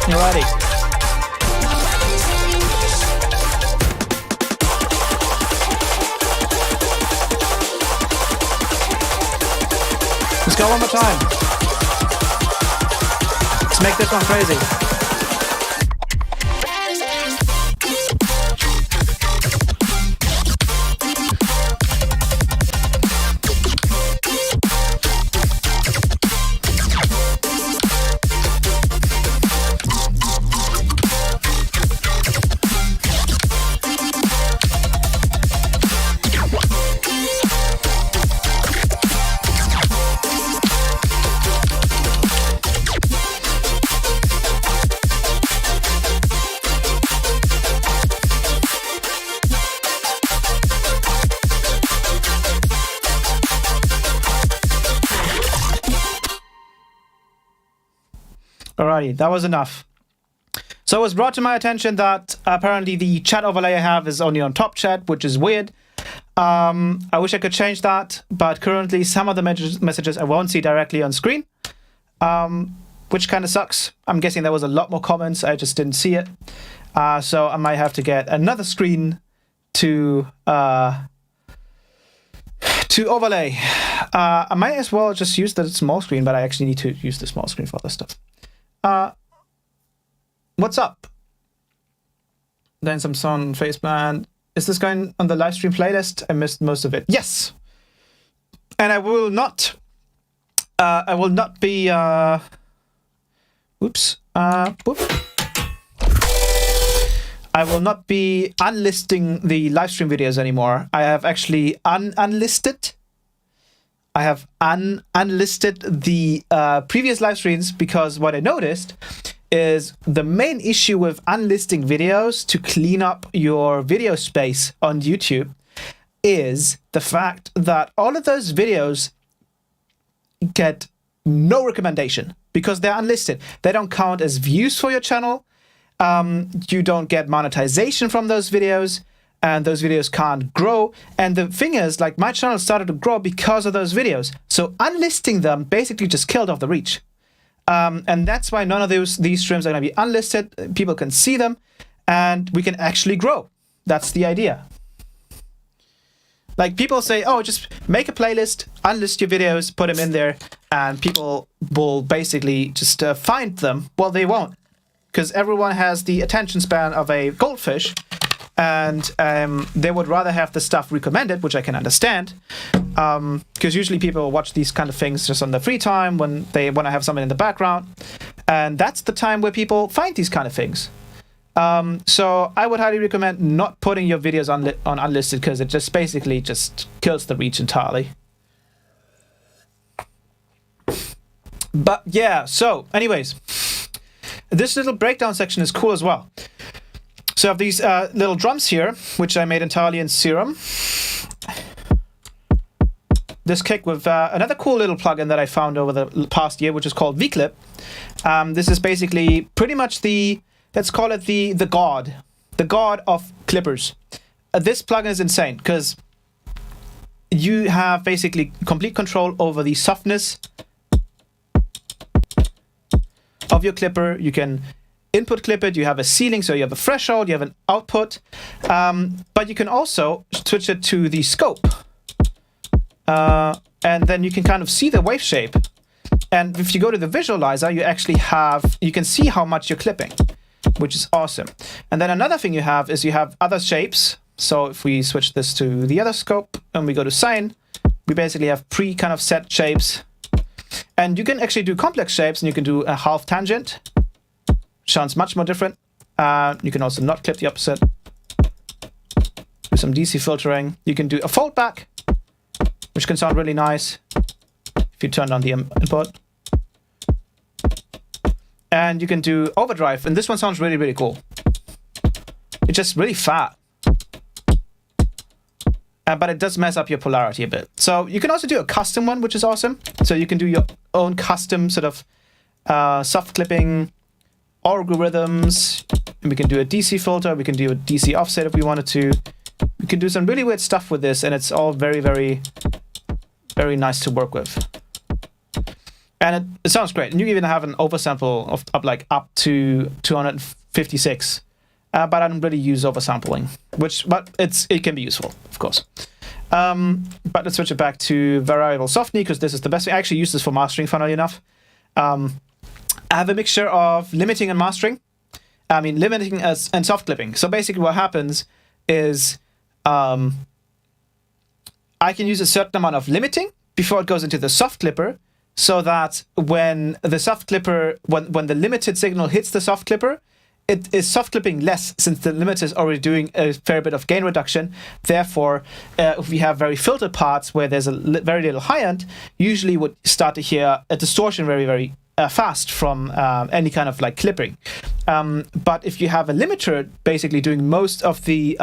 Alrighty. Let's go one more time. Let's make this one crazy. Alrighty, that was enough. So it was brought to my attention that apparently the chat overlay I have is only on top chat, which is weird. I wish I could change that, but currently some of the messages I won't see directly on screen, which kind of sucks. I'm guessing there was a lot more comments, I just didn't see it. So I might have to get another screen to overlay. I might as well just use the small screen, but I actually need to use the small screen for other stuff. What's up? Then some song faceplant. Is this going on the live stream playlist? I missed most of it. Yes, and I will not. I will not be. Oops. Whoop. I will not be unlisting the live stream videos anymore. I have actually unlisted. I have unlisted the previous live streams because what I noticed is the main issue with unlisting videos to clean up your video space on YouTube is the fact that all of those videos get no recommendation because they're unlisted. They don't count as views for your channel. You don't get monetization from those videos. And those videos can't grow. And the thing is, like, my channel started to grow because of those videos. So unlisting them basically just killed off the reach. And that's why none of these streams are going to be unlisted. People can see them, and we can actually grow. That's the idea. Like, people say, oh, just make a playlist, unlist your videos, put them in there, and people will basically just find them. Well, they won't, because everyone has the attention span of a goldfish. And they would rather have the stuff recommended, which I can understand, because usually people watch these kind of things just on their free time when they want to have something in the background, and that's the time where people find these kind of things. So I would highly recommend not putting your videos on unlisted, because it just basically just kills the reach entirely. But yeah, so anyways, this little breakdown section is cool as well. So I have these little drums here, which I made entirely in Serum. This kick with another cool little plugin that I found over the past year, which is called V-Clip. This is basically pretty much the let's call it the god of clippers. This plugin is insane because you have basically complete control over the softness of your clipper. You can input clip it, you have a ceiling, so you have a threshold, you have an output, but you can also switch it to the scope. And then you can kind of see the wave shape. And if you go to the visualizer, you can see how much you're clipping, which is awesome. And then another thing you have is you have other shapes. So if we switch this to the other scope and we go to sign, we basically have kind of set shapes. And you can actually do complex shapes, and you can do a half tangent. Sounds much more different. You can also not clip the opposite. Do some DC filtering. You can do a fold back, which can sound really nice if you turn on the input. And you can do overdrive, and this one sounds really, really cool. It's just really fat. But it does mess up your polarity a bit. So you can also do a custom one, which is awesome. So you can do your own custom sort of soft clipping algorithms. And we can do a DC filter. We can do a DC offset if we wanted to. We can do some really weird stuff with this, and it's all very, very, very nice to work with. And it sounds great. And you even have an oversample of like up to 256. But I don't really use oversampling, but it can be useful, of course. But let's switch it back to variable softney, because this is the best way. I actually use this for mastering, funnily enough. I have a mixture of limiting and mastering. I mean, limiting and soft clipping. So basically what happens is I can use a certain amount of limiting before it goes into the soft clipper, so that when the soft clipper, when the limited signal hits the soft clipper, it is soft clipping less, since the limiter is already doing a fair bit of gain reduction. Therefore, if we have very filtered parts where there's very little high end, usually would start to hear a distortion very, very fast from any kind of like clipping. But if you have a limiter basically doing most of the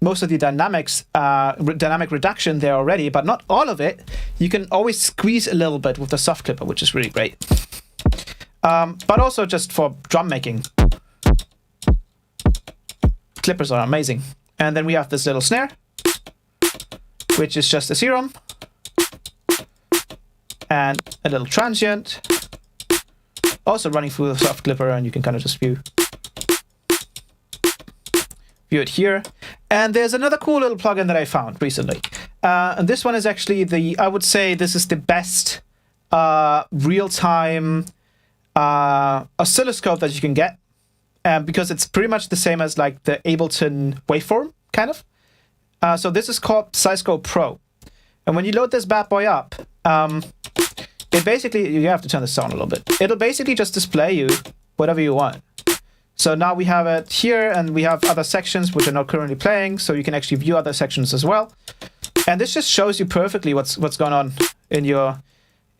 dynamic reduction there already, but not all of it, you can always squeeze a little bit with the soft clipper, which is really great. But also just for drum making. Clippers are amazing. And then we have this little snare, which is just a serum and a little transient, also running through the soft clipper, and you can kind of just view it here. And there's another cool little plugin that I found recently. And this one is actually I would say this is the best real-time oscilloscope that you can get. Because it's pretty much the same as like the Ableton waveform, kind of. So this is called SizeScope Pro. And when you load this bad boy up, it basically, you have to turn the sound a little bit. It'll basically just display you whatever you want. So now we have it here, and we have other sections which are not currently playing, so you can actually view other sections as well. And this just shows you perfectly what's going on in your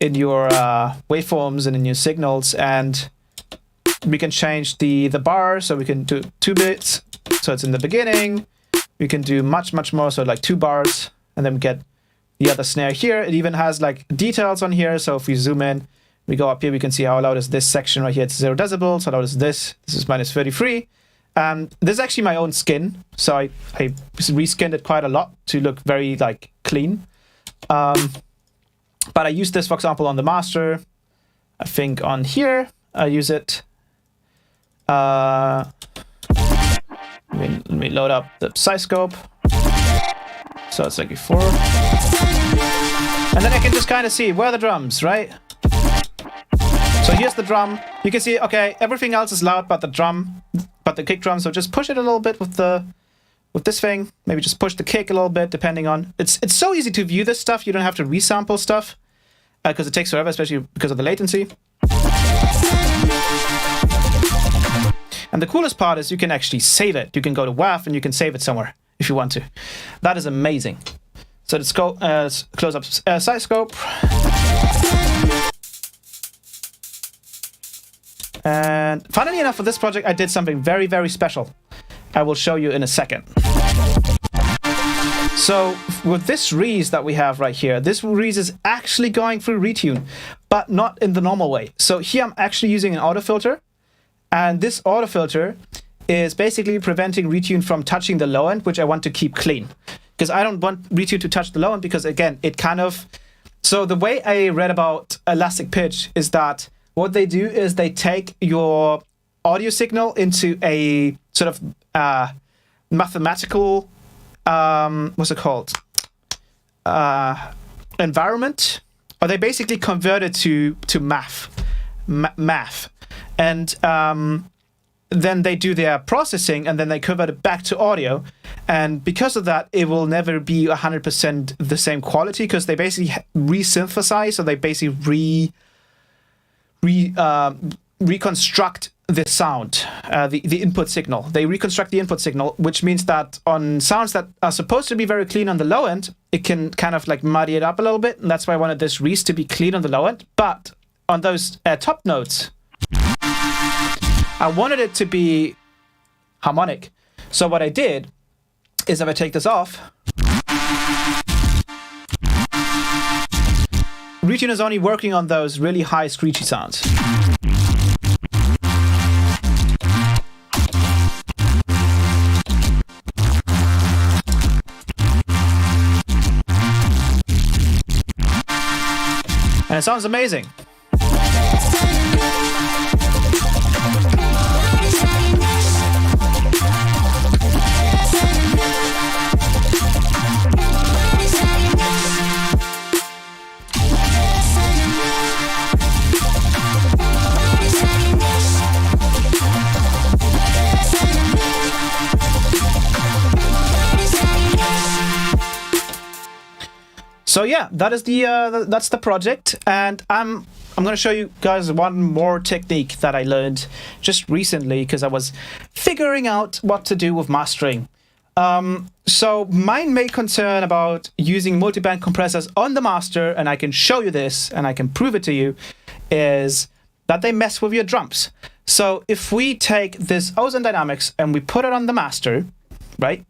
waveforms and in your signals. And we can change the bar, so we can do 2 bits, so it's in the beginning. We can do much more, so like 2 bars, and then we get the other snare here. It even has like details on here, so if we zoom in, we go up here, we can see how loud is this section right here. It's 0 decibels. How loud is this? This is minus 33. This is actually my own skin, so I reskinned it quite a lot to look very like clean. But I use this, for example, on the master. I think on here I use it. Let me load up the SizeScope. So it's like before. And then I can just kind of see where are the drums, right? So here's the drum. You can see, okay, everything else is loud but the kick drum. So just push it a little bit with this thing. Maybe just push the kick a little bit, depending on. It's so easy to view this stuff. You don't have to resample stuff because it takes forever, especially because of the latency. And the coolest part is you can actually save it. You can go to WAV and you can save it somewhere if you want to. That is amazing. So let's go close up SizeScope. And funnily enough, for this project, I did something very, very special. I will show you in a second. So with this Reese that we have right here, this Reese is actually going through retune, but not in the normal way. So here I'm actually using an auto filter. And this auto filter is basically preventing Retune from touching the low end, which I want to keep clean. Because I don't want Retune to touch the low end because, again, it kind of... So the way I read about elastic pitch is that what they do is they take your audio signal into a sort of mathematical, what's it called? Environment, or they basically convert it to math. And then they do their processing, and then they convert it back to audio. And because of that, it will never be 100% the same quality, because they basically re-synthesize, or they basically reconstruct the sound, the input signal. They reconstruct the input signal, which means that on sounds that are supposed to be very clean on the low end, it can kind of like muddy it up a little bit. And that's why I wanted this Reese to be clean on the low end. But on those top notes, I wanted it to be harmonic. So what I did is, if I take this off, Retune is only working on those really high screechy sounds. And it sounds amazing. So yeah, that is that's the project, and I'm going to show you guys one more technique that I learned just recently because I was figuring out what to do with mastering. So my main concern about using multiband compressors on the master, and I can show you this and I can prove it to you, is that they mess with your drums. So if we take this Ozone Dynamics and we put it on the master, right?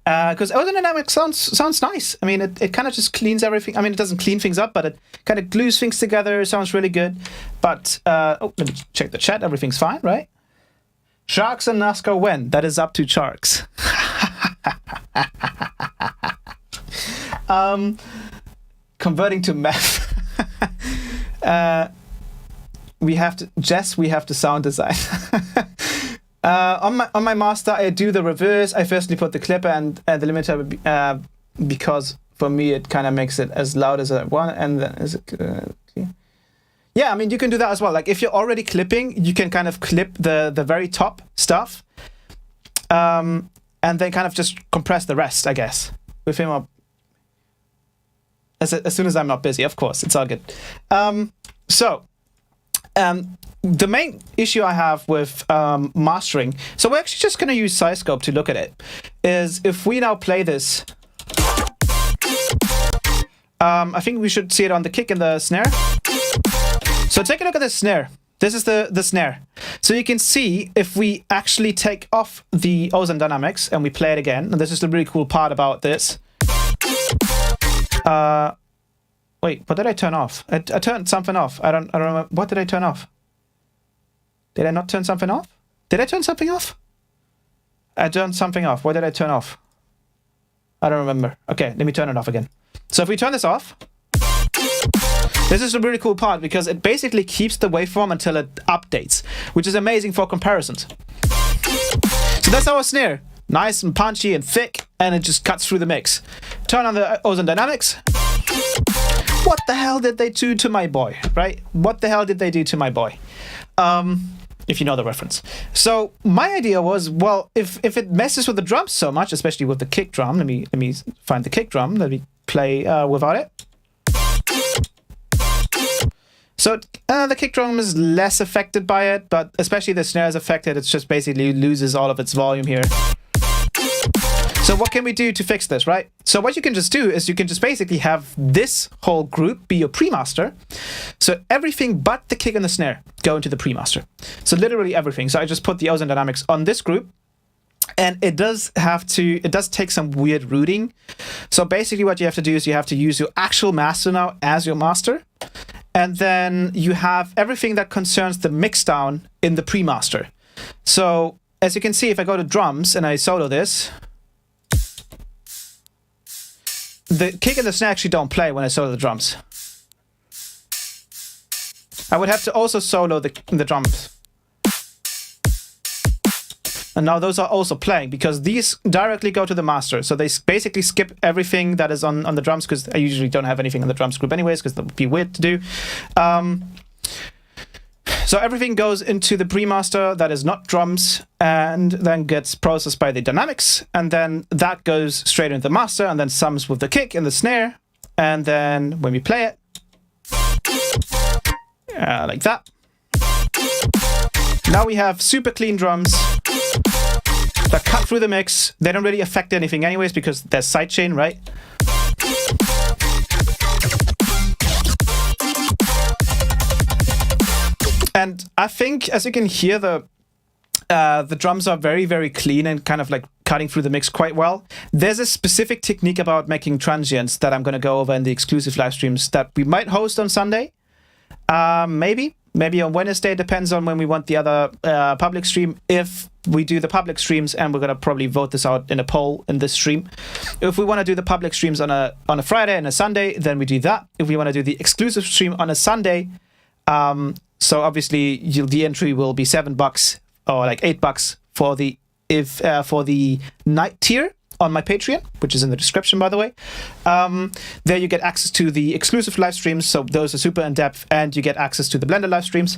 Because Ozone Dynamics sounds nice. I mean, it kind of just cleans everything. I mean, it doesn't clean things up, but it kind of glues things together. It sounds really good. But, oh, let me check the chat. Everything's fine, right? Sharks and NASCAR when? That is up to Sharks. Converting to meth. We have to sound design. On my master, I do the reverse. I firstly put the clipper and the limiter because for me it kind of makes it as loud as I want. And then is it? Yeah, I mean you can do that as well. Like if you're already clipping, you can kind of clip the very top stuff, and then kind of just compress the rest. I guess with him up as soon as I'm not busy. Of course, it's all good. The main issue I have with mastering, so we're actually just going to use SideScope to look at it, is if we now play this, I think we should see it on the kick and the snare. So take a look at the snare. This is the snare. So you can see if we actually take off the Ozone Dynamics and we play it again, and this is the really cool part about this. Wait, what did I turn off? I turned something off. I don't remember. What did I turn off? Did I not turn something off? Did I turn something off? I turned something off. What did I turn off? I don't remember. Okay, let me turn it off again. So if we turn this off, this is a really cool part because it basically keeps the waveform until it updates, which is amazing for comparisons. So that's our snare. Nice and punchy and thick, and it just cuts through the mix. Turn on the Ozone Dynamics. What the hell did they do to my boy, right? What the hell did they do to my boy? If you know the reference. So my idea was, well, if it messes with the drums so much, especially with the kick drum, let me find the kick drum. Let me play without it. So the kick drum is less affected by it, but especially the snare is affected. It's just basically loses all of its volume here. So what can we do to fix this, right? So what you can just do is you can just basically have this whole group be your pre-master. So everything but the kick and the snare go into the pre-master. So literally everything. So I just put the Ozone Dynamics on this group. And it does take some weird routing. So basically what you have to do is you have to use your actual master now as your master. and then you have everything that concerns the mixdown in the pre-master. So as you can see, if I go to drums and I solo this, the kick and the snare actually don't play when I solo the drums. I would have to also solo the drums. And now those are also playing because these directly go to the master. So they basically skip everything that is on the drums, because I usually don't have anything on the drums group anyways, because that would be weird to do. So everything goes into the pre-master that is not drums and then gets processed by the dynamics. And then that goes straight into the master and then sums with the kick and the snare. And then when we play it, like that. Now we have super clean drums that cut through the mix. They don't really affect anything anyways because there's sidechain, right? And I think, as you can hear, the drums are very, very clean and kind of like cutting through the mix quite well. There's a specific technique about making transients that I'm going to go over in the exclusive live streams that we might host on Sunday. Maybe on Wednesday, depends on when we want the other public stream. If we do the public streams, and we're gonna probably vote this out in a poll in this stream. If we want to do the public streams on a Friday and a Sunday, then we do that. If we want to do the exclusive stream on a Sunday, so obviously the entry will be $7 or like $8 for the night tier on my Patreon, which is in the description, by the way. There you get access to the exclusive live streams, so those are super in-depth, and you get access to the Blender live streams.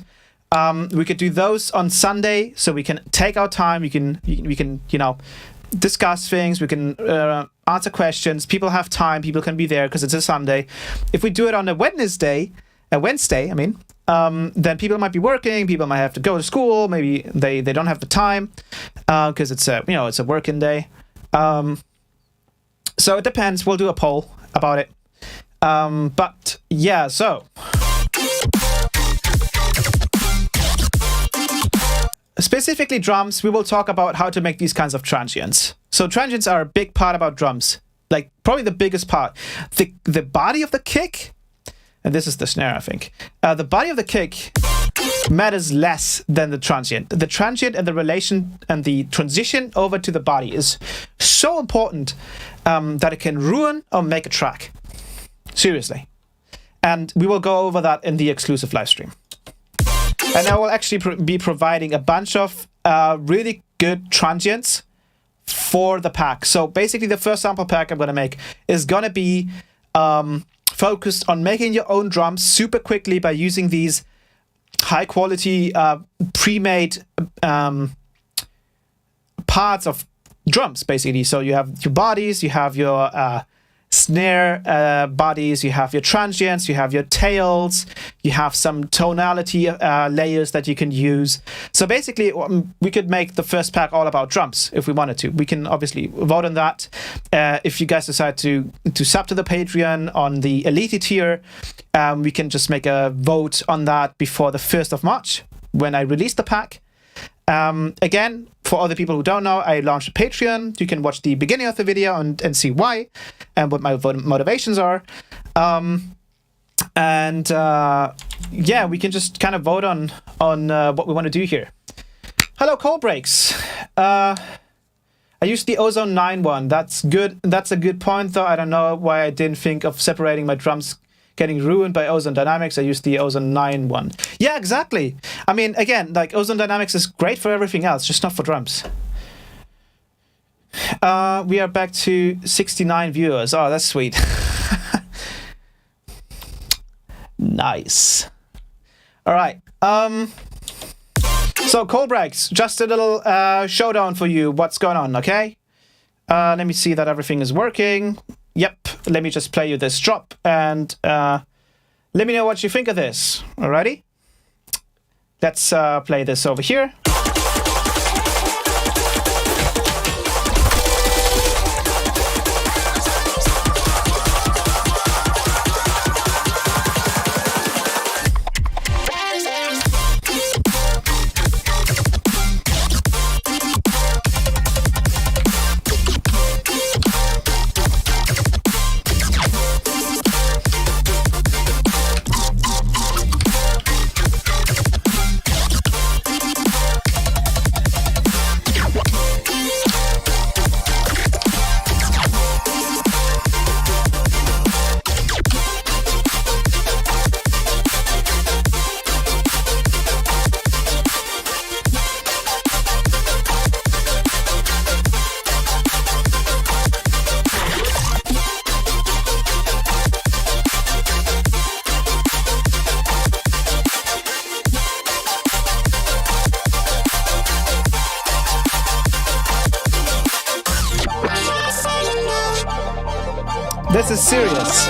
We could do those on Sunday, so we can take our time, we can you know, discuss things, we can answer questions, people have time, people can be there because it's a Sunday. If we do it on a Wednesday, I mean, then people might be working, people might have to go to school, maybe they don't have the time because it's a working day. So it depends. We'll do a poll about it. But yeah, so specifically drums, we will talk about how to make these kinds of transients. So transients are a big part about drums, like probably the biggest part. The body of the kick, and this is the snare, I think. The body of the kick matters less than the transient. The transient and the relation and the transition over to the body is so important that it can ruin or make a track. Seriously. And we will go over that in the exclusive live stream. And I will actually be providing a bunch of really good transients for the pack. So basically the first sample pack I'm going to make is going to be focused on making your own drums super quickly by using these high quality pre-made parts of drums, basically. So you have your bodies, you have your snare bodies, you have your transients, you have your tails, you have some tonality layers that you can use. So basically we could make the first pack all about drums if we wanted to. We can obviously vote on that. If you guys decide to sub to the Patreon on the Elite tier, we can just make a vote on that before the 1st of March when I release the pack. Again, for other people who don't know, I launched a Patreon. You can watch the beginning of the video and see why and what my motivations are. Yeah, we can just kind of vote on what we want to do here. Hello, Cold Breaks. I used the Ozone 9 one. That's good. That's a good point, though. I don't know why I didn't think of separating my drums getting ruined by Ozone Dynamics. I used the Ozone 9 one. Yeah, exactly. I mean, again, like Ozone Dynamics is great for everything else, just not for drums. We are back to 69 viewers. Oh, that's sweet. Nice. All right. So Cold Breaks, just a little showdown for you. What's going on? Okay. Let me see that everything is working. Yep, let me just play you this drop and let me know what you think of this. Alrighty? Let's play this over here. This is serious.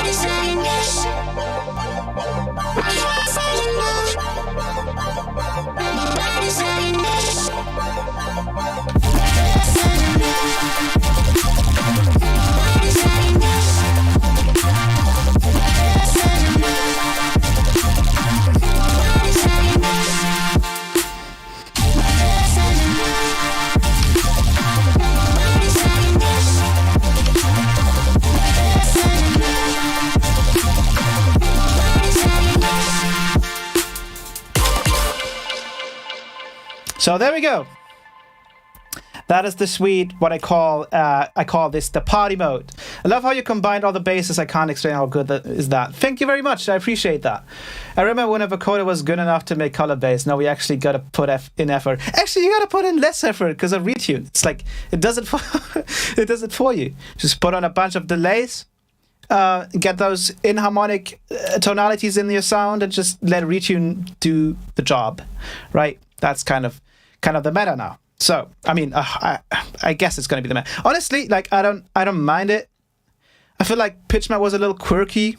So there we go. That is the suite, what I call this the party mode. I love how you combined all the bases. I can't explain how good that is. Thank you very much. I appreciate that. I remember when a vocoder was good enough to make color based. Now we actually got to put in effort. Actually, you got to put in less effort because of retune. It's like it does it for you. Just put on a bunch of delays, get those inharmonic tonalities in your sound, and just let retune do the job. Right? That's kind of the meta now. So, I mean, I guess it's going to be the meta. Honestly, like I don't mind it. I feel like pitch map was a little quirky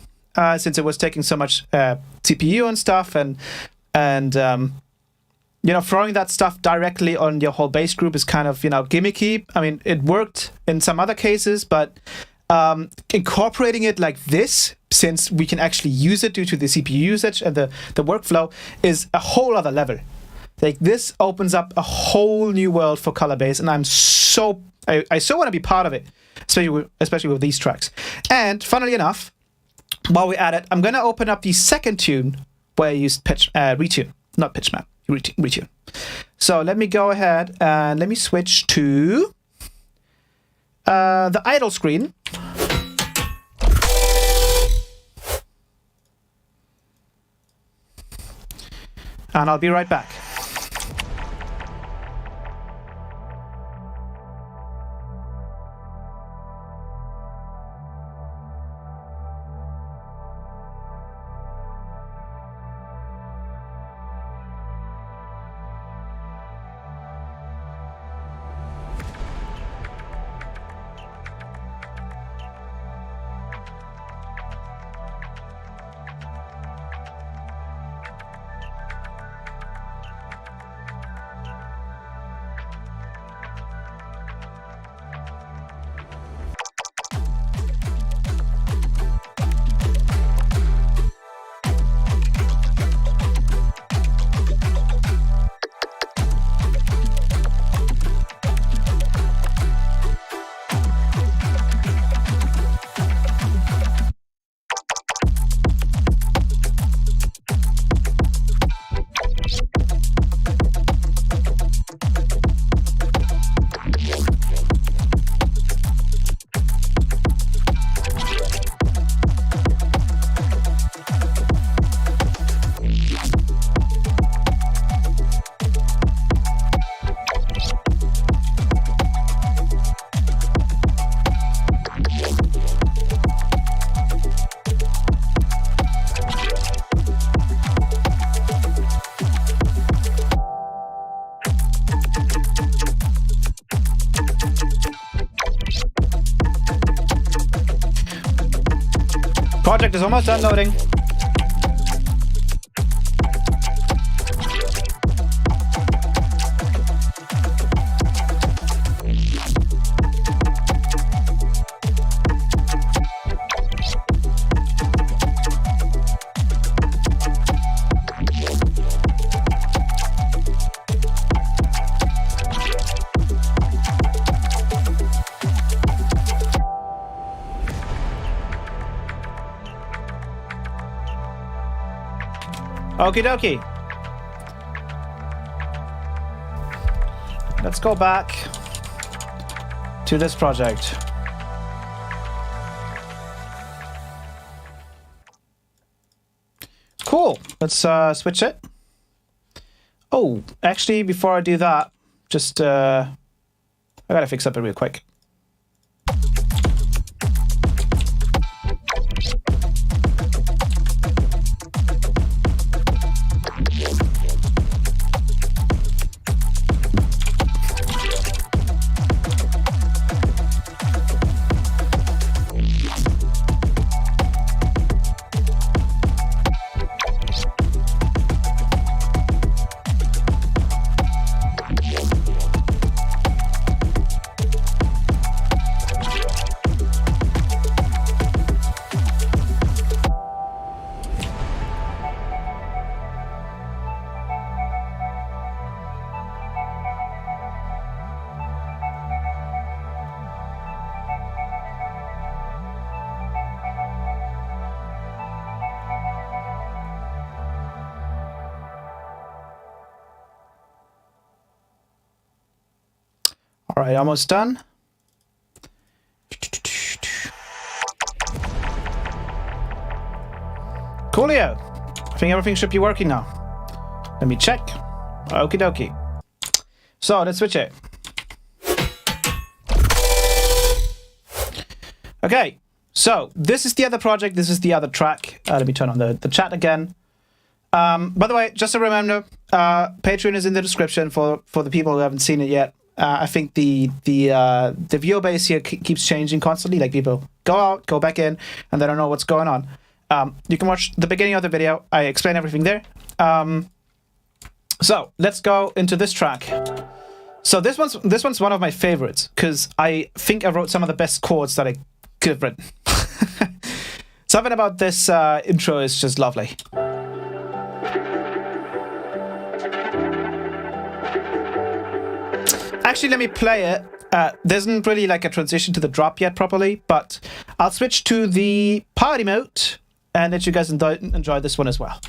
since it was taking so much CPU and stuff, and you know, throwing that stuff directly on your whole bass group is kind of, you know, gimmicky. I mean, it worked in some other cases, but incorporating it like this, since we can actually use it due to the CPU usage and the workflow, is a whole other level. Like, this opens up a whole new world for color bass, and I so want to be part of it, especially with these tracks. And funnily enough, while we're at it, I'm going to open up the second tune where I used retune, not pitch map, retune. So let me go ahead and let me switch to the idle screen. And I'll be right back. Project is almost done loading. Okie dokie. Let's go back to this project. Cool. Let's switch it. Oh, actually, before I do that, just I gotta fix up it real quick. All right, almost done. Coolio. I think everything should be working now. Let me check. Okie dokie. So let's switch it. Okay, so this is the other project. This is the other track. Let me turn on the chat again. By the way, just a reminder, Patreon is in the description for the people who haven't seen it yet. I think the viewer base here keeps changing constantly. Like people go out, go back in, and they don't know what's going on. You can watch the beginning of the video. I explain everything there. So let's go into this track. So this one's one of my favorites because I think I wrote some of the best chords that I could have written. Something about this intro is just lovely. Actually, let me play it. There isn't really like a transition to the drop yet properly, but I'll switch to the party mode and let you guys enjoy this one as well.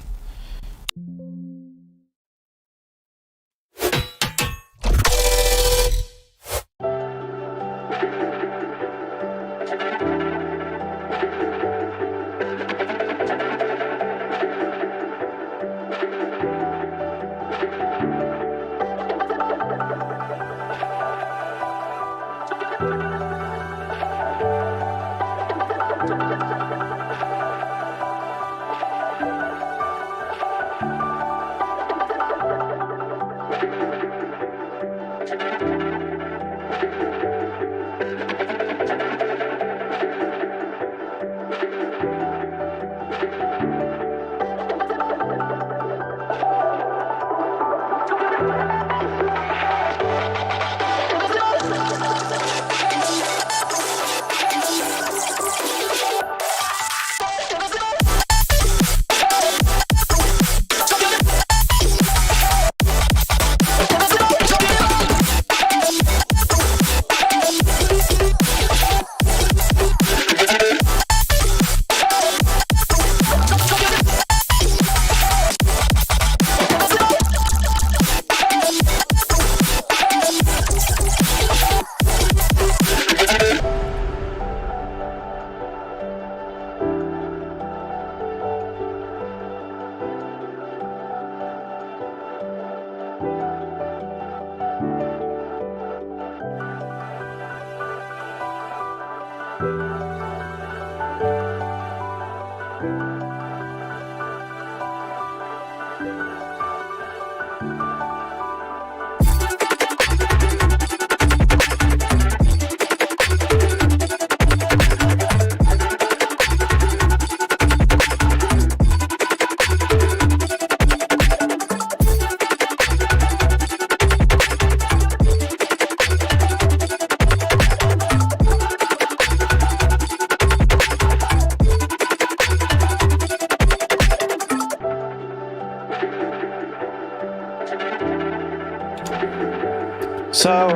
So,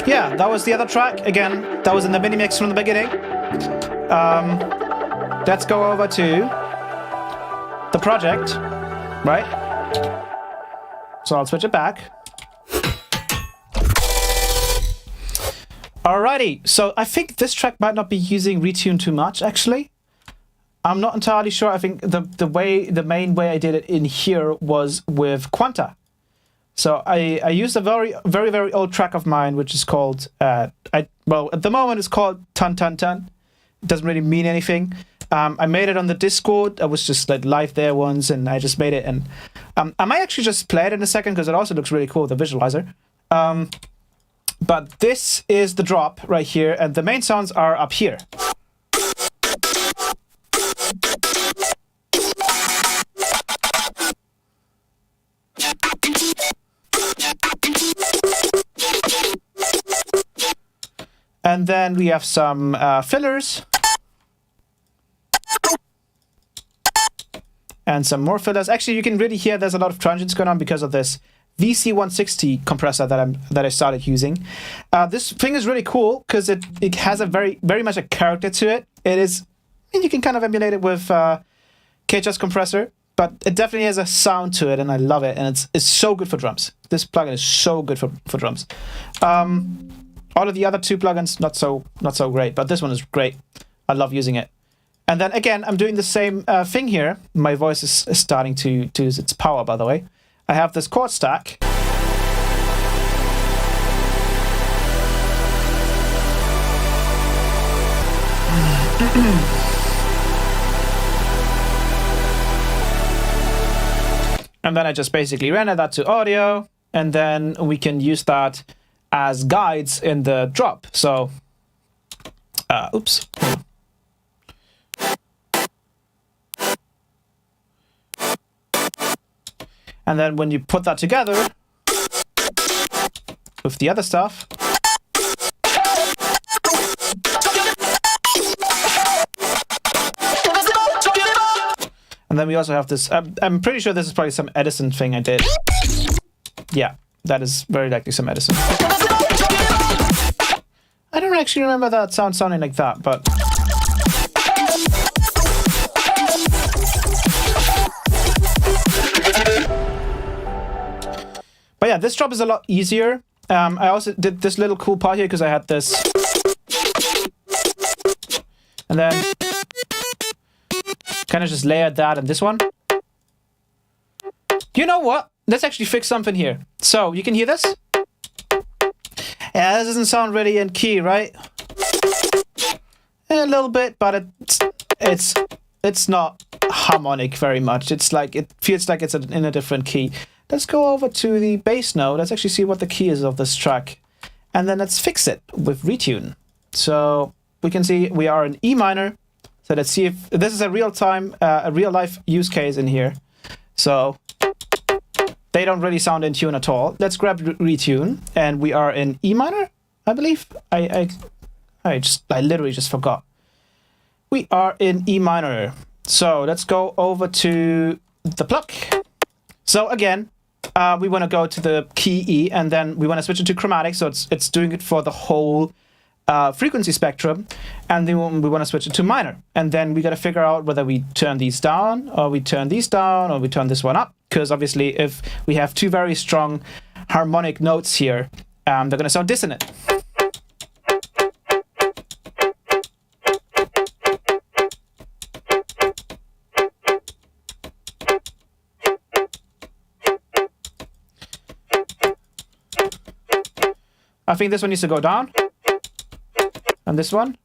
yeah, that was the other track. Again, that was in the mini mix from the beginning. Let's go over to the project, right? So I'll switch it back. Alrighty, so I think this track might not be using RETUNE too much, actually. I'm not entirely sure. I think the main way I did it in here was with Quanta. So I used a very old track of mine, which is called, well, at the moment it's called Ton Ton Ton. It doesn't really mean anything. I made it on the Discord. I was just like live there once, and I just made it. And I might actually just play it in a second because it also looks really cool, the visualizer. But this is the drop right here, and the main sounds are up here. And then we have some fillers. And some more fillers. Actually, you can really hear there's a lot of transients going on because of this VC160 compressor that I started using. This thing is really cool because it has a very much a character to it. It is, you can kind of emulate it with KHS compressor, but it definitely has a sound to it, and I love it. And it's so good for drums. This plugin is so good for drums. All of the other two plugins not so great, but this one is great. I love using it. And then again, I'm doing the same thing here. My voice is starting to lose its power, by the way. I have this chord stack. And then I just basically render that to audio, and then we can use that as guides in the drop. So, oops. And then when you put that together with the other stuff, and then we also have this, I'm pretty sure this is probably some Edison thing I did. Yeah, that is very likely some Edison. I don't actually remember that sound sounding like that, but... But yeah, this drop is a lot easier. I also did this little cool part here because I had this. And then kind of just layered that and this one. You know what? Let's actually fix something here. So you can hear this? Yeah, this doesn't sound really in key, right? A little bit, but it's not harmonic very much. It's like, it feels like it's in a different key. Let's go over to the bass note. Let's actually see what the key is of this track. And then let's fix it with Retune. So we can see we are in E minor. So let's see if this is a real life use case in here. So they don't really sound in tune at all. Let's grab Retune, and we are in E minor, I believe. I literally just forgot. We are in E minor. So let's go over to the pluck. So again, we want to go to the key E, and then we want to switch it to chromatic. So it's doing it for the whole frequency spectrum, and then we want to switch it to minor. And then we got to figure out whether we turn these down, or we turn these down, or we turn this one up. Because obviously, if we have two very strong harmonic notes here, they're going to sound dissonant. I think this one needs to go down. And this one.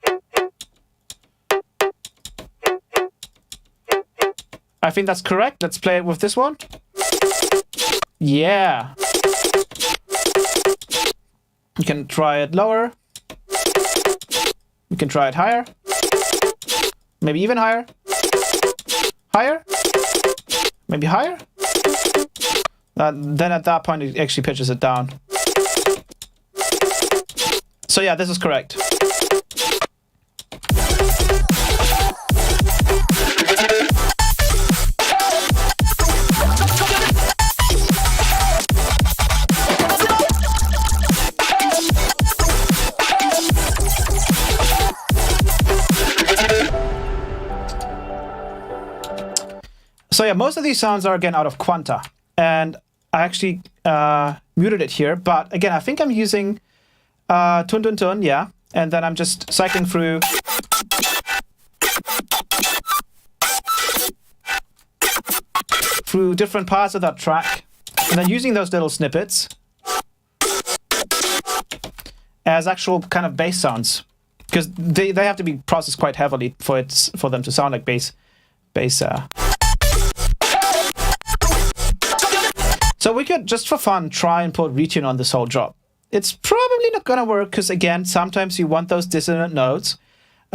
I think that's correct. Let's play it with this one. Yeah. We can try it lower. We can try it higher. Maybe even higher. Higher. Maybe higher. Then at that point it actually pitches it down. So yeah, this is correct. So yeah, most of these sounds are again out of Quanta, and I actually muted it here, but again, I think I'm using tun tun tun, yeah, and then I'm just cycling through different parts of that track, and then using those little snippets as actual kind of bass sounds, because they have to be processed quite heavily for them to sound like bass. So we could, just for fun, try and put Retune on this whole drop. It's probably not going to work because, again, sometimes you want those dissonant notes.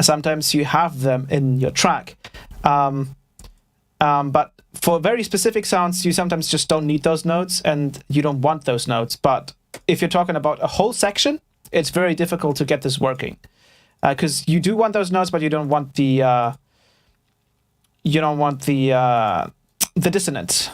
Sometimes you have them in your track. But for very specific sounds, you sometimes just don't need those notes and you don't want those notes. But if you're talking about a whole section, it's very difficult to get this working. Because you do want those notes, but you don't want the dissonance.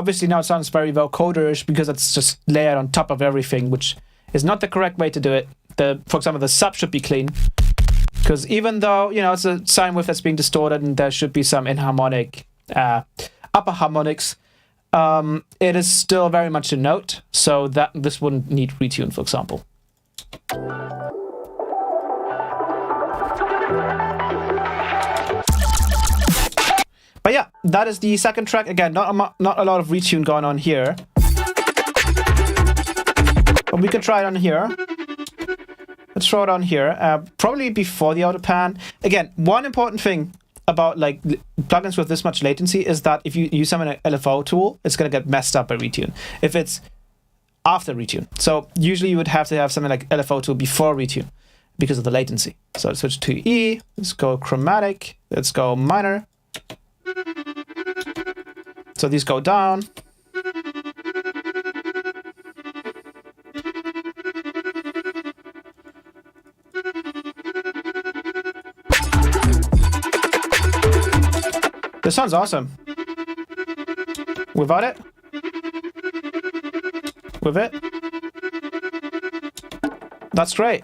Obviously now it sounds very vocoderish because it's just layered on top of everything, which is not the correct way to do it. For example, the sub should be clean. Because even though, you know, it's a sine wave that's being distorted and there should be some inharmonic, upper harmonics, it is still very much a note, so that this wouldn't need retune, for example. But yeah, that is the second track. Again, not a lot of retune going on here. But we can try it on here. Let's throw it on here. Probably before the auto pan. Again, one important thing about like plugins with this much latency is that if you use some an LFO tool, it's gonna get messed up by retune. If it's after retune. So usually you would have to have something like LFO tool before retune because of the latency. So let's switch to E. Let's go chromatic. Let's go minor. So these go down. This sounds awesome. Without it? With it? That's great.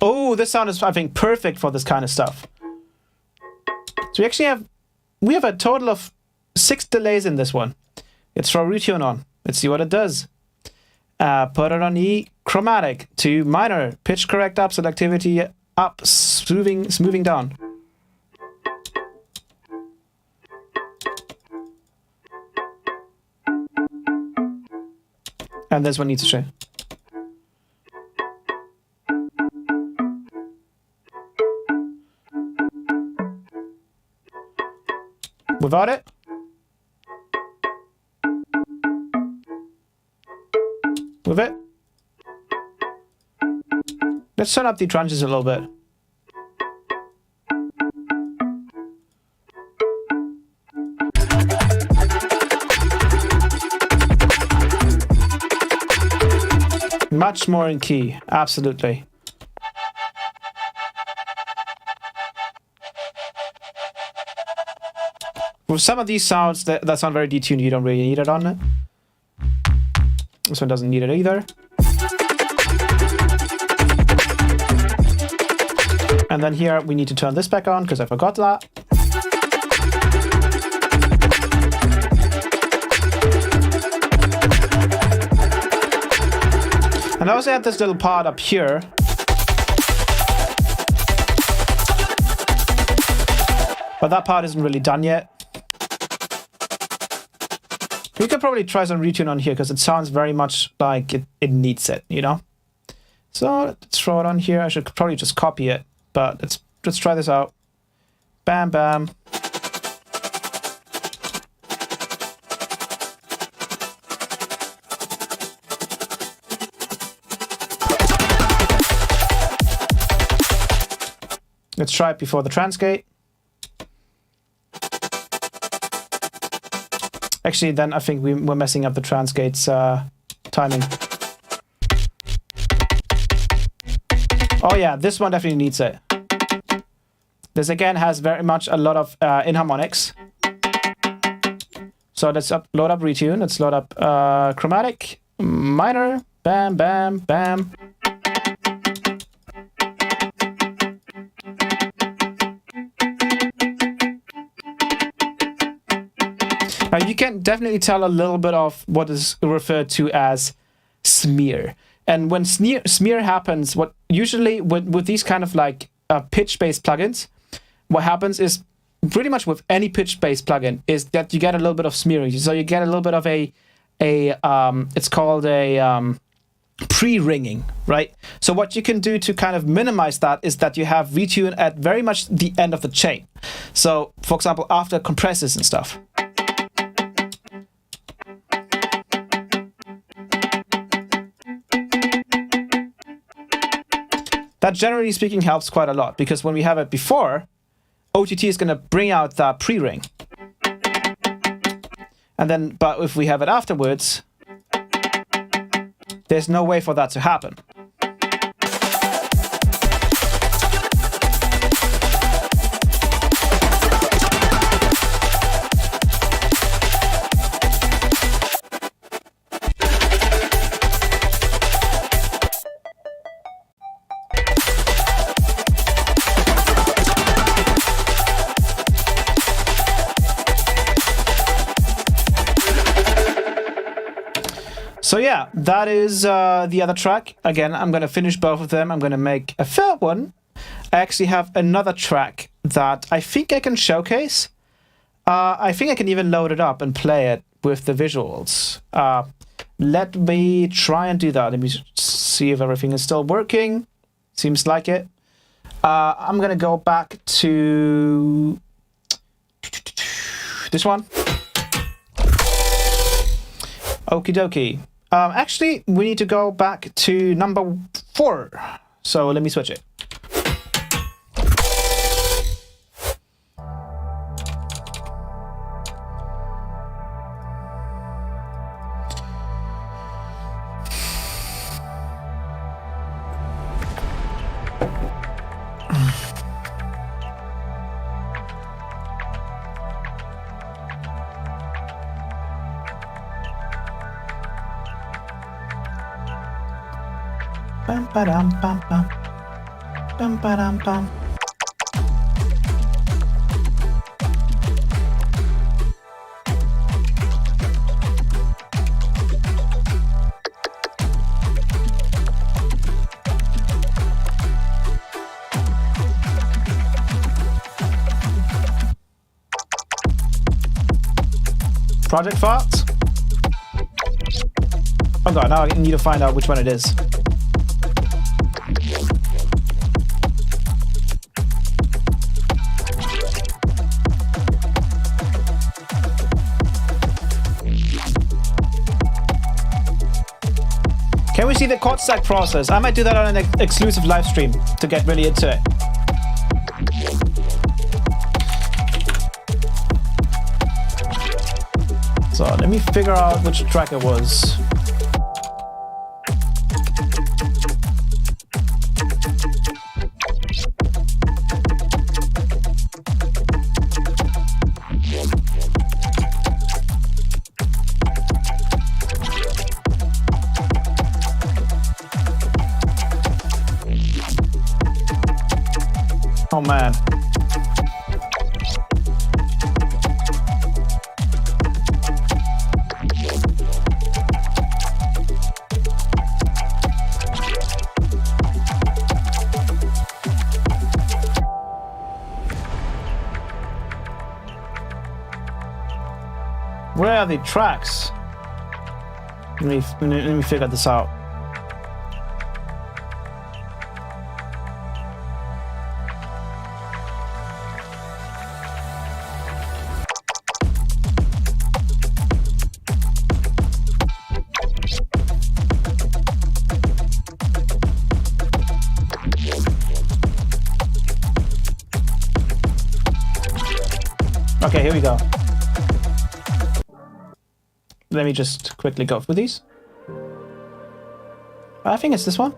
Oh, this sound is, I think, perfect for this kind of stuff. So we have a total of 6 delays in this one. Let's throw retune on. Let's see what it does. Put it on E, chromatic to minor, pitch correct up, selectivity up, smoothing down. And this one needs to change. Without it? With it? Let's turn up the tranches a little bit. Much more in key, absolutely. With some of these sounds that sound very detuned, you don't really need it on it. This one doesn't need it either. And then here we need to turn this back on because I forgot that. And I also have this little part up here. But that part isn't really done yet. We could probably try some retune on here because it sounds very much like it needs it, you know? So let's throw it on here. I should probably just copy it, but let's try this out. Bam, bam. Let's try it before the transgate. Actually, then I think we're messing up the transgate's timing. Oh yeah, this one definitely needs it. This again has very much a lot of inharmonics. So let's load up retune. Let's load up chromatic, minor, bam, bam, bam. Now you can definitely tell a little bit of what is referred to as smear. And when smear happens, what usually with these kind of like pitch-based plugins, what happens is pretty much with any pitch-based plugin is that you get a little bit of smearing. So you get a little bit of it's called a pre-ringing, right? So what you can do to kind of minimize that is that you have retune at very much the end of the chain. So for example, after compressors and stuff. That generally speaking helps quite a lot because when we have it before, OTT is going to bring out the pre-ring. And then, but if we have it afterwards, There's no way for that to happen. So yeah, that is the other track. Again, I'm going to finish both of them. I'm going to make a third one. I actually have another track that I think I can showcase. I think I can even load it up and play it with the visuals. Let me try and do that. Let me see if everything is still working. Seems like it. I'm going to go back to this one. Okie dokie. Actually, we need to go back to number 4. So let me switch it. Bum ba-dum bum bum. Bum ba-dum bum. Project farts? Oh god, now I need to find out which one it is. Can we see the chord stack process? I might do that on an exclusive live stream to get really into it. So let me figure out which track it was. Oh man. Where are the tracks? Let me figure this out. Okay, here we go. Let me just quickly go through these. I think it's this one.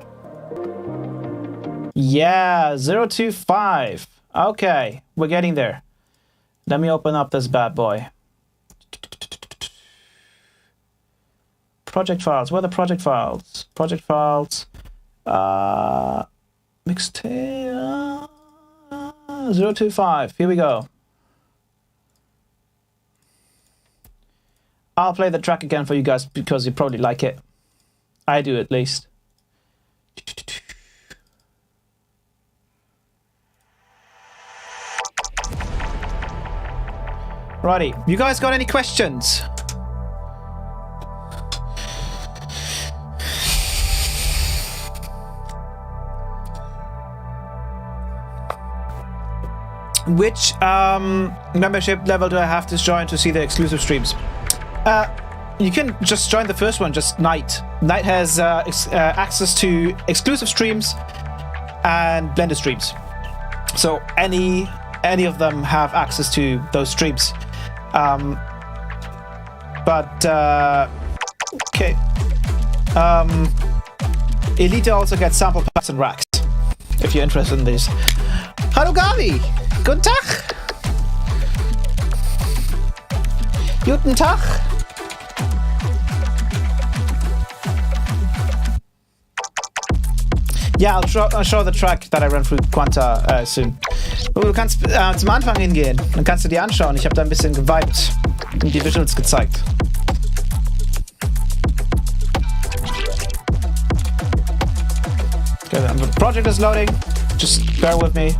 Yeah, 025. Okay, we're getting there. Let me open up this bad boy. Project files. Where are the project files? Project files. Mixtape. 025. Here we go. I'll play the track again for you guys because you probably like it. I do, at least. Righty, you guys got any questions? Which membership level do I have to join to see the exclusive streams? You can just join the first one, just Night. Night has access to exclusive streams and blended streams. So any of them have access to those streams. Okay. Elite also gets sample packs and racks, if you're interested in these. Hallo Gavi! Guten Tag! Guten Tag! Ja, I'll show the track that I ran through Quanta soon. Du kannst zum Anfang hingehen, dann kannst du dir anschauen. Ich habe da ein bisschen gewiped und die Visuals gezeigt. Okay, the project is loading. Just bear with me.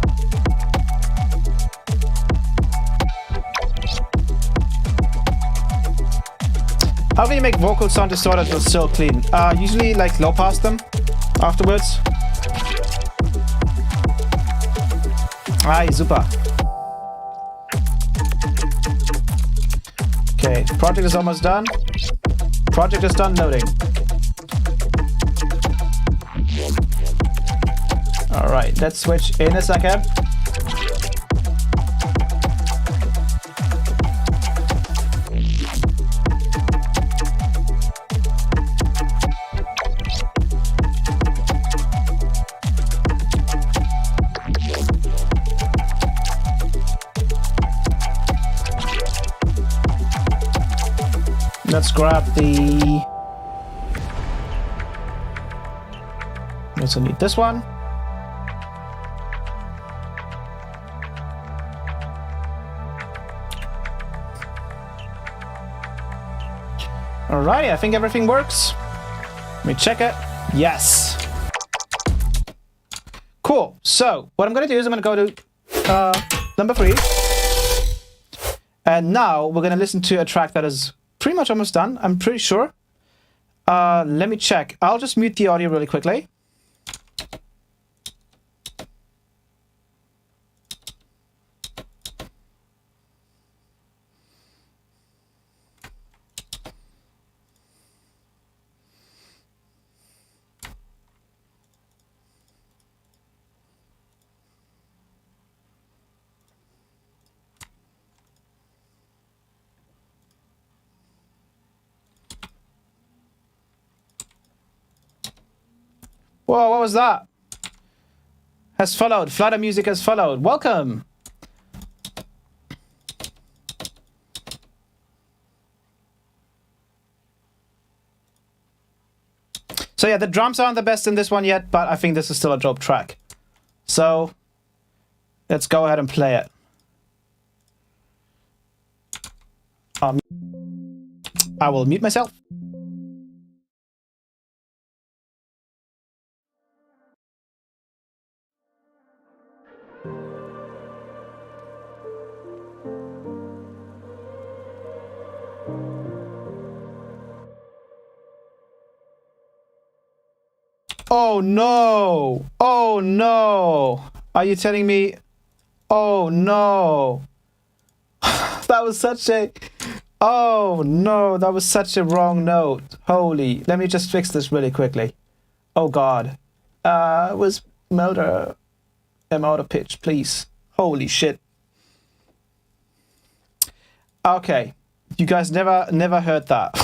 How can you make vocals sound distorted but still clean? Usually like low pass them afterwards. Aye, super. Okay, project is almost done. Project is done loading. Alright, let's switch in a second. Let's grab the... We also need this one. Alrighty, I think everything works. Let me check it. Yes. Cool. So, what I'm going to do is I'm going to go to number 3. And now we're going to listen to a track that is pretty much almost done, I'm pretty sure. Let me check. I'll just mute the audio really quickly. Whoa, what was that? Has followed. Flutter music has followed. Welcome. So yeah, the drums aren't the best in this one yet, but I think this is still a dope track. So let's go ahead and play it. I will mute myself. Oh no! Oh no! Are you telling me? Oh no! That was such a... Oh no, that was such a wrong note. Holy, let me just fix this really quickly. Oh god. Was Melder... I'm out of pitch, please. Holy shit. Okay. You guys never heard that.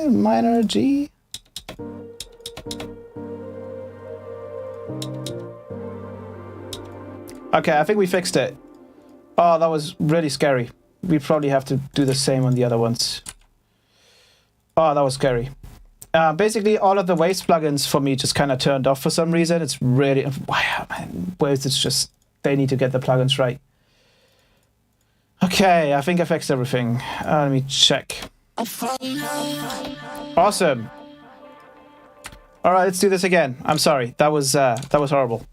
Minor G. Okay, I think we fixed it. Oh, that was really scary. We probably have to do the same on the other ones. Oh, that was scary. Basically, all of the waste plugins for me just kind of turned off for some reason. It's really... Wow, man. Waves, it's just... They need to get the plugins right. Okay, I think I fixed everything. Let me check. Awesome. All right, let's do this again. I'm sorry. That was horrible.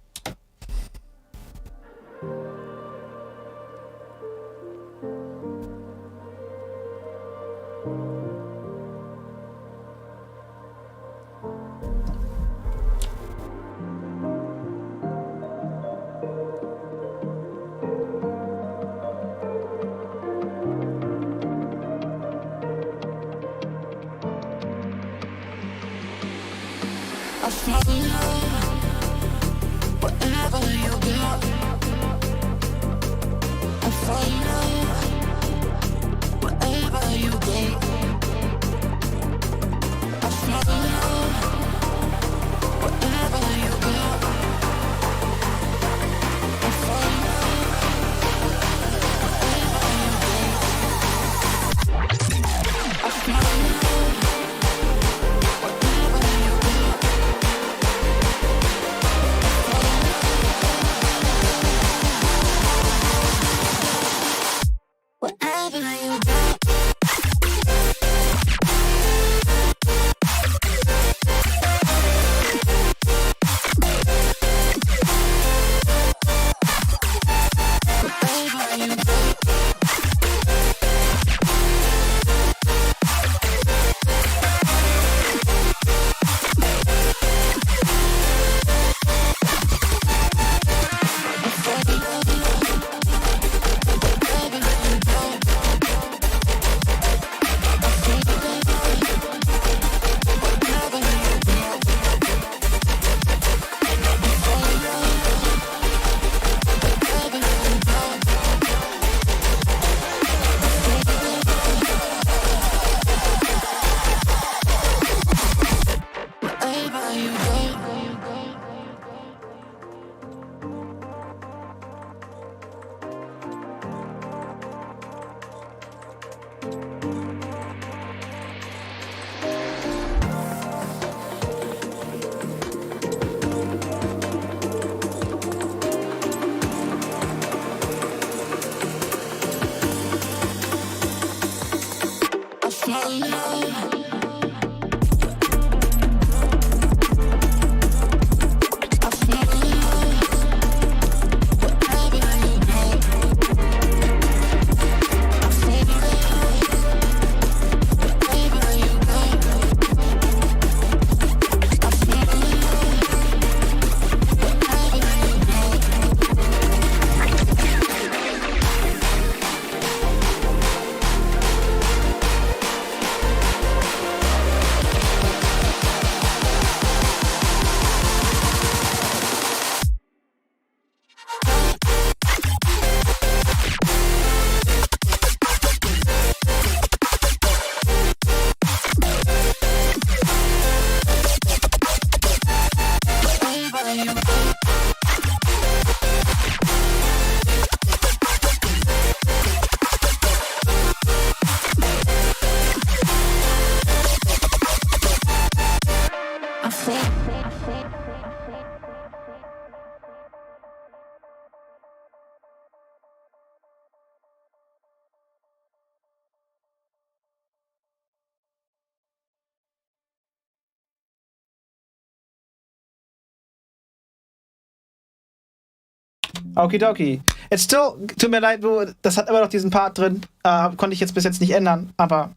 Okidoki. Jetzt still, tut mir leid, das hat immer noch diesen Part drin. Konnte ich jetzt bis jetzt nicht ändern, aber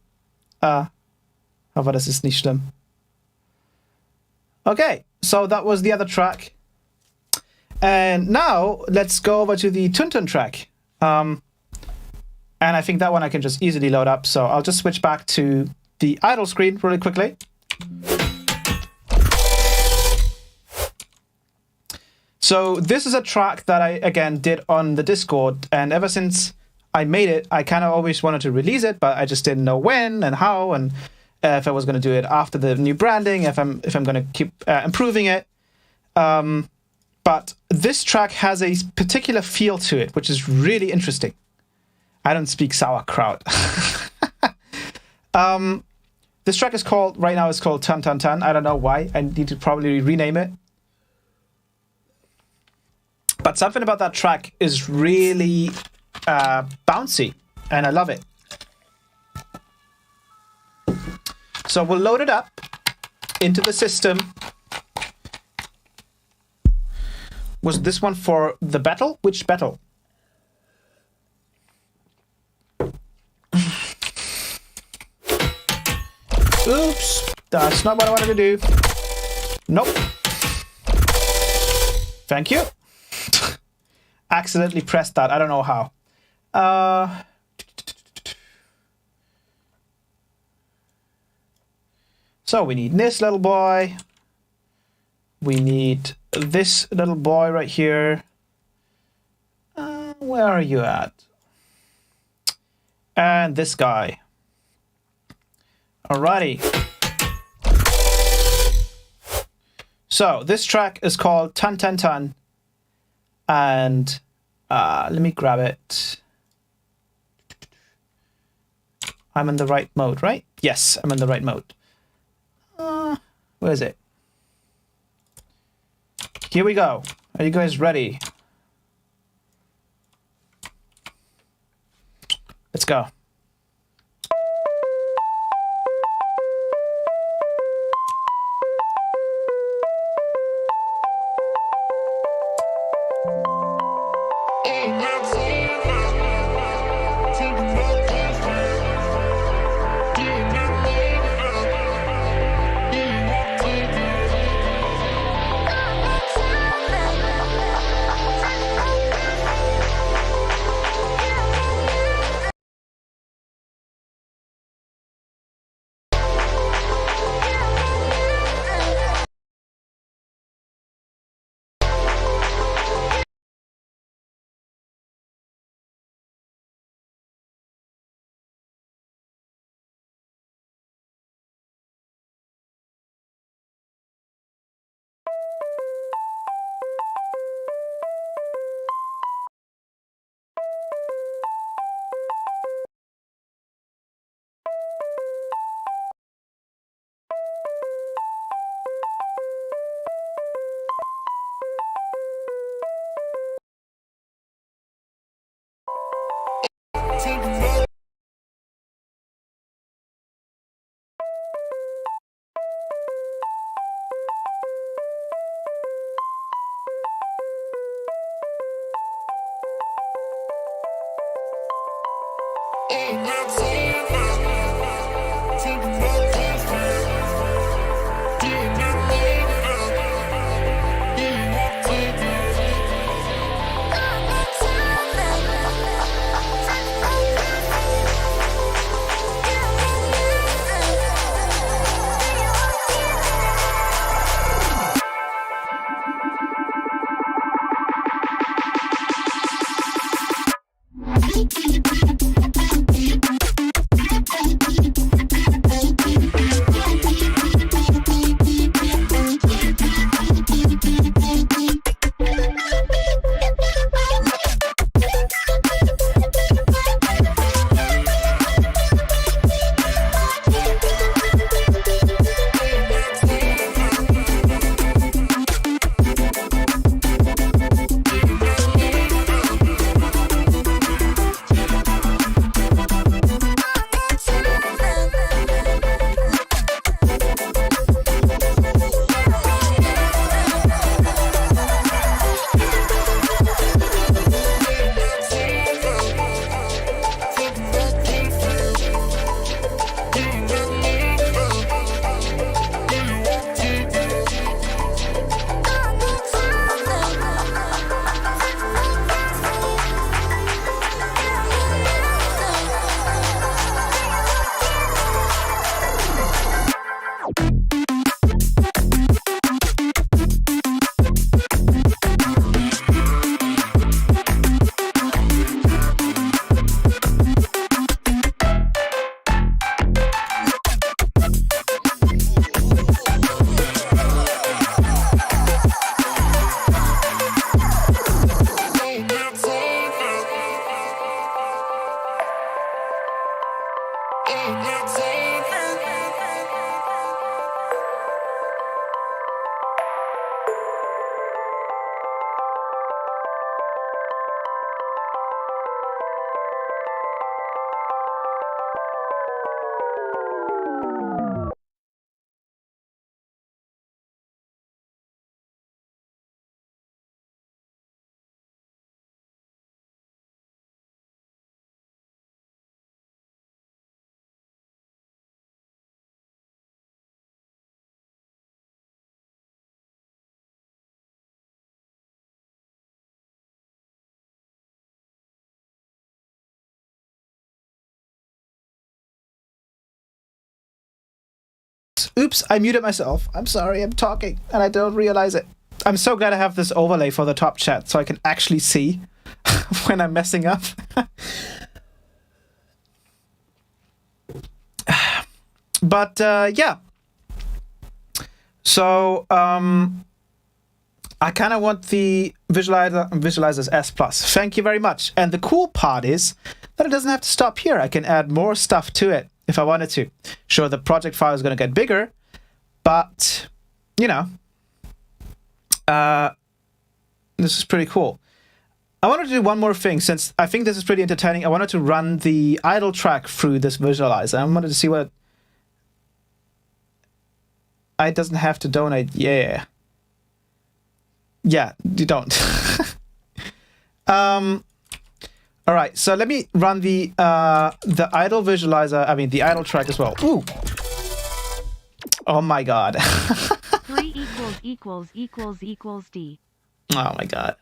das ist nicht schlimm. Okay, so that was the other track. And now let's go over to the Tuntun track. And I think that one I can just easily load up. So I'll just switch back to the idle screen really quickly. So this is a track that I, again, did on the Discord. And ever since I made it, I kind of always wanted to release it, but I just didn't know when and how, and if I was going to do it after the new branding, if I'm going to keep improving it. But this track has a particular feel to it, which is really interesting. I don't speak sauerkraut. This track is called, right now it's called Tun Tun Tun. I don't know why. I need to probably rename it. But something about that track is really bouncy, and I love it. So we'll load it up into the system. Was this one for the battle? Which battle? Oops, that's not what I wanted to do. Nope. Thank you. Accidentally pressed that. I don't know how. So we need this little boy. We need this little boy right here. Where are you at? And this guy. Alrighty. So this track is called Ton Ton Ton, and let me grab it. I'm in the right mode, right? Yes, I'm in the right mode. Where is it? Here we go. Are you guys ready? Let's go. Oops, I muted myself. I'm sorry, I'm talking and I don't realize it. I'm so glad I have this overlay for the top chat so I can actually see when I'm messing up. But yeah. So I kind of want the visualizers S+. Thank you very much. And the cool part is that it doesn't have to stop here. I can add more stuff to it if I wanted to. Sure, the project file is going to get bigger, but, you know, this is pretty cool. I wanted to do one more thing, since I think this is pretty entertaining. I wanted to run the idle track through this visualizer. I wanted to see what... It doesn't have to donate. Yeah. Yeah, you don't. All right, so let me run the idle visualizer. I mean, the idle track as well. Ooh. Oh my god. 3 == D. Oh my god.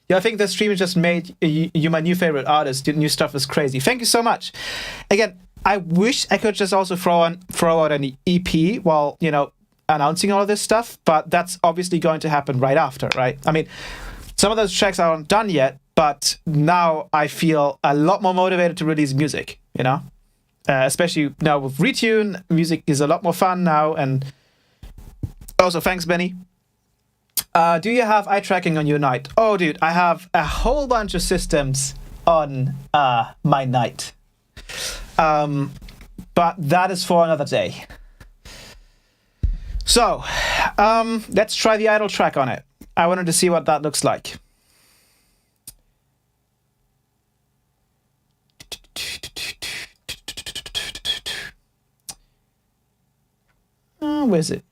Yeah, I think the stream just made you my new favorite artist. Your new stuff is crazy. Thank you so much. Again, I wish I could just also throw out an EP while, you know, announcing all of this stuff, but that's obviously going to happen right after, right? I mean, some of those tracks aren't done yet, but now I feel a lot more motivated to release music, you know? Especially now with RETUNE, music is a lot more fun now, and also, thanks, Benny. Do you have eye tracking on your night? Oh, dude, I have a whole bunch of systems on my night. But that is for another day. So, let's try the idle track on it. I wanted to see what that looks like. Where's it?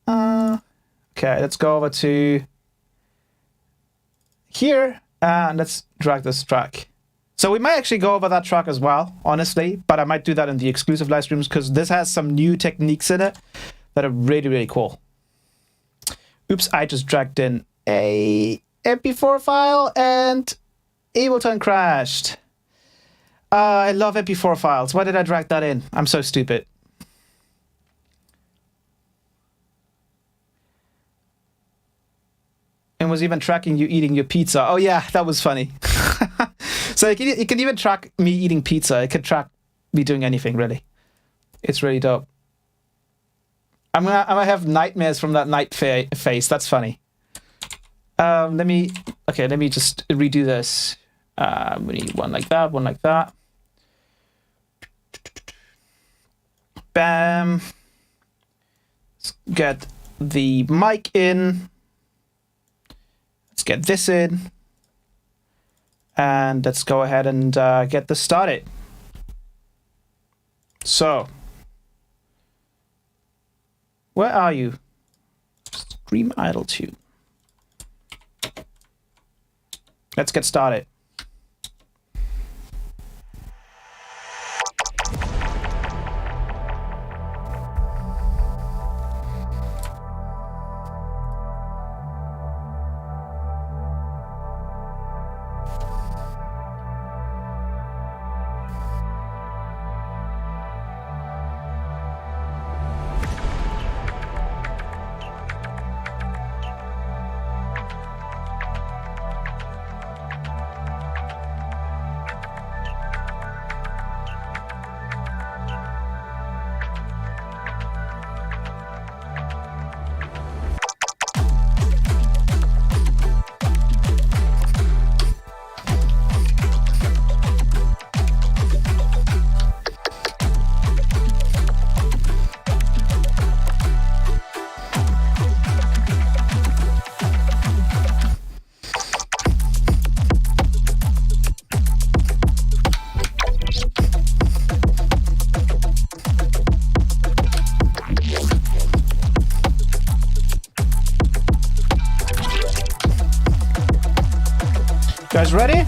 Okay, let's go over to here and let's drag this track. So we might actually go over that track as well, honestly, but I might do that in the exclusive live streams because this has some new techniques in it that are really, really cool. Oops, I just dragged in a MP4 file and Ableton crashed. I love MP4 files. Why did I drag that in? I'm so stupid. And was even tracking you eating your pizza. Oh yeah, that was funny. So it can even track me eating pizza. It can track me doing anything, really. It's really dope. I'm gonna have nightmares from that night face. That's funny. Let me just redo this. We need one like that, one like that. Bam. Let's get the mic in. Let's get this in. And let's go ahead and get this started. So, where are you? Stream idle tune. Let's get started. Guys ready?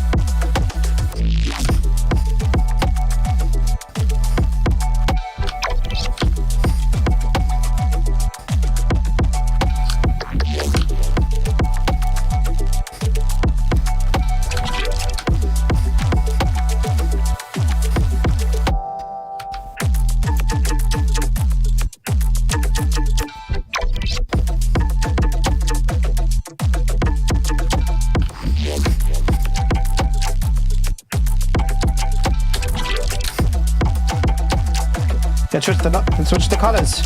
Let's switch the colors.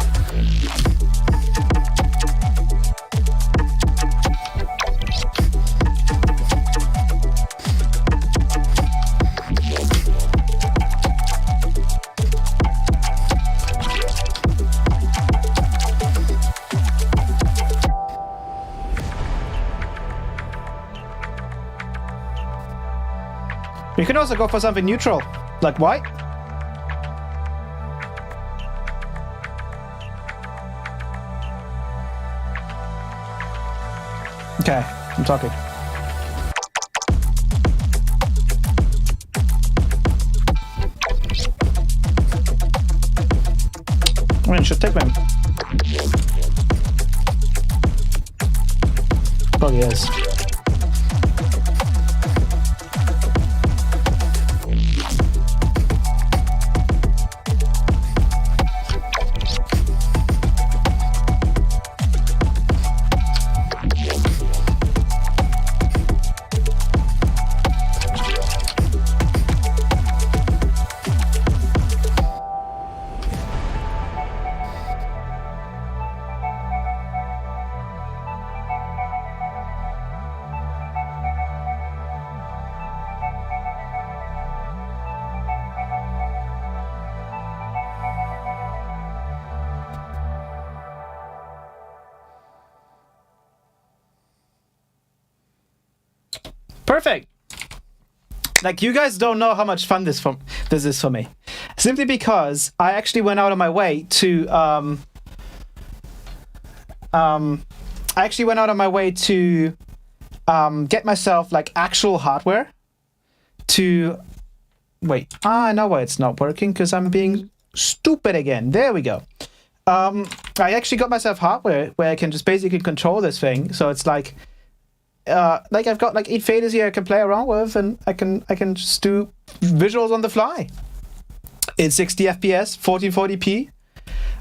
You can also go for something neutral, like white. Okay, I'm talking. I mean, it should take them. Probably is. Perfect. Like, you guys don't know how much fun this is for me. Simply because I actually went out of my way to get myself like actual hardware to wait. I know why it's not working, because I'm being stupid again. There we go. I actually got myself hardware where I can just basically control this thing. So it's like I've got like 8 faders here I can play around with, and I can just do visuals on the fly in 60 FPS, 1440p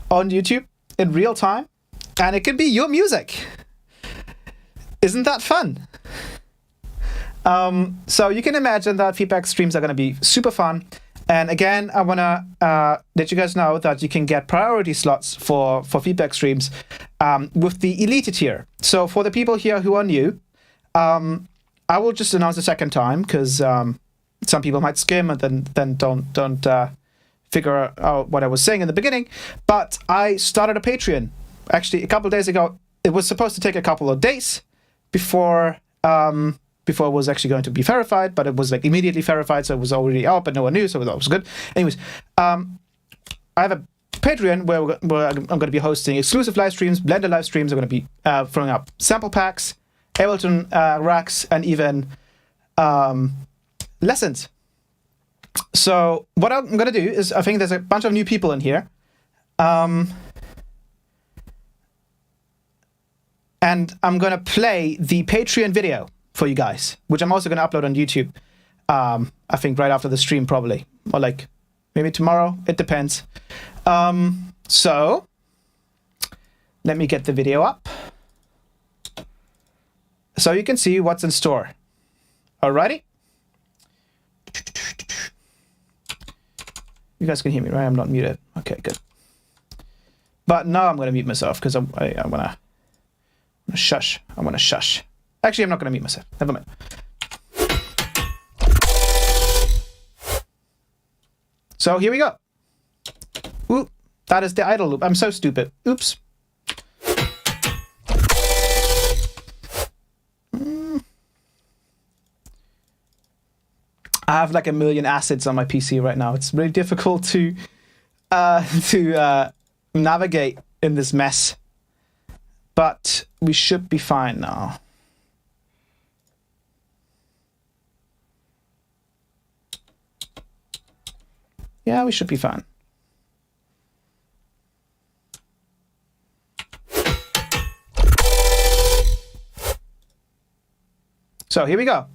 on YouTube in real time, and it can be your music. Isn't that fun? So you can imagine that feedback streams are going to be super fun. And again, I want to let you guys know that you can get priority slots for feedback streams with the Elite tier. So for the people here who are new, I will just announce a second time, because some people might skim and then don't figure out what I was saying in the beginning. But I started a Patreon actually a couple of days ago. It was supposed to take a couple of days before it was actually going to be verified, but it was like immediately verified, so it was already out, but no one knew, so that was good. Anyways, I have a Patreon where I'm going to be hosting exclusive live streams, Blender live streams. I'm going to be throwing up sample packs, Ableton racks, and even lessons. So what I'm going to do is, I think there's a bunch of new people in here. And I'm going to play the Patreon video for you guys, which I'm also going to upload on YouTube. I think right after the stream, probably. Or like maybe tomorrow. It depends. So let me get the video up so you can see what's in store. Alrighty. You guys can hear me, right? I'm not muted. Okay, good. But now I'm going to mute myself, because I'm going to shush. I want to shush. Actually, I'm not going to mute myself. Never mind. So here we go. Oop, that is the idle loop. I'm so stupid. Oops. I have like a million assets on my PC right now. It's really difficult to navigate in this mess. But we should be fine now. Yeah, we should be fine. So here we go.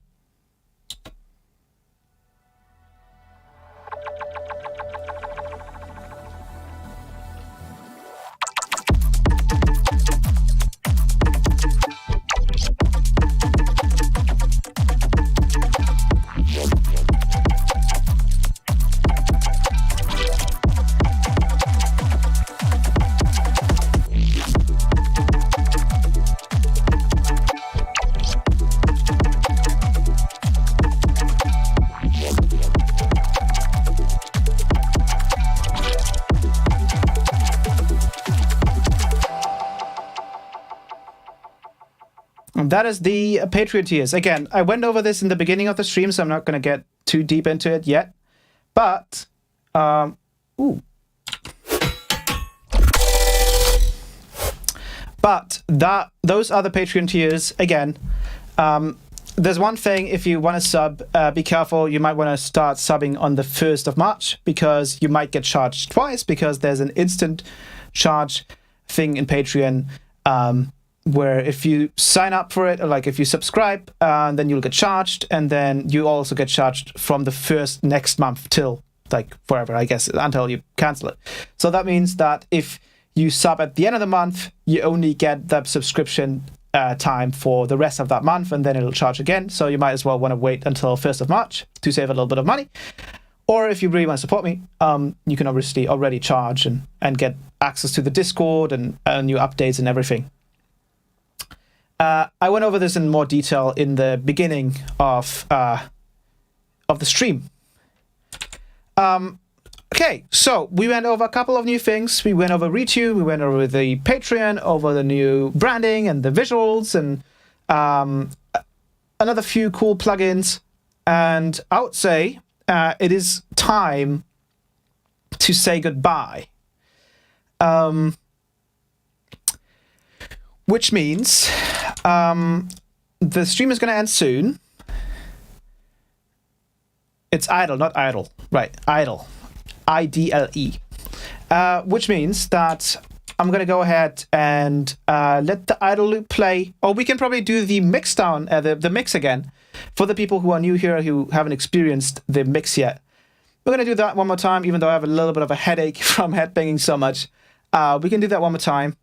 That is the Patreon tiers. Again, I went over this in the beginning of the stream, so I'm not going to get too deep into it yet. But, ooh. But those are the Patreon tiers. Again, there's one thing, if you want to sub, be careful. You might want to start subbing on the 1st of March because you might get charged twice because there's an instant charge thing in Patreon where if you sign up for it, or like if you subscribe, then you'll get charged, and then you also get charged from the first next month till like forever, I guess, until you cancel it. So that means that if you sub at the end of the month, you only get the subscription time for the rest of that month, and then it'll charge again. So you might as well want to wait until 1st of March to save a little bit of money. Or if you really want to support me, you can obviously already charge and get access to the Discord and new updates and everything. I went over this in more detail in the beginning of the stream. Okay, so we went over a couple of new things. We went over RETUNE, we went over the Patreon, over the new branding and the visuals, and another few cool plugins. And I would say it is time to say goodbye. Which means the stream is going to end soon. It's idle, not idle. Right, idle. IDLE. Which means that I'm going to go ahead and let the idle loop play. Or we can probably do the mix down, the mix again. For the people who are new here, who haven't experienced the mix yet. We're going to do that one more time, even though I have a little bit of a headache from headbanging so much. We can do that one more time.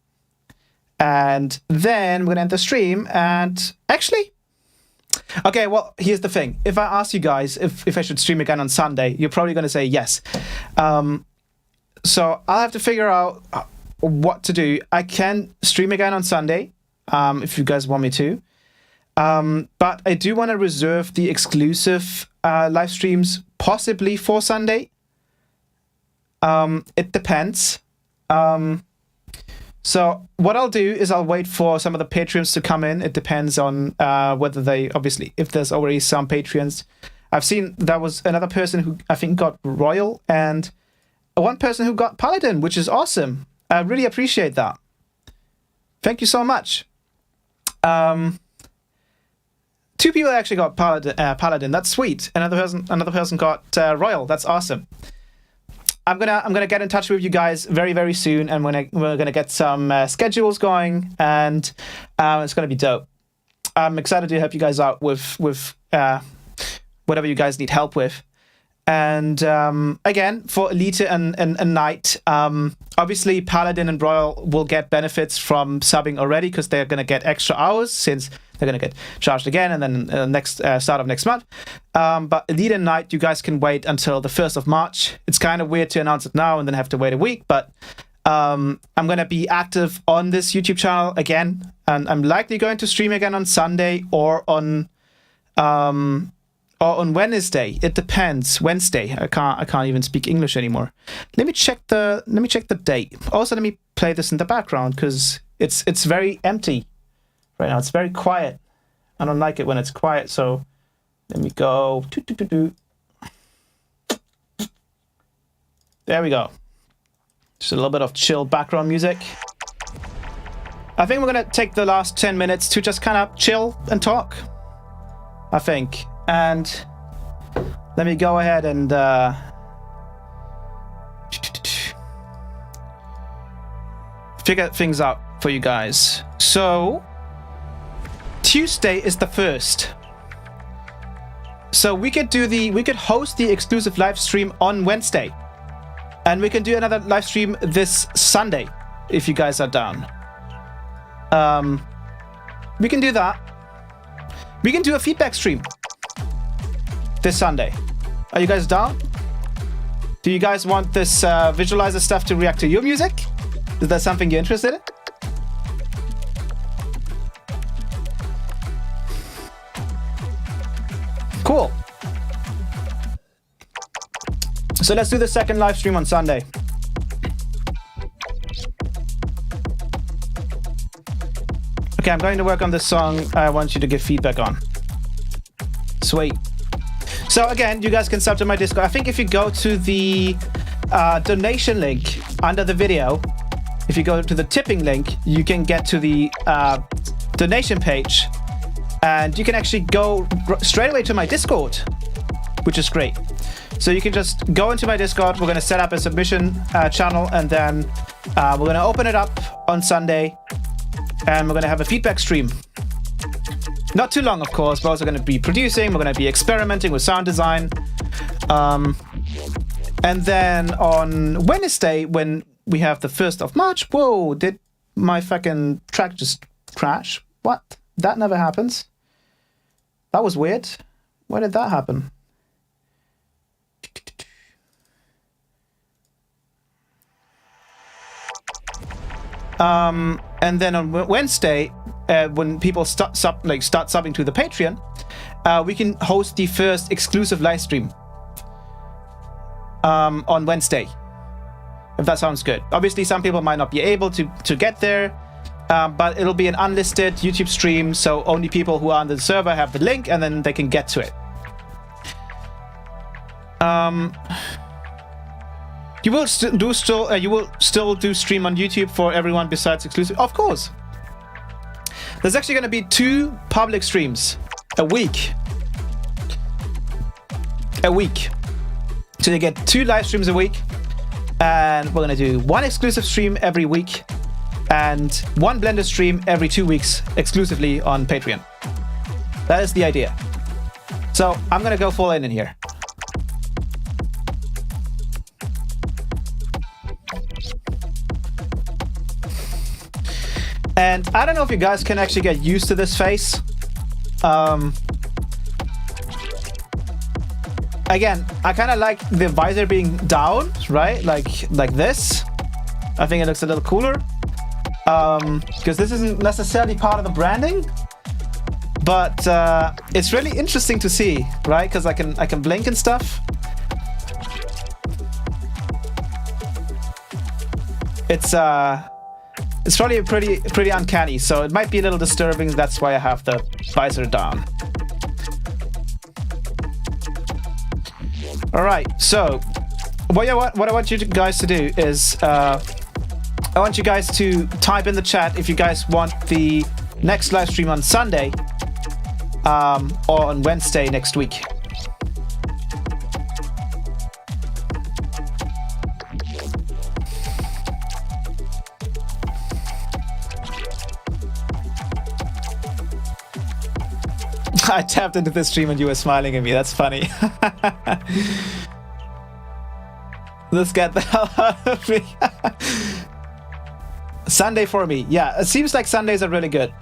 And then we're going to end the stream. And actually, okay, well, here's the thing. If I ask you guys if I should stream again on Sunday, you're probably going to say yes. So I'll have to figure out what to do. I can stream again on Sunday, if you guys want me to. But I do want to reserve the exclusive live streams possibly for Sunday. It depends. So what I'll do is I'll wait for some of the Patreons to come in. It depends on whether they, obviously, if there's already some Patreons. I've seen there was another person who I think got Royal and one person who got Paladin, which is awesome. I really appreciate that. Thank you so much. 2 people actually got Paladin. That's sweet. Another person got Royal. That's awesome. I'm gonna get in touch with you guys very, very soon, and we're gonna get some schedules going, and it's gonna be dope. I'm excited to help you guys out with whatever you guys need help with. And again, for Elite and Knight, obviously Paladin and Royal will get benefits from subbing already because they're gonna get extra hours since they're gonna get charged again, and then next start of next month. But Elite and Knight, you guys can wait until the 1st of March. It's kind of weird to announce it now and then have to wait a week, but I'm gonna be active on this YouTube channel again, and I'm likely going to stream again on Sunday or on Wednesday. It depends. Wednesday. I can't even speak English anymore. Let me check the date. Also, let me play this in the background because it's very empty right now. It's very quiet. I don't like it when it's quiet, so let me go. There we go. Just a little bit of chill background music. I think we're gonna take the last 10 minutes to just kind of chill and talk, I think. And let me go ahead and figure things out for you guys. So Tuesday is the 1st. So we could host the exclusive live stream on Wednesday. And we can do another live stream this Sunday if you guys are down. We can do that. We can do a feedback stream this Sunday. Are you guys down? Do you guys want this visualizer stuff to react to your music? Is that something you're interested in? Cool. So let's do the second live stream on Sunday. Okay, I'm going to work on this song I want you to give feedback on. Sweet. So again, you guys can sub to my Discord. I think if you go to the donation link under the video, if you go to the tipping link, you can get to the donation page, and you can actually go straight away to my Discord, which is great. So you can just go into my Discord. We're going to set up a submission channel, and then we're going to open it up on Sunday, and we're going to have a feedback stream. Not too long, of course. We're also going to be producing. We're going to be experimenting with sound design. And then on Wednesday, when we have the 1st of March... Whoa, did my fucking track just crash? What? That never happens. That was weird. Why did that happen? And then on Wednesday, when people start subbing to the Patreon, we can host the first exclusive live stream on Wednesday, if that sounds good. Obviously, some people might not be able to get there, but it'll be an unlisted YouTube stream, so only people who are on the server have the link, and then they can get to it. You will still do stream on YouTube for everyone besides exclusive, of course. There's actually going to be 2 public streams a week. So you get 2 live streams a week, and we're going to do 1 exclusive stream every week and 1 blended stream every 2 weeks exclusively on Patreon. That is the idea. So I'm going to go full in here. And I don't know if you guys can actually get used to this face. Again, I kind of like the visor being down, right? Like this. I think it looks a little cooler. Because this isn't necessarily part of the branding. But it's really interesting to see, right? Because I can blink and stuff. It's probably pretty uncanny, so it might be a little disturbing. That's why I have the visor down. All right, so what I want you guys to do is I want you guys to type in the chat if you guys want the next live stream on Sunday or on Wednesday next week. I tapped into the stream and you were smiling at me. That's funny. Let's get the hell out of me. Sunday for me. Yeah, it seems like Sundays are really good.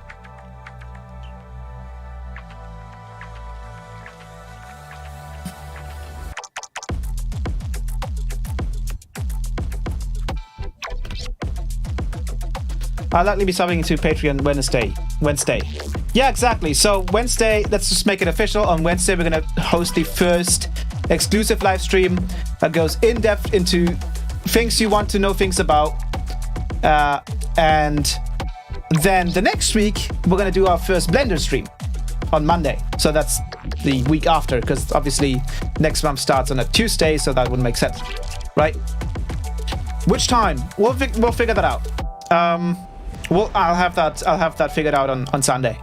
I'll likely be subbing to Patreon Wednesday. Yeah, exactly. So Wednesday, let's just make it official. On Wednesday, we're going to host the first exclusive live stream that goes in depth into things you want to know things about. And then the next week, we're going to do our first Blender stream on Monday. So that's the week after, because obviously next month starts on a Tuesday, so that wouldn't make sense, right? Which time? We'll figure that out. I'll have that figured out on Sunday.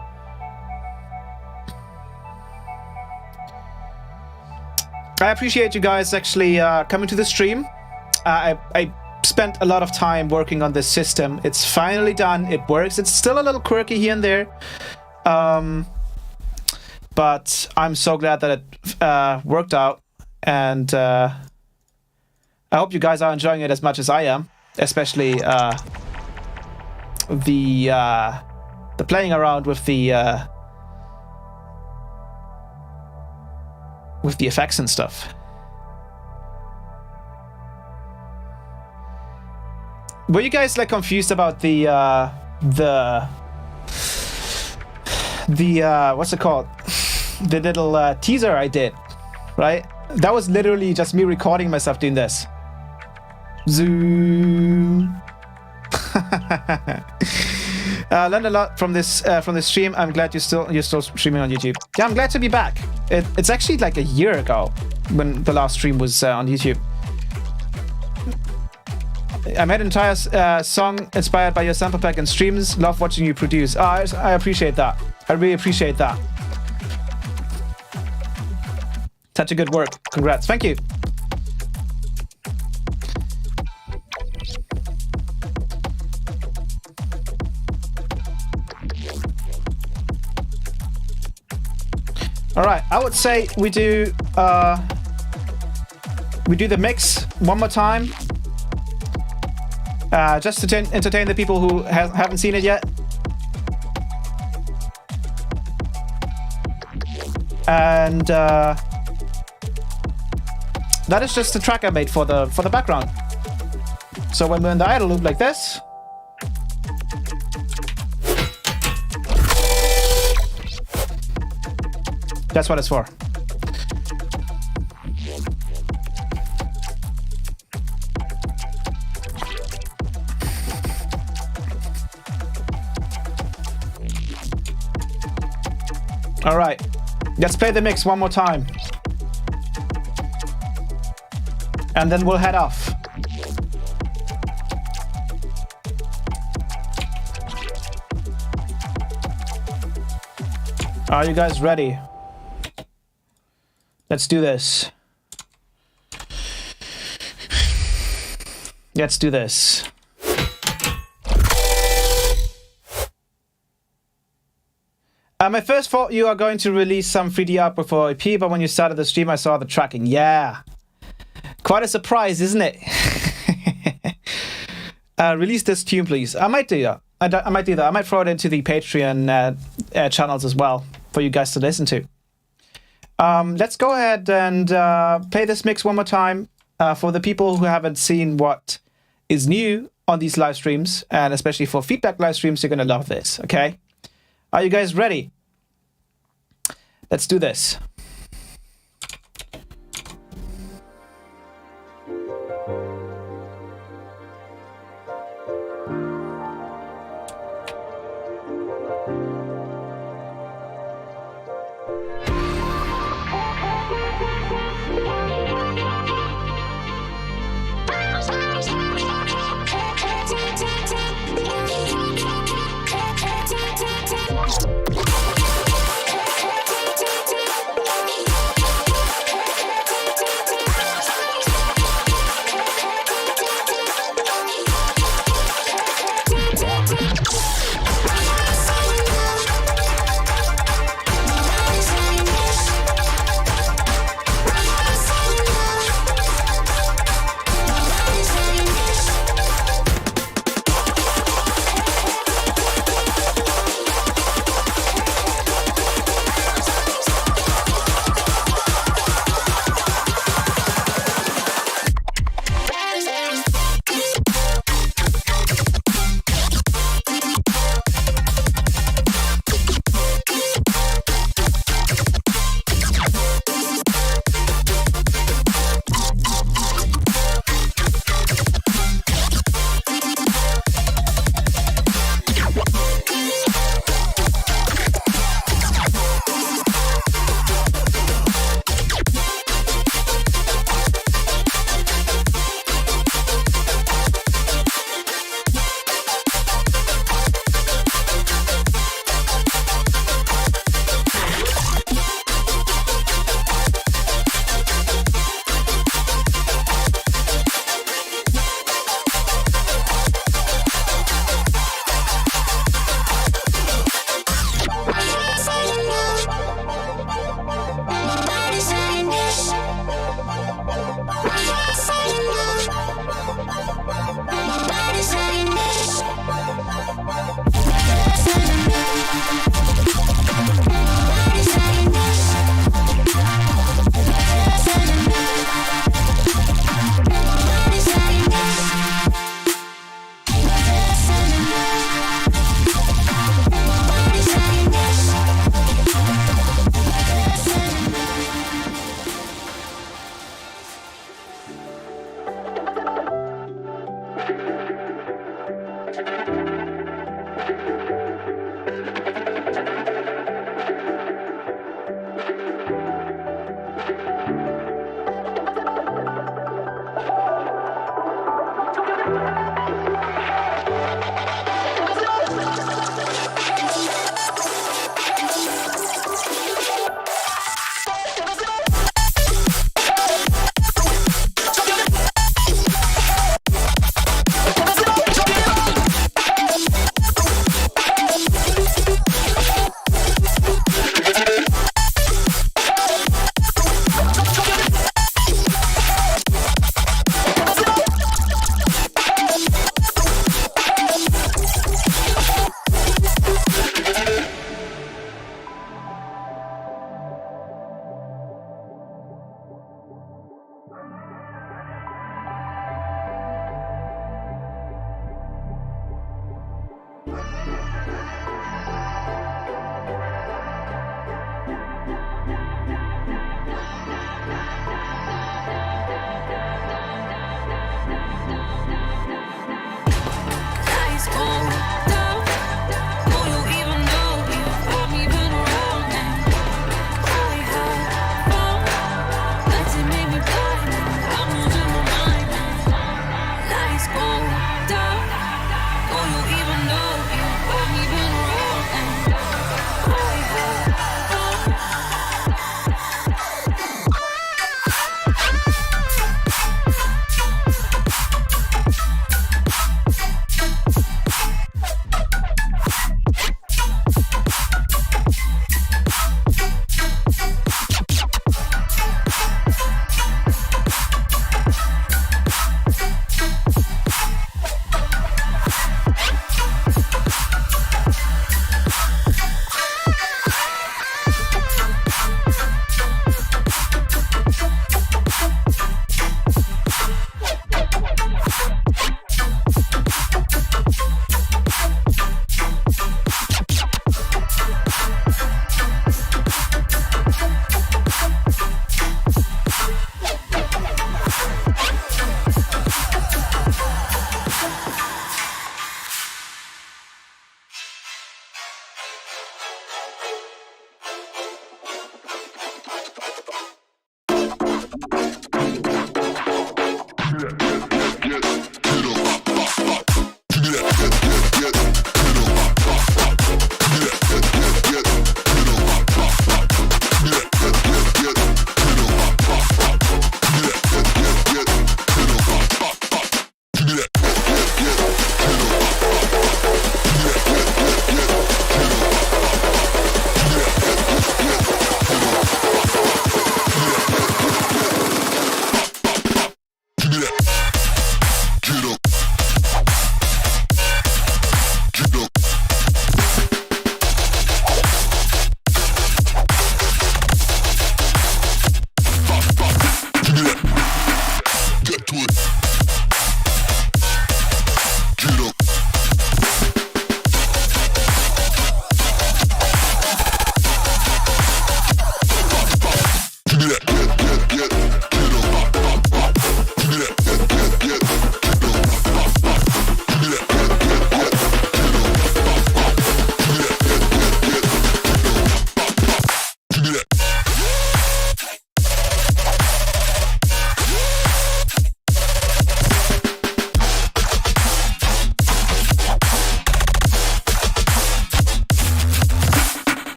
I appreciate you guys actually coming to the stream. I spent a lot of time working on this system. It's finally done. It works. It's still a little quirky here and there. But I'm so glad that it worked out. And I hope you guys are enjoying it as much as I am. Especially the playing around with the effects and stuff. Were you guys like confused about the what's it called? The little teaser I did, right? That was literally just me recording myself doing this. Zoom. Learned a lot from this stream. I'm glad you're still streaming on YouTube. Yeah, I'm glad to be back. It's actually like a year ago when the last stream was on YouTube. I made an entire song inspired by your sample pack and streams. Love watching you produce. I appreciate that. I really appreciate that. Such a good work. Congrats. Thank you. All right, I would say we do the mix one more time, just to entertain the people who haven't seen it yet. And that is just the track I made for the background. So when we're in the idle loop like this. That's what it's for. All right, let's play the mix one more time. And then we'll head off. Are you guys ready? Let's do this. Let's do this. I first thought you are going to release some 3D artwork for EP, but when you started the stream, I saw the tracking. Yeah. Quite a surprise, isn't it? Release this tune, please. I might do that. I might do that. I might throw it into the Patreon channels as well for you guys to listen to. Let's go ahead and play this mix one more time for the people who haven't seen what is new on these live streams, and especially for feedback live streams, you're going to love this, okay? Are you guys ready? Let's do this.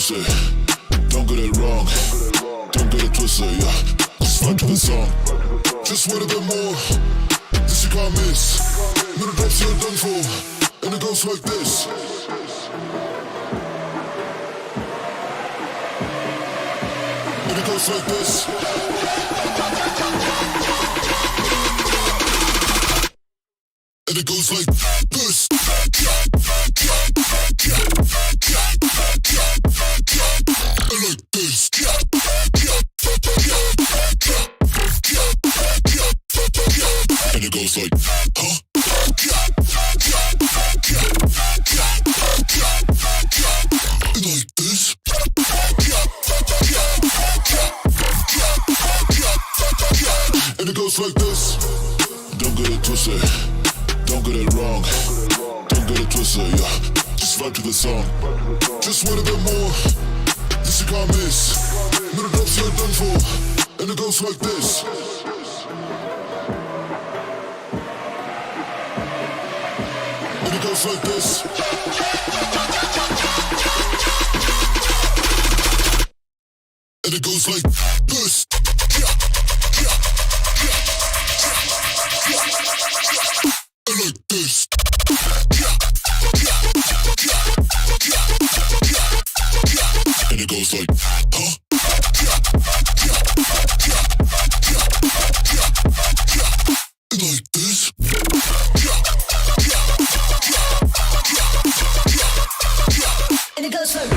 twisted. Don't get it wrong. Don't get it twisted, yeah. Just vibe to the song. Just wait a bit more. This you can't miss. Minute drops you're done for. And it goes like this. And it goes like this. And it goes like this. And like this. And it goes like, huh? And like this. And it goes like this. Don't get it twisted. Don't get it wrong. Don't get it twisted, yeah. Just vibe to the song. Just wait a bit more. This you can't miss. Minute drops you're done for. And it goes like this. And it goes like this. And it goes like this. And like this. And it goes like, huh? And like this. And it goes like.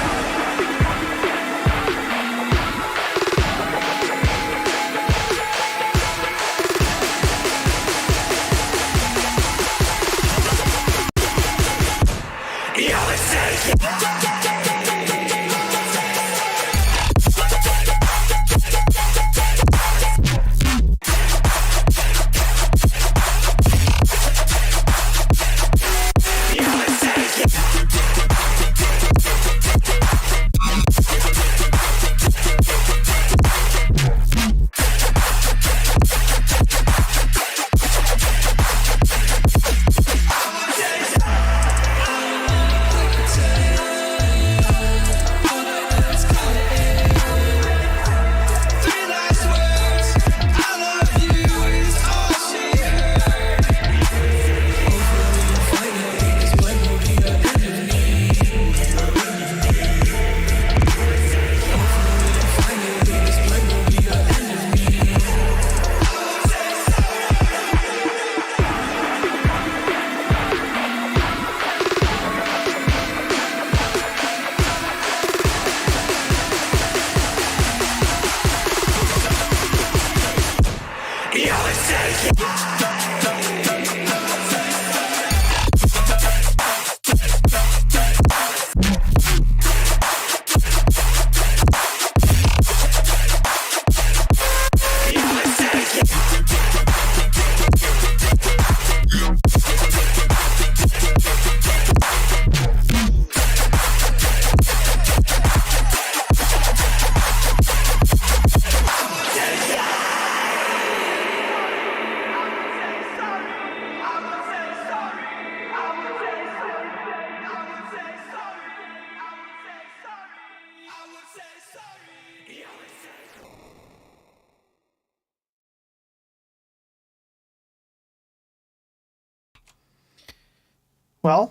Well,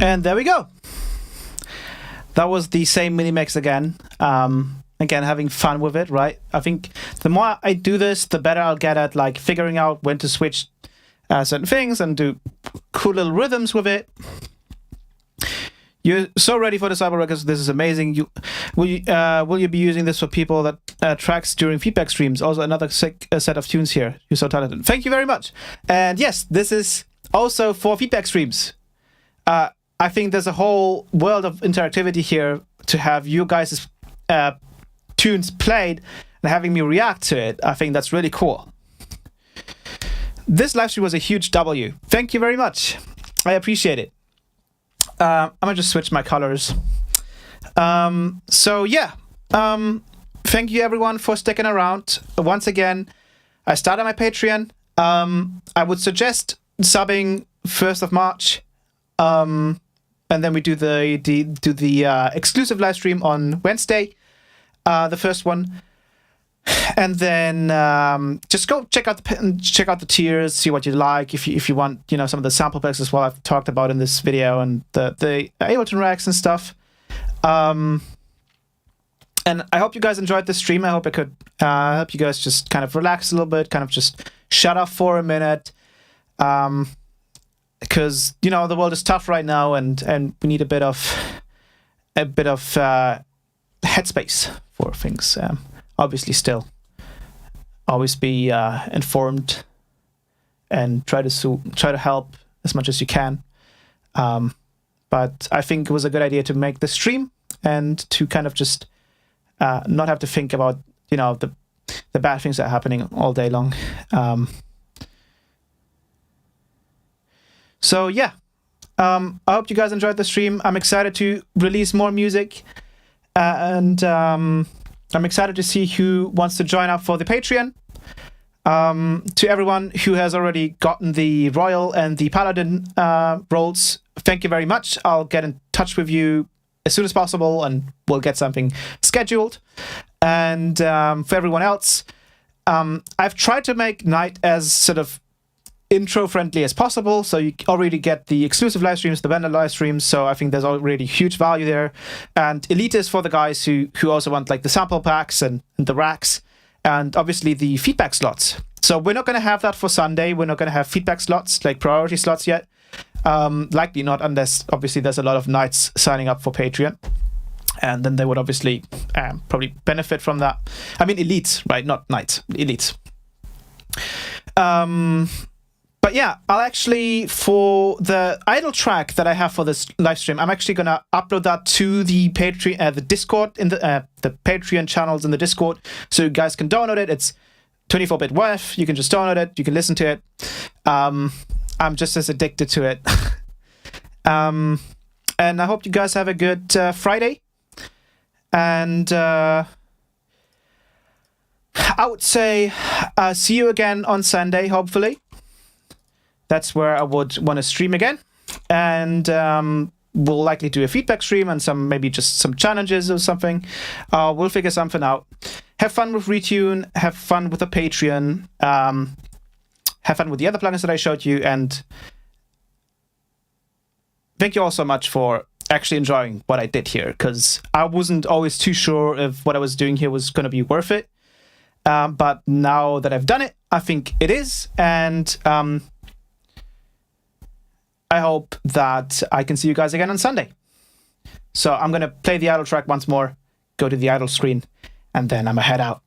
and there we go. That was the same mini mix again. Again, having fun with it, right? I think the more I do this, the better I'll get at like figuring out when to switch certain things and do cool little rhythms with it. You're so ready for the Cyber Records. This is amazing. Will you be using this for people that tracks during feedback streams? Also, another sick set of tunes here. You're so talented. Thank you very much. And yes, this is also for feedback streams. I think there's a whole world of interactivity here to have you guys' tunes played and having me react to it. I think that's really cool. This live stream was a huge W. Thank you very much. I appreciate it. I'm gonna just switch my colors. So yeah, thank you everyone for sticking around. Once again, I started my Patreon. I would suggest subbing 1st of March. and then we do the exclusive live stream on Wednesday, the first one. And then just go check out the tiers, see what you like. If you want, you know, some of the sample packs as well, I've talked about in this video, and the Ableton racks and stuff. And I hope you guys enjoyed this stream. I hope I could help you guys just kind of relax a little bit, kind of just shut off for a minute, because you know the world is tough right now, and we need a bit of headspace for things. Obviously, still always be informed and try to help as much as you can. But I think it was a good idea to make the stream and to kind of just not have to think about, you know, the bad things that are happening all day long. So yeah, I hope you guys enjoyed the stream. I'm excited to release more music, and I'm excited to see who wants to join up for the Patreon. To everyone who has already gotten the Royal and the Paladin roles, thank you very much. I'll get in touch with you as soon as possible, and we'll get something scheduled. And for everyone else, I've tried to make Night as sort of intro-friendly as possible, so you already get the exclusive live streams, the vendor live streams, so I think there's already huge value there. And Elite is for the guys who also want like the sample packs and the racks, and obviously the feedback slots. So we're not going to have that for Sunday. We're not going to have feedback slots, like priority slots yet. Likely not, unless obviously there's a lot of Knights signing up for Patreon. And then they would obviously probably benefit from that. I mean, Elites, right? Not Knights, Elites. But yeah, I'll actually, for the idle track that I have for this live stream, I'm actually going to upload that to the Patreon, the Discord, in the Patreon channels in the Discord, so you guys can download it. It's 24-bit WAV. You can just download it. You can listen to it. I'm just as addicted to it. And I hope you guys have a good Friday. And I would say see you again on Sunday, hopefully. That's where I would want to stream again. And we'll likely do a feedback stream and maybe just some challenges or something. We'll figure something out. Have fun with Retune. Have fun with the Patreon. Have fun with the other plugins that I showed you. And thank you all so much for actually enjoying what I did here, because I wasn't always too sure if what I was doing here was going to be worth it. But now that I've done it, I think it is. And I hope that I can see you guys again on Sunday. So I'm going to play the idle track once more, go to the idle screen, and then I'm going to head out.